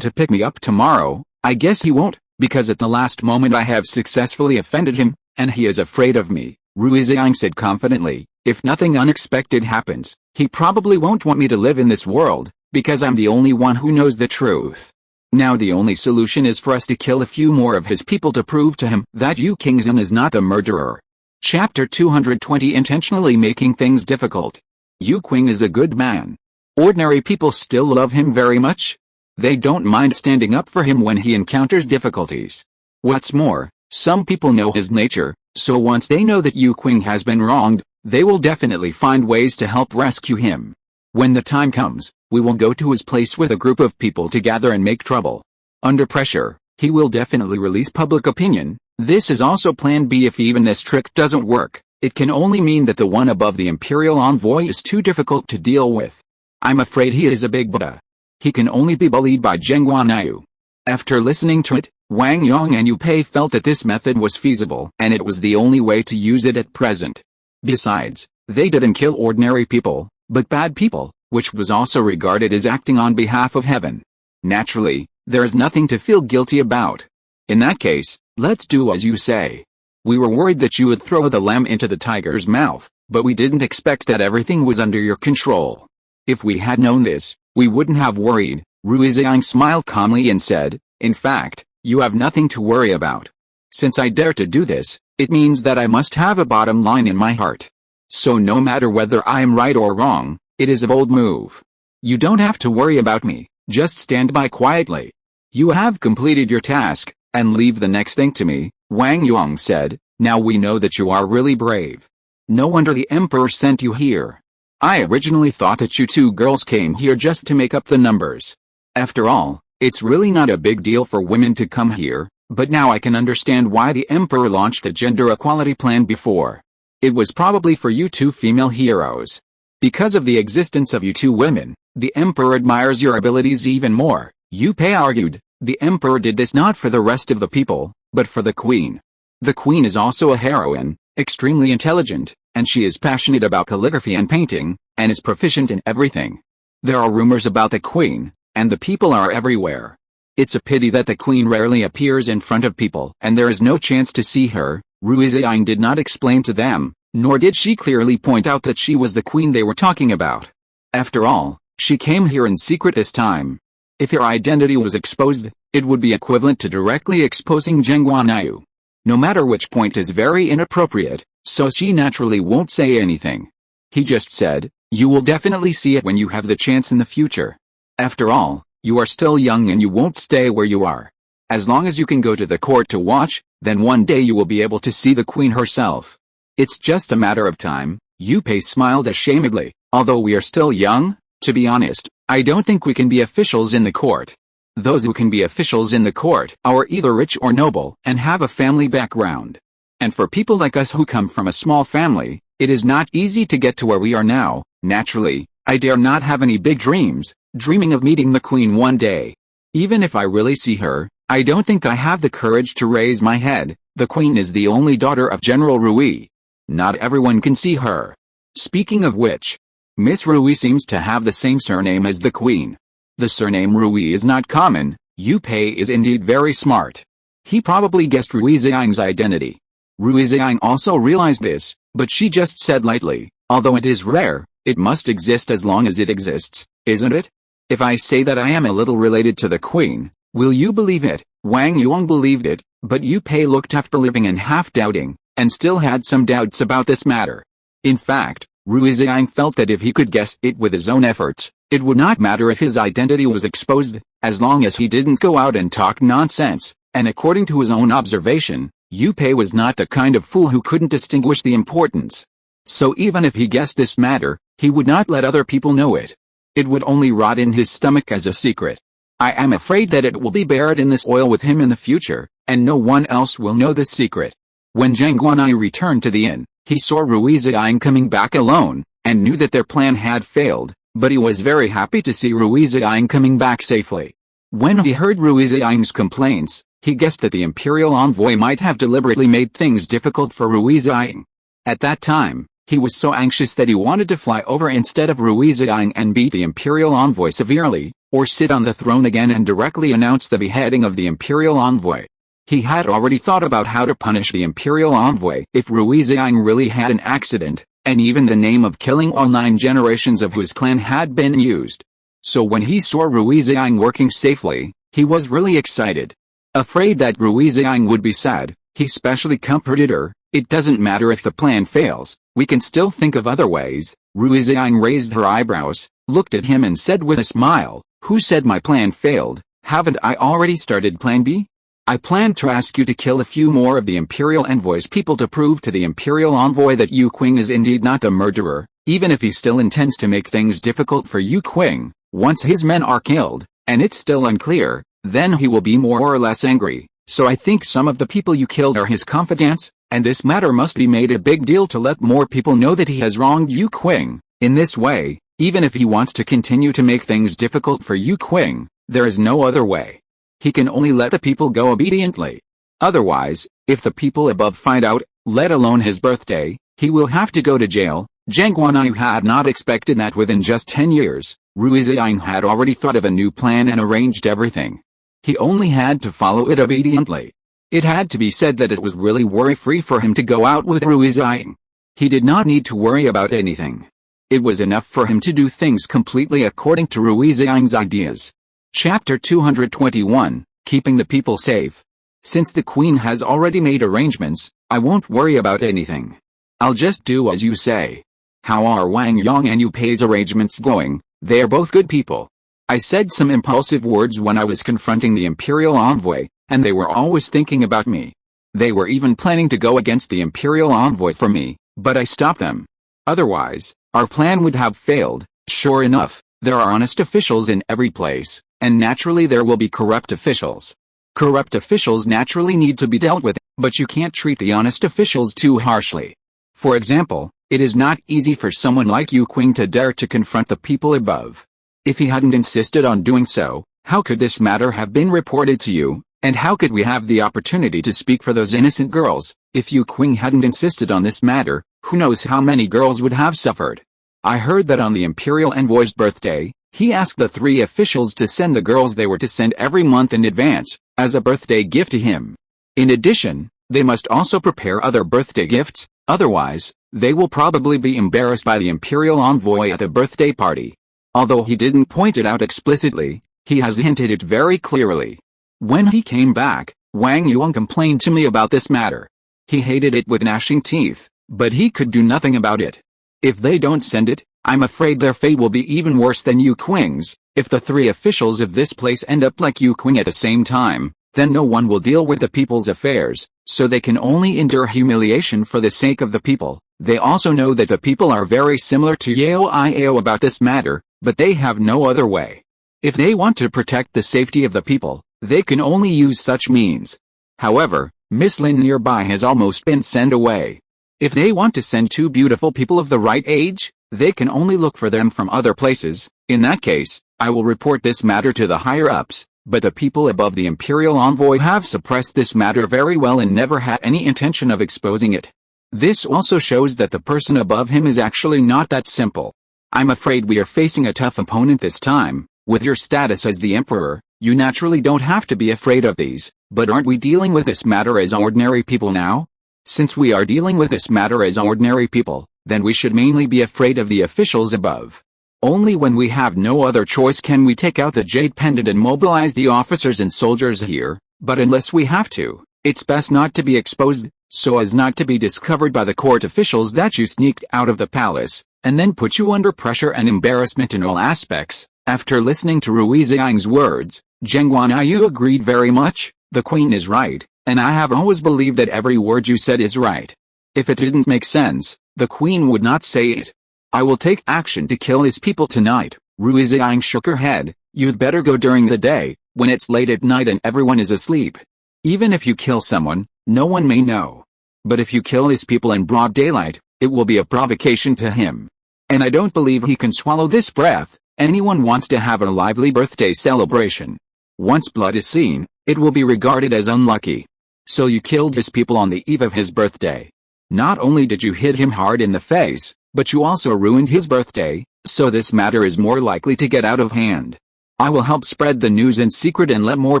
A: to pick me up tomorrow, I guess he won't, because at the last moment I have successfully offended him, and he is afraid of me." Rui Ziying said confidently, "If nothing unexpected happens, he probably won't want me to live in this world, because I'm the only one who knows the truth. Now the only solution is for us to kill a few more of his people to prove to him that Yu Qingzhen is not the murderer." Chapter 220 Intentionally Making Things Difficult. Yu Qing is a good man. Ordinary people still love him very much. They don't mind standing up for him when he encounters difficulties. What's more, some people know his nature, so once they know that Yu Qing has been wronged, they will definitely find ways to help rescue him. When the time comes, we will go to his place with a group of people to gather and make trouble. Under pressure, he will definitely release public opinion. This is also plan B if even this trick doesn't work. It can only mean that the one above the imperial envoy is too difficult to deal with. I'm afraid he is a big Buddha. He can only be bullied by Geng Guanyu. After listening to it, Wang Yong and Yu Pei felt that this method was feasible and it was the only way to use it at present. Besides, they didn't kill ordinary people, but bad people, which was also regarded as acting on behalf of heaven. Naturally, there is nothing to feel guilty about. In that case, let's do as you say. We were worried that you would throw the lamb into the tiger's mouth, but we didn't expect that everything was under your control. If we had known this, we wouldn't have worried." Rui Ziying smiled calmly and said, "In fact, you have nothing to worry about. Since I dare to do this, it means that I must have a bottom line in my heart. So no matter whether I am right or wrong, it is a bold move. You don't have to worry about me, just stand by quietly. You have completed your task, and leave the next thing to me," Wang Yong said. "Now we know that you are really brave. No wonder the emperor sent you here. I originally thought that you two girls came here just to make up the numbers. After all, it's really not a big deal for women to come here, but now I can understand why the emperor launched the gender equality plan before. It was probably for you two female heroes. Because of the existence of you two women, the emperor admires your abilities even more," Yu Pei argued. "The emperor did this not for the rest of the people, but for the queen. The queen is also a heroine, extremely intelligent, and she is passionate about calligraphy and painting, and is proficient in everything. There are rumors about the queen, and the people are everywhere. It's a pity that the queen rarely appears in front of people and there is no chance to see her." Rui Ziying did not explain to them, nor did she clearly point out that she was the queen they were talking about. After all, she came here in secret this time. If her identity was exposed, it would be equivalent to directly exposing Geng Guanyu. No matter which point is very inappropriate, so she naturally won't say anything. He just said, "You will definitely see it when you have the chance in the future. After all, you are still young and you won't stay where you are. As long as you can go to the court to watch, then one day you will be able to see the queen herself. It's just a matter of time." Yu Pei smiled ashamedly. "Although we are still young, to be honest, I don't think we can be officials in the court. Those who can be officials in the court are either rich or noble and have a family background. And for people like us who come from a small family, it is not easy to get to where we are now. Naturally, I dare not have any big dreams, dreaming of meeting the queen one day. Even if I really see her, I don't think I have the courage to raise my head. The queen is the only daughter of General Rui. Not everyone can see her. Speaking of which, Miss Rui seems to have the same surname as the queen. The surname Rui is not common. Yu Pei is indeed very smart. He probably guessed Rui Ziying's identity." Rui Ziying also realized this, but she just said lightly, "Although it is rare, it must exist as long as it exists, isn't it? If I say that I am a little related to the queen, will you believe it?" Wang Yong believed it, but Yu Pei looked half believing and half doubting, and still had some doubts about this matter. In fact, Rui Ziying felt that if he could guess it with his own efforts, it would not matter if his identity was exposed, as long as he didn't go out and talk nonsense, and according to his own observation, Yu Pei was not the kind of fool who couldn't distinguish the importance. So even if he guessed this matter, he would not let other people know it. It would only rot in his stomach as a secret. "I am afraid that it will be buried in this oil with him in the future, and no one else will know this secret." When Geng Guanyu returned to the inn, he saw Rui Ziying coming back alone, and knew that their plan had failed, but he was very happy to see Rui Ziying coming back safely. When he heard Rui Ziying's complaints, he guessed that the imperial envoy might have deliberately made things difficult for Rui Ziying. At that time, he was so anxious that he wanted to fly over instead of Rui Ziying and beat the imperial envoy severely, or sit on the throne again and directly announce the beheading of the imperial envoy. He had already thought about how to punish the imperial envoy if Rui Ziying really had an accident, and even the name of killing all 9 generations of his clan had been used. So when he saw Rui Ziying working safely, he was really excited. Afraid that Rui Ziying would be sad, he specially comforted her. "It doesn't matter if the plan fails, we can still think of other ways." Rui Ziying raised her eyebrows, looked at him and said with a smile, "Who said my plan failed? Haven't I already started plan B? I plan to ask you to kill a few more of the Imperial Envoy's people to prove to the Imperial Envoy that Yu Qing is indeed not the murderer, even if he still intends to make things difficult for Yu Qing. Once his men are killed, and it's still unclear, then he will be more or less angry. So I think some of the people you killed are his confidants, and this matter must be made a big deal to let more people know that he has wronged Yu Qing. In this way, even if he wants to continue to make things difficult for Yu Qing, there is no other way. He can only let the people go obediently. Otherwise, if the people above find out, let alone his birthday, he will have to go to jail." Geng Guanyu had not expected that within just 10 years, Rui Ziying had already thought of a new plan and arranged everything. He only had to follow it obediently. It had to be said that it was really worry-free for him to go out with Rui Ziying. He did not need to worry about anything. It was enough for him to do things completely according to Rui Ziying's ideas. Chapter 221, Keeping the People Safe. Since the Queen has already made arrangements, I won't worry about anything. I'll just do as you say. How are Wang Yang and Yu Pei's arrangements going? They are both good people. I said some impulsive words when I was confronting the Imperial Envoy, and they were always thinking about me. They were even planning to go against the Imperial Envoy for me, but I stopped them. Otherwise, our plan would have failed. Sure enough, there are honest officials in every place, and naturally there will be corrupt officials. Corrupt officials naturally need to be dealt with, but you can't treat the honest officials too harshly. For example, it is not easy for someone like Yu Qing to dare to confront the people above. If he hadn't insisted on doing so, how could this matter have been reported to you, and how could we have the opportunity to speak for those innocent girls? If Yu Qing hadn't insisted on this matter, who knows how many girls would have suffered. I heard that on the Imperial Envoy's birthday, he asked the 3 officials to send the girls they were to send every month in advance, as a birthday gift to him. In addition, they must also prepare other birthday gifts, otherwise, they will probably be embarrassed by the Imperial Envoy at the birthday party. Although he didn't point it out explicitly, he has hinted it very clearly. When he came back, Wang Yuan complained to me about this matter. He hated it with gnashing teeth, but he could do nothing about it. If they don't send it, I'm afraid their fate will be even worse than Yu Qing's. If the 3 officials of this place end up like Yu Qing at the same time, then no one will deal with the people's affairs, so they can only endure humiliation for the sake of the people. They also know that the people are very similar to Yao Iao about this matter, but they have no other way. If they want to protect the safety of the people, they can only use such means. However, Miss Lin nearby has almost been sent away. If they want to send 2 beautiful people of the right age, they can only look for them from other places. In that case, I will report this matter to the higher-ups, but the people above the Imperial Envoy have suppressed this matter very well and never had any intention of exposing it. This also shows that the person above him is actually not that simple. I'm afraid we are facing a tough opponent this time. With your status as the Emperor, you naturally don't have to be afraid of these, but aren't we dealing with this matter as ordinary people now? Since we are dealing with this matter as ordinary people, then we should mainly be afraid of the officials above. Only when we have no other choice can we take out the jade pendant and mobilize the officers and soldiers here, but unless we have to, it's best not to be exposed, so as not to be discovered by the court officials that you sneaked out of the palace, and then put you under pressure and embarrassment in all aspects. After listening to Rui Ziying's words, Geng Guanyu agreed very much. The Queen is right, and I have always believed that every word you said is right. If it didn't make sense, the Queen would not say it. I will take action to kill his people tonight. Rui Ziying shook her head. You'd better go during the day, when it's late at night and everyone is asleep. Even if you kill someone, no one may know. But if you kill his people in broad daylight, it will be a provocation to him. And I don't believe he can swallow this breath. Anyone wants to have a lively birthday celebration. Once blood is seen, it will be regarded as unlucky. So you killed his people on the eve of his birthday. Not only did you hit him hard in the face, but you also ruined his birthday, so this matter is more likely to get out of hand. I will help spread the news in secret and let more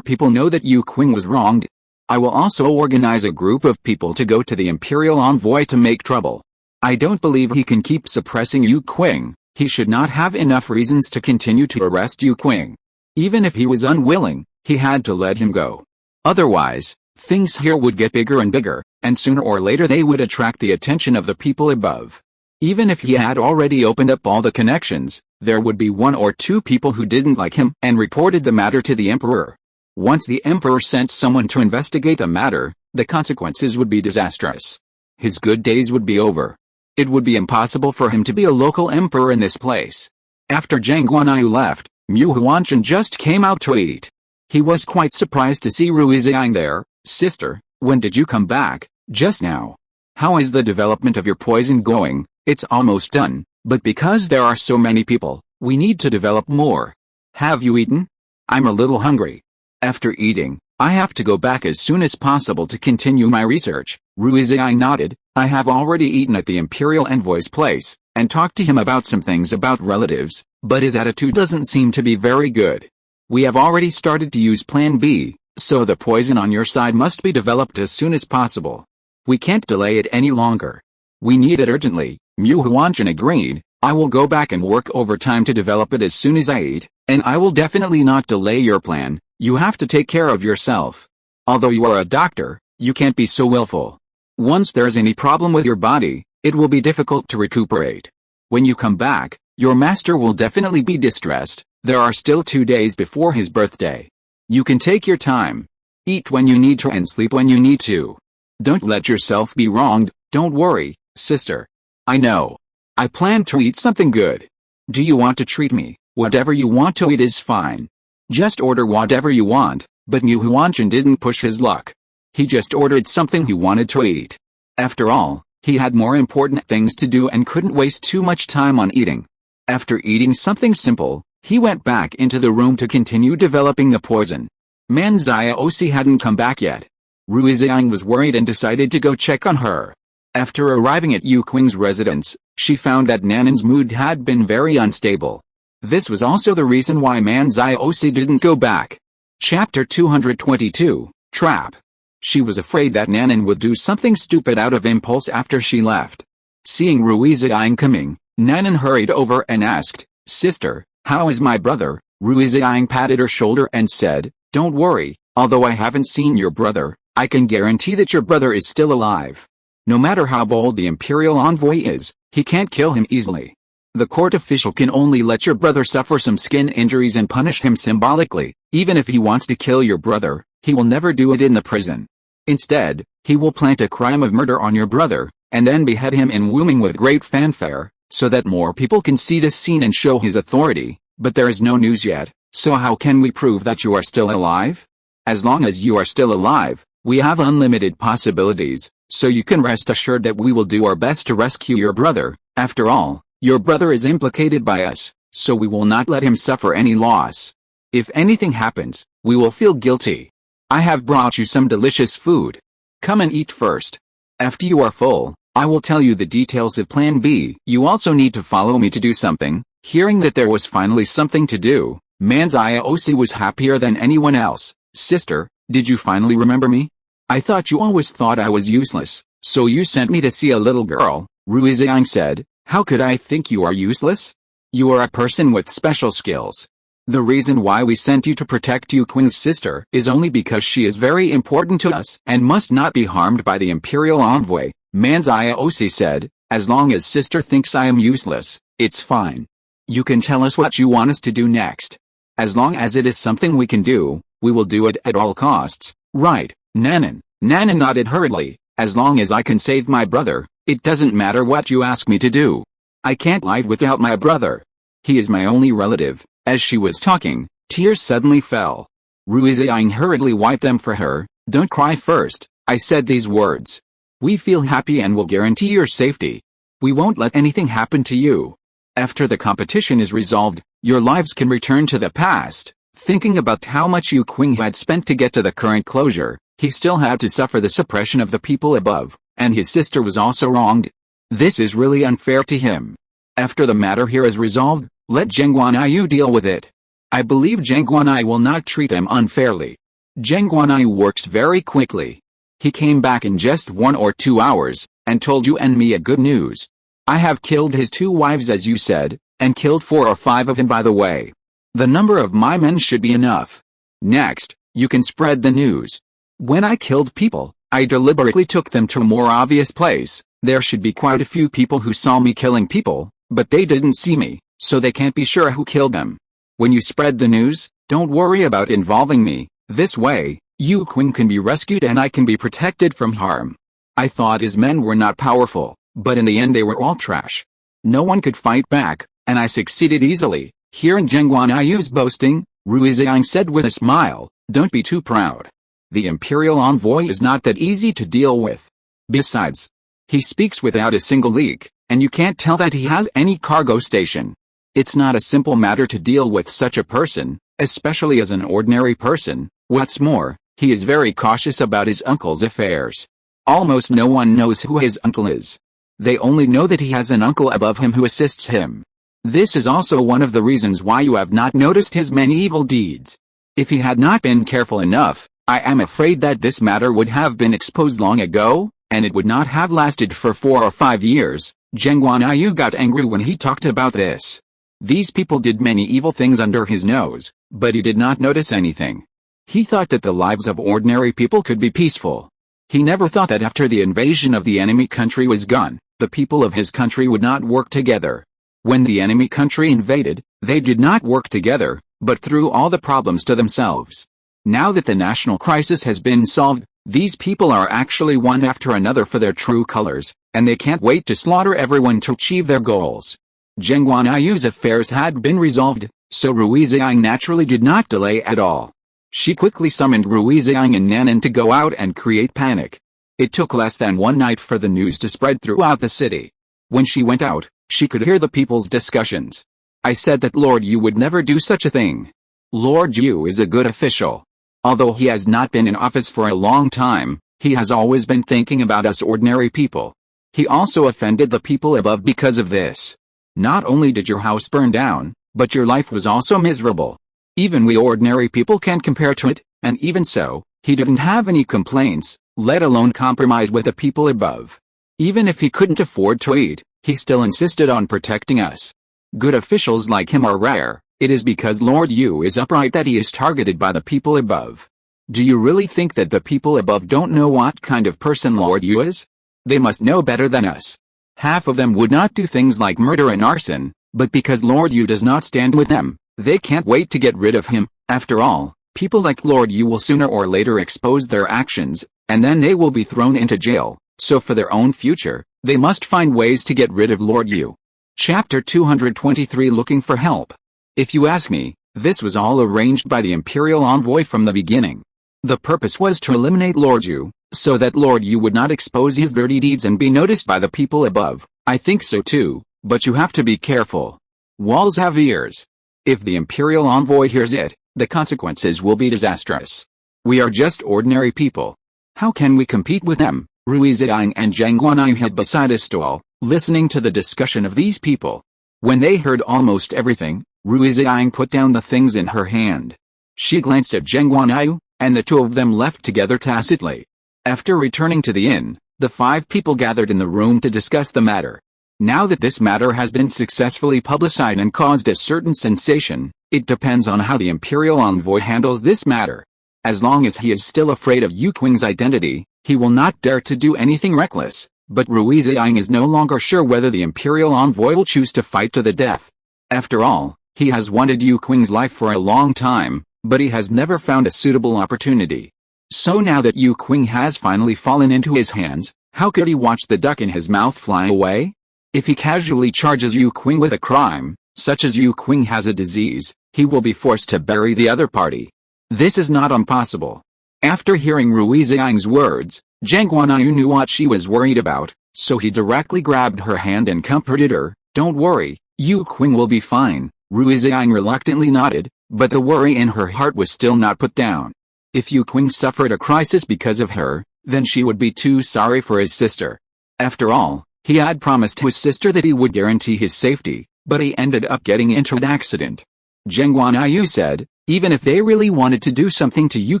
A: people know that Yu Qing was wronged. I will also organize a group of people to go to the Imperial Envoy to make trouble. I don't believe he can keep suppressing Yu Qing. He should not have enough reasons to continue to arrest Yu Qing. Even if he was unwilling, he had to let him go. Otherwise, things here would get bigger and bigger, and sooner or later they would attract the attention of the people above. Even if he had already opened up all the connections, there would be 1 or 2 people who didn't like him and reported the matter to the Emperor. Once the Emperor sent someone to investigate the matter, the consequences would be disastrous. His good days would be over. It would be impossible for him to be a local emperor in this place. After Geng Guanyu left, Mu Huanshan just came out to eat. He was quite surprised to see Rui Ziying there. Sister, when did you come back? Just now. How is the development of your poison going? It's almost done, but because there are so many people, we need to develop more. Have you eaten? I'm a little hungry. After eating, I have to go back as soon as possible to continue my research. Rui Ziying nodded. I have already eaten at the Imperial Envoy's place, and talked to him about some things about relatives, but his attitude doesn't seem to be very good. We have already started to use Plan B, So the poison on your side must be developed as soon as possible. We can't delay it any longer. We need it urgently." Mu Huanshan agreed. "I will go back and work overtime to develop it as soon as I eat, and I will definitely not delay your plan. You have to take care of yourself. Although you are a doctor, you can't be so willful. Once there's any problem with your body, it will be difficult to recuperate. When you come back, your master will definitely be distressed. There are still 2 days before his birthday. You can take your time. Eat when you need to and sleep when you need to. Don't let yourself be wronged. Don't worry, sister. I know. I plan to eat something good. Do you want to treat me? Whatever you want to eat is fine. Just order whatever you want." But Mu Huanshan didn't push his luck. He just ordered something he wanted to eat. After all, he had more important things to do and couldn't waste too much time on eating. After eating something simple, he went back into the room to continue developing the poison. Man Xiaoxi hadn't come back yet. Rui Ziying was worried and decided to go check on her. After arriving at Yu Qing's residence, she found that Nanan's mood had been very unstable. This was also the reason why Man Xiaoxi didn't go back. Chapter 222, Trap. She was afraid that Nanan would do something stupid out of impulse after she left. Seeing Rui Ziying coming, Nanan hurried over and asked, "Sister, how is my brother?" Rui Ziying patted her shoulder and said, "Don't worry, although I haven't seen your brother, I can guarantee that your brother is still alive. No matter how bold the imperial envoy is, he can't kill him easily. The court official can only let your brother suffer some skin injuries and punish him symbolically. Even if he wants to kill your brother, he will never do it in the prison. Instead, he will plant a crime of murder on your brother, and then behead him in Wuming with great fanfare, so that more people can see this scene and show his authority. But there is no news yet, so how can we prove that you are still alive? As long as you are still alive, we have unlimited possibilities, so you can rest assured that we will do our best to rescue your brother. After all, your brother is implicated by us, so we will not let him suffer any loss. If anything happens, we will feel guilty. I have brought you some delicious food. Come and eat first. After you are full, I will tell you the details of Plan B. You also need to follow me to do something." Hearing that there was finally something to do, Man Xiaoxi was happier than anyone else. "Sister, did you finally remember me? I thought you always thought I was useless, so you sent me to see a little girl," Rui Ziying said. "How could I think you are useless? You are a person with special skills. The reason why we sent you to protect Yu Qing's sister is only because she is very important to us and must not be harmed by the imperial envoy," Man Xiaoxi said. "As long as sister thinks I am useless, it's fine. You can tell us what you want us to do next. As long as it is something we can do, we will do it at all costs, right, Nanan?" Nanan nodded hurriedly. "As long as I can save my brother, it doesn't matter what you ask me to do. I can't live without my brother. He is my only relative." As she was talking, tears suddenly fell. Rui Ziying hurriedly wiped them for her. "Don't cry first," I said these words. "We feel happy and will guarantee your safety. We won't let anything happen to you. After the competition is resolved, your lives can return to the past." Thinking about how much Yu Qing had spent to get to the current closure, he still had to suffer the suppression of the people above, and his sister was also wronged. This is really unfair to him. After the matter here is resolved, let Geng Guanyu deal with it. I believe Geng Guanyu will not treat him unfairly. Geng Guanyu works very quickly. He came back in just 1 or 2 hours, and told you and me a good news. I have killed his 2 wives as you said, and killed 4 or 5 of him by the way. The number of my men should be enough. Next, you can spread the news. When I killed people, I deliberately took them to a more obvious place. There should be quite a few people who saw me killing people, but they didn't see me, so they can't be sure who killed them. When you spread the news, don't worry about involving me. This way, Yu Qing can be rescued and I can be protected from harm. I thought his men were not powerful, but in the end they were all trash. No one could fight back, and I succeeded easily." Hearing Geng Guanyu's boasting, Rui Ziying said with a smile, "Don't be too proud. The imperial envoy is not that easy to deal with. Besides, he speaks without a single leak, and you can't tell that he has any cargo station. It's not a simple matter to deal with such a person, especially as an ordinary person. What's more, he is very cautious about his uncle's affairs. Almost no one knows who his uncle is. They only know that he has an uncle above him who assists him. This is also one of the reasons why you have not noticed his many evil deeds. If he had not been careful enough, I am afraid that this matter would have been exposed long ago, and it would not have lasted for 4 or 5 years. Geng Guanyu got angry when he talked about this. These people did many evil things under his nose, but he did not notice anything. He thought that the lives of ordinary people could be peaceful. He never thought that after the invasion of the enemy country was gone, the people of his country would not work together. When the enemy country invaded, they did not work together, but threw all the problems to themselves. Now that the national crisis has been solved, these people are actually one after another for their true colors, and they can't wait to slaughter everyone to achieve their goals. Geng Guanyu's affairs had been resolved, so Rui Ziying naturally did not delay at all. She quickly summoned Rui Ziying and Nanan to go out and create panic. It took less than one night for the news to spread throughout the city. When she went out, she could hear the people's discussions. I said that Lord Yu would never do such a thing. Lord Yu is a good official. Although he has not been in office for a long time, he has always been thinking about us ordinary people. He also offended the people above because of this. Not only did your house burn down, but your life was also miserable. Even we ordinary people can't compare to it, and even so, he didn't have any complaints, let alone compromise with the people above. Even if he couldn't afford to eat, he still insisted on protecting us. Good officials like him are rare. It is because Lord Yu is upright that he is targeted by the people above. Do you really think that the people above don't know what kind of person Lord Yu is? They must know better than us. Half of them would not do things like murder and arson, but because Lord Yu does not stand with them, they can't wait to get rid of him. After all, people like Lord Yu will sooner or later expose their actions, and then they will be thrown into jail, so for their own future, they must find ways to get rid of Lord Yu. Chapter 223 Looking for Help. If you ask me, this was all arranged by the Imperial Envoy from the beginning. The purpose was to eliminate Lord Yu, so that Lord Yu would not expose his dirty deeds and be noticed by the people above. I think so too, but you have to be careful. Walls have ears. If the Imperial Envoy hears it, the consequences will be disastrous. We are just ordinary people. How can we compete with them? Rui Ziying and Geng Guanyu had beside a stall, listening to the discussion of these people. When they heard almost everything, Rui Ziying put down the things in her hand. She glanced at Geng Guanyu, and the two of them left together tacitly. After returning to the inn, the 5 people gathered in the room to discuss the matter. Now that this matter has been successfully publicized and caused a certain sensation, it depends on how the Imperial Envoy handles this matter. As long as he is still afraid of Yu Qing's identity, he will not dare to do anything reckless, but Rui Ziying is no longer sure whether the Imperial Envoy will choose to fight to the death. After all, he has wanted Yu Qing's life for a long time, but he has never found a suitable opportunity. So now that Yu Qing has finally fallen into his hands, how could he watch the duck in his mouth fly away? If he casually charges Yu Qing with a crime, such as Yu Qing has a disease, he will be forced to bury the other party. This is not impossible. After hearing Rui Ziying's words, Geng Guanyu knew what she was worried about, so he directly grabbed her hand and comforted her. Don't worry, Yu Qing will be fine. Rui Ziying reluctantly nodded, but the worry in her heart was still not put down. If Yu Qing suffered a crisis because of her, then she would be too sorry for his sister. After all, he had promised his sister that he would guarantee his safety, but he ended up getting into an accident. Geng Guanyu said, even if they really wanted to do something to Yu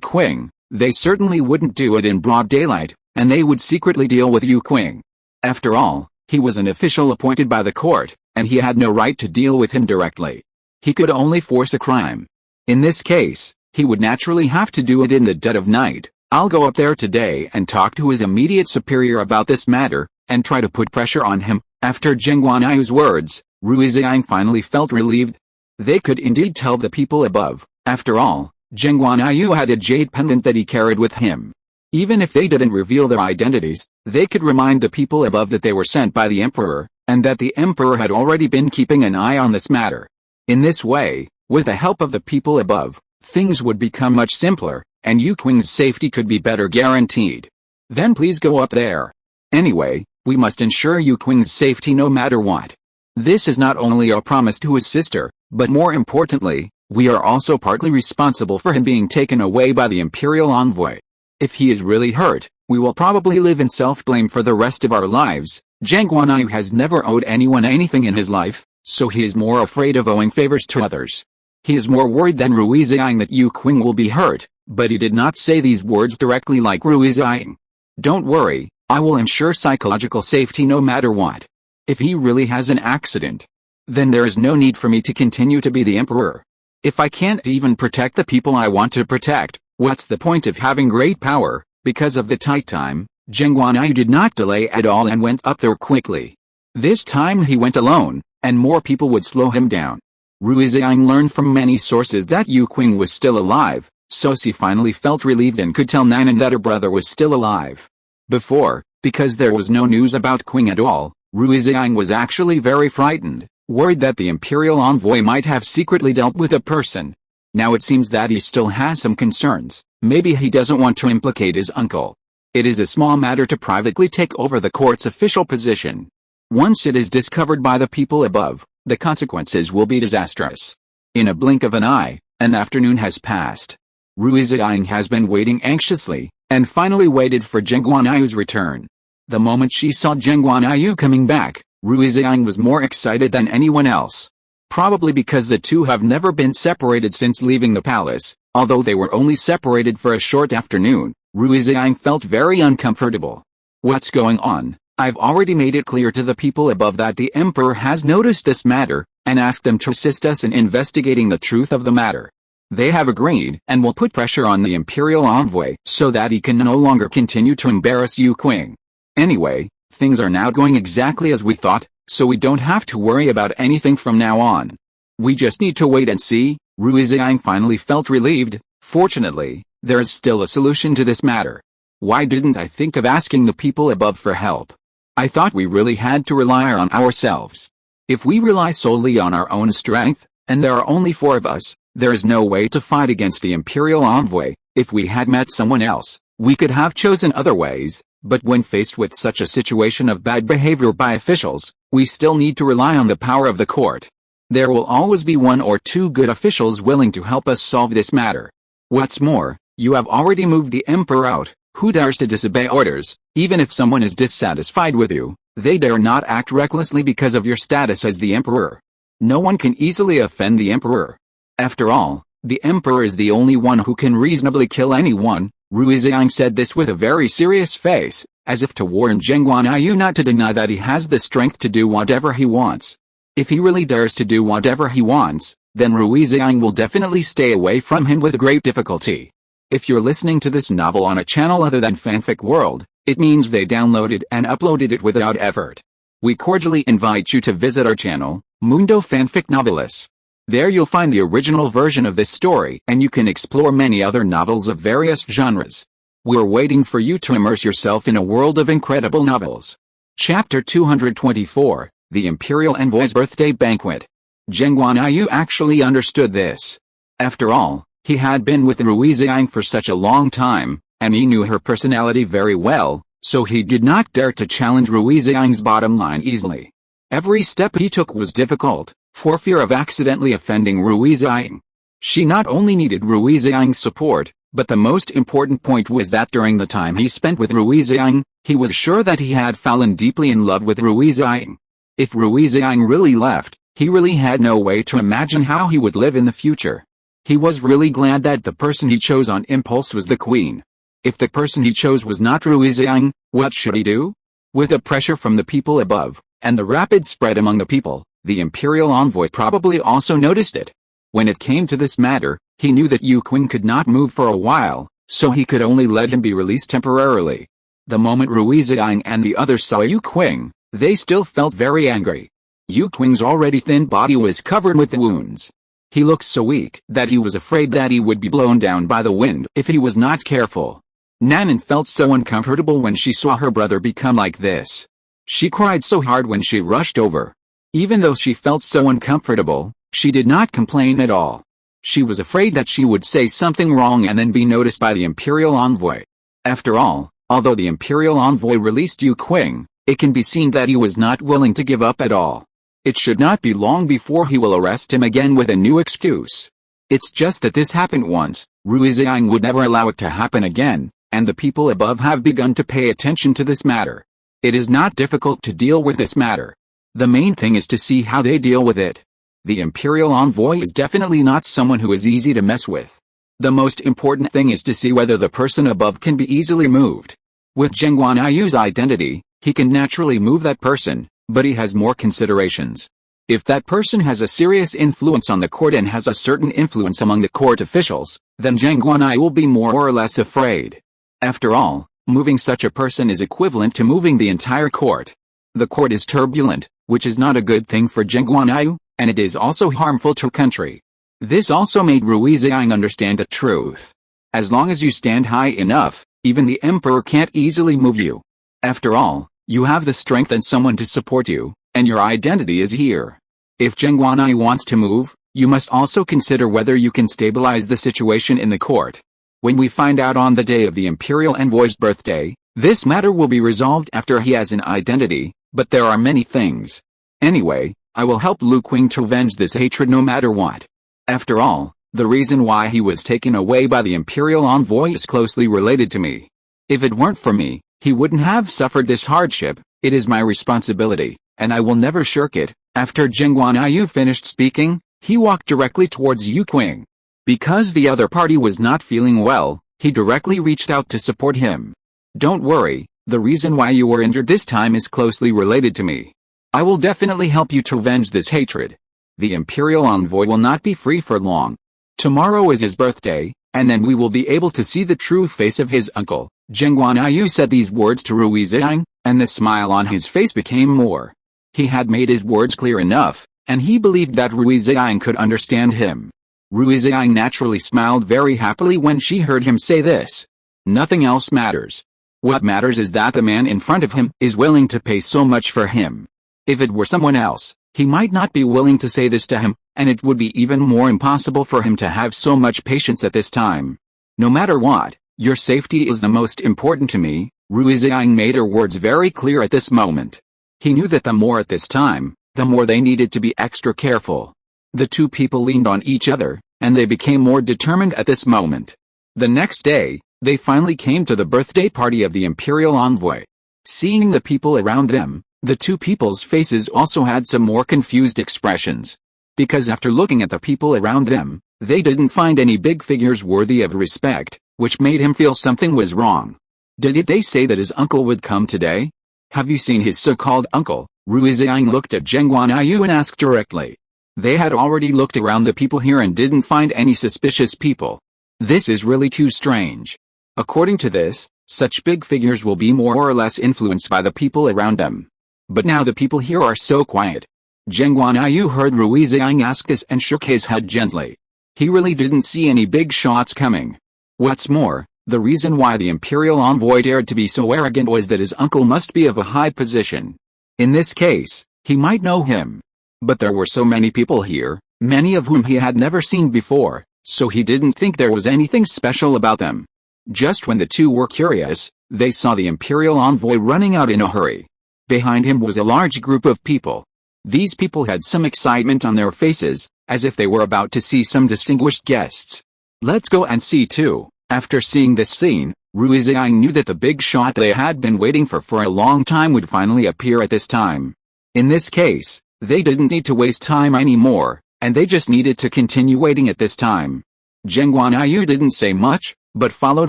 A: Qing, they certainly wouldn't do it in broad daylight, and they would secretly deal with Yu Qing. After all, he was an official appointed by the court, and he had no right to deal with him directly. He could only force a crime. In this case, he would naturally have to do it in the dead of night. I'll go up there today and talk to his immediate superior about this matter, and try to put pressure on him. After Geng Guanyu's words, Rui Ziying finally felt relieved. They could indeed tell the people above. After all, Geng Guanyu had a jade pendant that he carried with him. Even if they didn't reveal their identities, they could remind the people above that they were sent by the Emperor, and that the Emperor had already been keeping an eye on this matter. In this way, with the help of the people above, things would become much simpler, and Yu Qing's safety could be better guaranteed. Then please go up there. Anyway, we must ensure Yu Qing's safety no matter what. This is not only our promise to his sister, but more importantly, we are also partly responsible for him being taken away by the Imperial Envoy. If he is really hurt, we will probably live in self-blame for the rest of our lives. Geng Guanyu has never owed anyone anything in his life, so he is more afraid of owing favors to others. He is more worried than Rui Ziying that Yu Qing will be hurt, But he did not say these words directly like Rui Ziying. Don't worry, I will ensure psychological safety no matter what. If he really has an accident, then there is no need for me to continue to be the emperor. If I can't even protect the people I want to protect, what's the point of having great power? Because of the tight time, Geng Guanyu did not delay at all and went up there quickly. This time he went alone, and more people would slow him down. Rui Ziying learned from many sources that Yu Qing was still alive, so she finally felt relieved and could tell Nanan that her brother was still alive. Before, because there was no news about Qing at all, Rui Ziying was actually very frightened, worried that the imperial envoy might have secretly dealt with a person. Now it seems that he still has some concerns. Maybe he doesn't want to implicate his uncle. It is a small matter to privately take over the court's official position. Once it is discovered by the people above, the consequences will be disastrous. In a blink of an eye, an afternoon has passed. Rui Ziying has been waiting anxiously, and finally waited for Geng Guanyu's return. The moment she saw Geng Guanyu coming back, Rui Ziying was more excited than anyone else. Probably because the two have never been separated since leaving the palace, although they were only separated for a short afternoon. Rui Ziying felt very uncomfortable. What's going on? I've already made it clear to the people above that the emperor has noticed this matter, and asked them to assist us in investigating the truth of the matter. They have agreed and will put pressure on the imperial envoy so that he can no longer continue to embarrass Yu Qing. Anyway, things are now going exactly as we thought, so we don't have to worry about anything from now on. We just need to wait and see. Rui Ziying finally felt relieved. Fortunately, there is still a solution to this matter. Why didn't I think of asking the people above for help? I thought we really had to rely on ourselves. If we rely solely on our own strength, and there are only 4 of us, there is no way to fight against the imperial envoy. If we had met someone else, we could have chosen other ways, but when faced with such a situation of bad behavior by officials, we still need to rely on the power of the court. There will always be 1 or 2 good officials willing to help us solve this matter. What's more, you have already moved the emperor out. Who dares to disobey orders? Even if someone is dissatisfied with you, they dare not act recklessly because of your status as the emperor. No one can easily offend the emperor. After all, the emperor is the only one who can reasonably kill anyone. Rui Ziying said this with a very serious face, as if to warn Geng Guanyu not to deny that he has the strength to do whatever he wants. If he really dares to do whatever he wants, then Rui Ziying will definitely stay away from him with great difficulty. If you're listening to this novel on a channel other than Fanfic World, it means they downloaded and uploaded it without effort. We cordially invite you to visit our channel, Mundo Fanfic Novelis. There you'll find the original version of this story and you can explore many other novels of various genres. We're waiting for you to immerse yourself in a world of incredible novels. Chapter 224, The Imperial Envoy's Birthday Banquet. Geng Guanyu actually understood this. After all, he had been with Rui Ziying for such a long time, and he knew her personality very well, so he did not dare to challenge Rui Ziying's bottom line easily. Every step he took was difficult, for fear of accidentally offending Rui Ziying. She not only needed Rui Ziying's support, but the most important point was that during the time he spent with Rui Ziying, he was sure that he had fallen deeply in love with Rui Ziying. If Rui Ziying really left, he really had no way to imagine how he would live in the future. He was really glad that the person he chose on impulse was the queen. If the person he chose was not Rui Ziying, what should he do? With the pressure from the people above, and the rapid spread among the people, the imperial envoy probably also noticed it. When it came to this matter, he knew that Yu Qing could not move for a while, so he could only let him be released temporarily. The moment Rui Ziying and the others saw Yu Qing, they still felt very angry. Yu Qing's already thin body was covered with wounds. He looked so weak that he was afraid that he would be blown down by the wind if he was not careful. Nanan felt so uncomfortable when she saw her brother become like this. She cried so hard when she rushed over. Even though she felt so uncomfortable, she did not complain at all. She was afraid that she would say something wrong and then be noticed by the imperial envoy. After all, although the imperial envoy released Yu Qing, it can be seen that he was not willing to give up at all. It should not be long before he will arrest him again with a new excuse. It's just that this happened once, Rui Ziying would never allow it to happen again, and the people above have begun to pay attention to this matter. It is not difficult to deal with this matter. The main thing is to see how they deal with it. The imperial envoy is definitely not someone who is easy to mess with. The most important thing is to see whether the person above can be easily moved. With Geng Guanyu's identity, he can naturally move that person, but he has more considerations. If that person has a serious influence on the court and has a certain influence among the court officials, then Geng Guanyu will be more or less afraid. After all, moving such a person is equivalent to moving the entire court. The court is turbulent, which is not a good thing for Geng Guanyu, and it is also harmful to country. This also made Rui Ziying understand a truth. As long as you stand high enough, even the emperor can't easily move you. After all, you have the strength and someone to support you, and your identity is here. If Geng Guanyu wants to move, you must also consider whether you can stabilize the situation in the court. When we find out on the day of the imperial envoy's birthday, this matter will be resolved after he has an identity, but there are many things. Anyway, I will help Lu Qing to avenge this hatred no matter what. After all, the reason why he was taken away by the imperial envoy is closely related to me. If it weren't for me, he wouldn't have suffered this hardship. It is my responsibility, and I will never shirk it. After Geng Guanyu finished speaking, he walked directly towards Lu Qing. Because the other party was not feeling well, he directly reached out to support him. Don't worry, the reason why you were injured this time is closely related to me. I will definitely help you to avenge this hatred. The imperial envoy will not be free for long. Tomorrow is his birthday, and then we will be able to see the true face of his uncle. Geng Guanyu said these words to Rui Ziying, and the smile on his face became more. He had made his words clear enough, and he believed that Rui Ziying could understand him. Rui Ziying naturally smiled very happily when she heard him say this. Nothing else matters. What matters is that the man in front of him is willing to pay so much for him. If it were someone else, he might not be willing to say this to him, and it would be even more impossible for him to have so much patience at this time. No matter what, your safety is the most important to me. Rui Ziying made her words very clear at this moment. He knew that the more at this time, the more they needed to be extra careful. The two people leaned on each other, and they became more determined at this moment. The next day, they finally came to the birthday party of the imperial envoy. Seeing the people around them, the two people's faces also had some more confused expressions. Because after looking at the people around them, they didn't find any big figures worthy of respect, which made him feel something was wrong. Did they say that his uncle would come today? Have you seen his so-called uncle? Rui Ziying looked at Geng Guanyu and asked directly. They had already looked around the people here and didn't find any suspicious people. This is really too strange. According to this, such big figures will be more or less influenced by the people around them. But now the people here are so quiet. Geng Guanyu heard Rui Ziying ask this and shook his head gently. He really didn't see any big shots coming. What's more, the reason why the imperial envoy dared to be so arrogant was that his uncle must be of a high position. In this case, he might know him. But there were so many people here, many of whom he had never seen before, so he didn't think there was anything special about them. Just when the two were curious, they saw the imperial envoy running out in a hurry. Behind him was a large group of people. These people had some excitement on their faces, as if they were about to see some distinguished guests. Let's go and see too. After seeing this scene, Rui Ziying knew that the big shot they had been waiting for a long time would finally appear at this time. In this case, they didn't need to waste time anymore, and they just needed to continue waiting at this time. Geng Guanyu didn't say much, but followed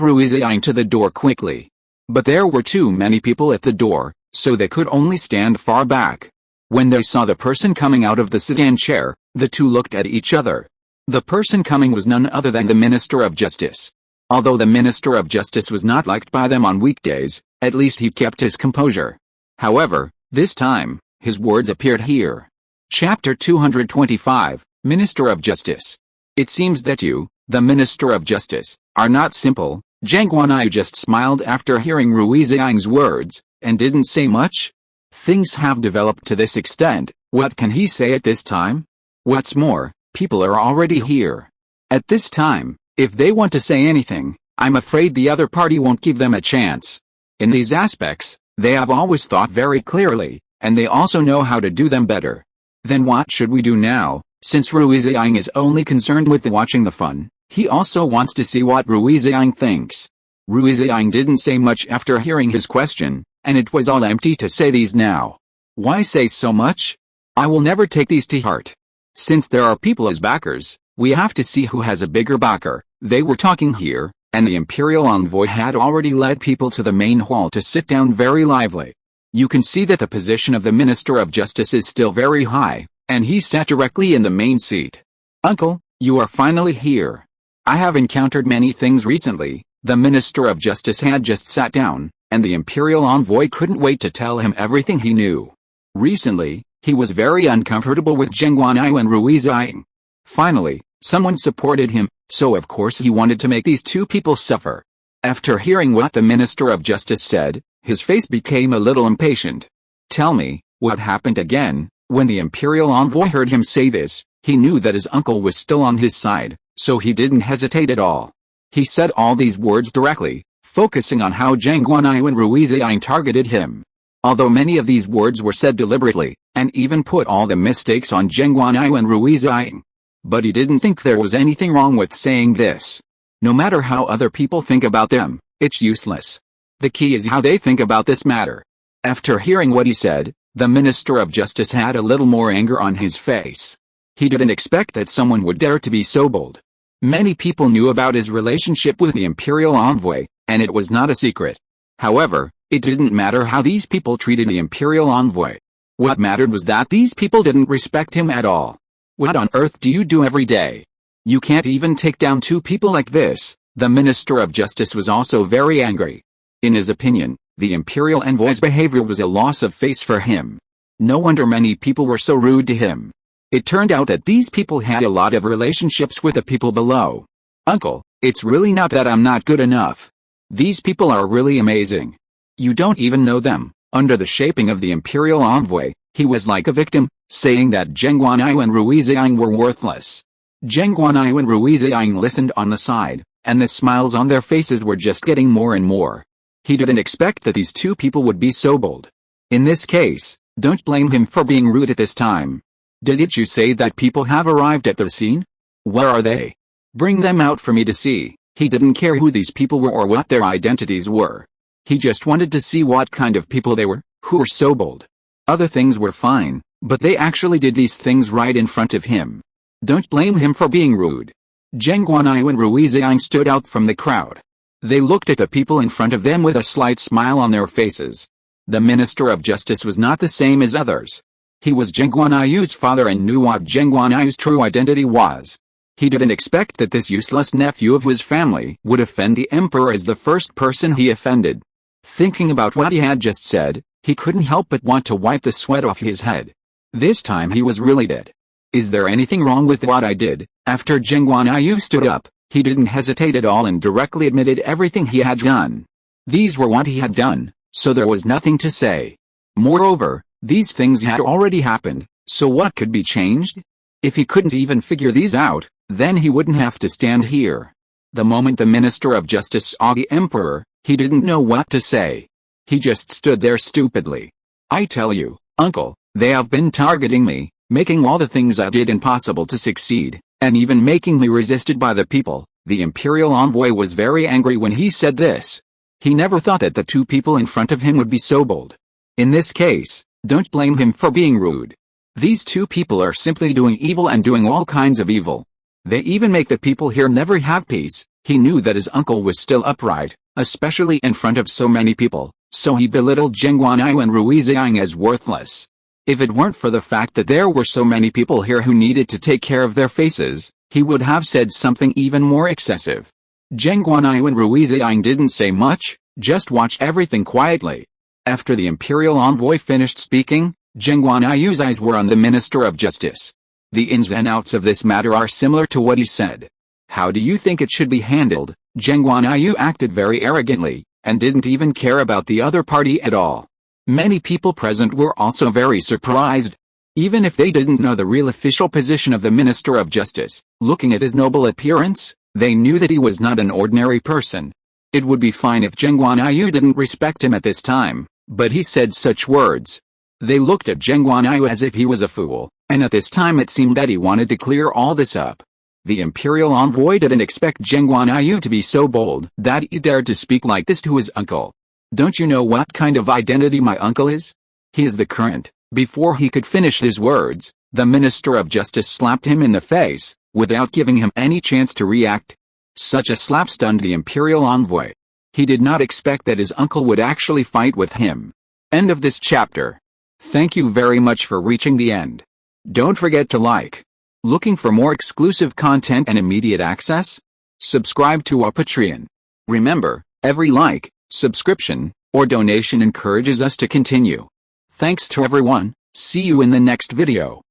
A: Rui Ziying to the door quickly. But there were too many people at the door, so they could only stand far back. When they saw the person coming out of the sedan chair, the two looked at each other. The person coming was none other than the Minister of Justice. Although the Minister of Justice was not liked by them on weekdays, at least he kept his composure. However, this time, his words appeared here. Chapter 225, Minister of Justice. It seems that you, the Minister of Justice, are not simple. Geng Guanyu just smiled after hearing Rui Ziying's words, and didn't say much. Things have developed to this extent, what can he say at this time? What's more, people are already here. At this time, if they want to say anything, I'm afraid the other party won't give them a chance. In these aspects, they have always thought very clearly, and they also know how to do them better. Then what should we do now? Since Rui Ziying is only concerned with watching the fun, he also wants to see what Rui Ziying thinks. Rui Ziying didn't say much after hearing his question, and it was all empty to say these now. Why say so much? I will never take these to heart. Since there are people as backers, We have to see who has a bigger backer. They were talking here, and the imperial envoy had already led people to the main hall to sit down very lively. You can see that the position of the Minister of Justice is still very high, and he sat directly in the main seat. Uncle, you are finally here. I have encountered many things recently. The Minister of Justice had just sat down, and the imperial envoy couldn't wait to tell him everything he knew. Recently, he was very uncomfortable with Geng Guanyu and Rui Ziying. Finally, someone supported him, so of course he wanted to make these two people suffer. After hearing what the Minister of Justice said, his face became a little impatient. Tell me, what happened again? When the imperial envoy heard him say this, he knew that his uncle was still on his side, so he didn't hesitate at all. He said all these words directly, focusing on how Geng Guanyu and Rui Ziying targeted him. Although many of these words were said deliberately, and even put all the mistakes on Geng Guanyu and Rui Ziying. But he didn't think there was anything wrong with saying this. No matter how other people think about them, it's useless. The key is how they think about this matter. After hearing what he said, the Minister of Justice had a little more anger on his face. He didn't expect that someone would dare to be so bold. Many people knew about his relationship with the imperial envoy, and it was not a secret. However, it didn't matter how these people treated the imperial envoy. What mattered was that these people didn't respect him at all. What on earth do you do every day? You can't even take down two people like this. The Minister of Justice was also very angry. In his opinion, the imperial envoy's behavior was a loss of face for him. No wonder many people were so rude to him. It turned out that these people had a lot of relationships with the people below. Uncle, it's really not that I'm not good enough. These people are really amazing. You don't even know them. Under the shaping of the imperial envoy, he was like a victim, saying that Geng Guanyu and Rui Ziying were worthless. Geng Guanyu and Rui Ziying listened on the side, and the smiles on their faces were just getting more and more. He didn't expect that these two people would be so bold. In this case, don't blame him for being rude at this time. Didn't you say that people have arrived at the scene? Where are they? Bring them out for me to see. He didn't care who these people were or what their identities were. He just wanted to see what kind of people they were, who were so bold. Other things were fine, but they actually did these things right in front of him. Don't blame him for being rude. Geng Guanyu and Rui Ziying stood out from the crowd. They looked at the people in front of them with a slight smile on their faces. The Minister of Justice was not the same as others. He was Geng Guanyu's father and knew what Geng Guanyu's true identity was. He didn't expect that this useless nephew of his family would offend the emperor as the first person he offended. Thinking about what he had just said, he couldn't help but want to wipe the sweat off his head. This time he was really dead. Is there anything wrong with what I did? After Geng Guanyu stood up, he didn't hesitate at all and directly admitted everything he had done. These were what he had done, so there was nothing to say. Moreover, these things had already happened, so what could be changed? If he couldn't even figure these out, then he wouldn't have to stand here. The moment the Minister of Justice saw the Emperor, he didn't know what to say. He just stood there stupidly. I tell you, Uncle, they have been targeting me, making all the things I did impossible to succeed, and even making me resisted by the people. The imperial envoy was very angry when he said this. He never thought that the two people in front of him would be so bold. In this case, don't blame him for being rude. These two people are simply doing evil and doing all kinds of evil. They even make the people here never have peace. He knew that his uncle was still upright, especially in front of so many people, so he belittled Geng Guanyu and Rui Ziying as worthless. If it weren't for the fact that there were so many people here who needed to take care of their faces, he would have said something even more excessive. Geng Guanyu and Rui Ziying didn't say much, just watched everything quietly. After the imperial envoy finished speaking, Geng Guanyu's eyes were on the Minister of Justice. The ins and outs of this matter are similar to what he said. How do you think it should be handled? Geng Guanyu acted very arrogantly, and didn't even care about the other party at all. Many people present were also very surprised. Even if they didn't know the real official position of the Minister of Justice, looking at his noble appearance, they knew that he was not an ordinary person. It would be fine if Geng Guanyu didn't respect him at this time, but he said such words. They looked at Geng Guanyu as if he was a fool, and at this time it seemed that he wanted to clear all this up. The imperial envoy didn't expect Geng Guanyu to be so bold that he dared to speak like this to his uncle. Don't you know what kind of identity my uncle is? He is the current. Before he could finish his words, the Minister of Justice slapped him in the face. without giving him any chance to react. Such a slap stunned the imperial envoy. He did not expect that his uncle would actually fight with him. End of this chapter. Thank you very much for reaching the end. Don't forget to like. Looking for more exclusive content and immediate access? Subscribe to our Patreon. Remember, every like, subscription, or donation encourages us to continue. Thanks to everyone. See you in the next video.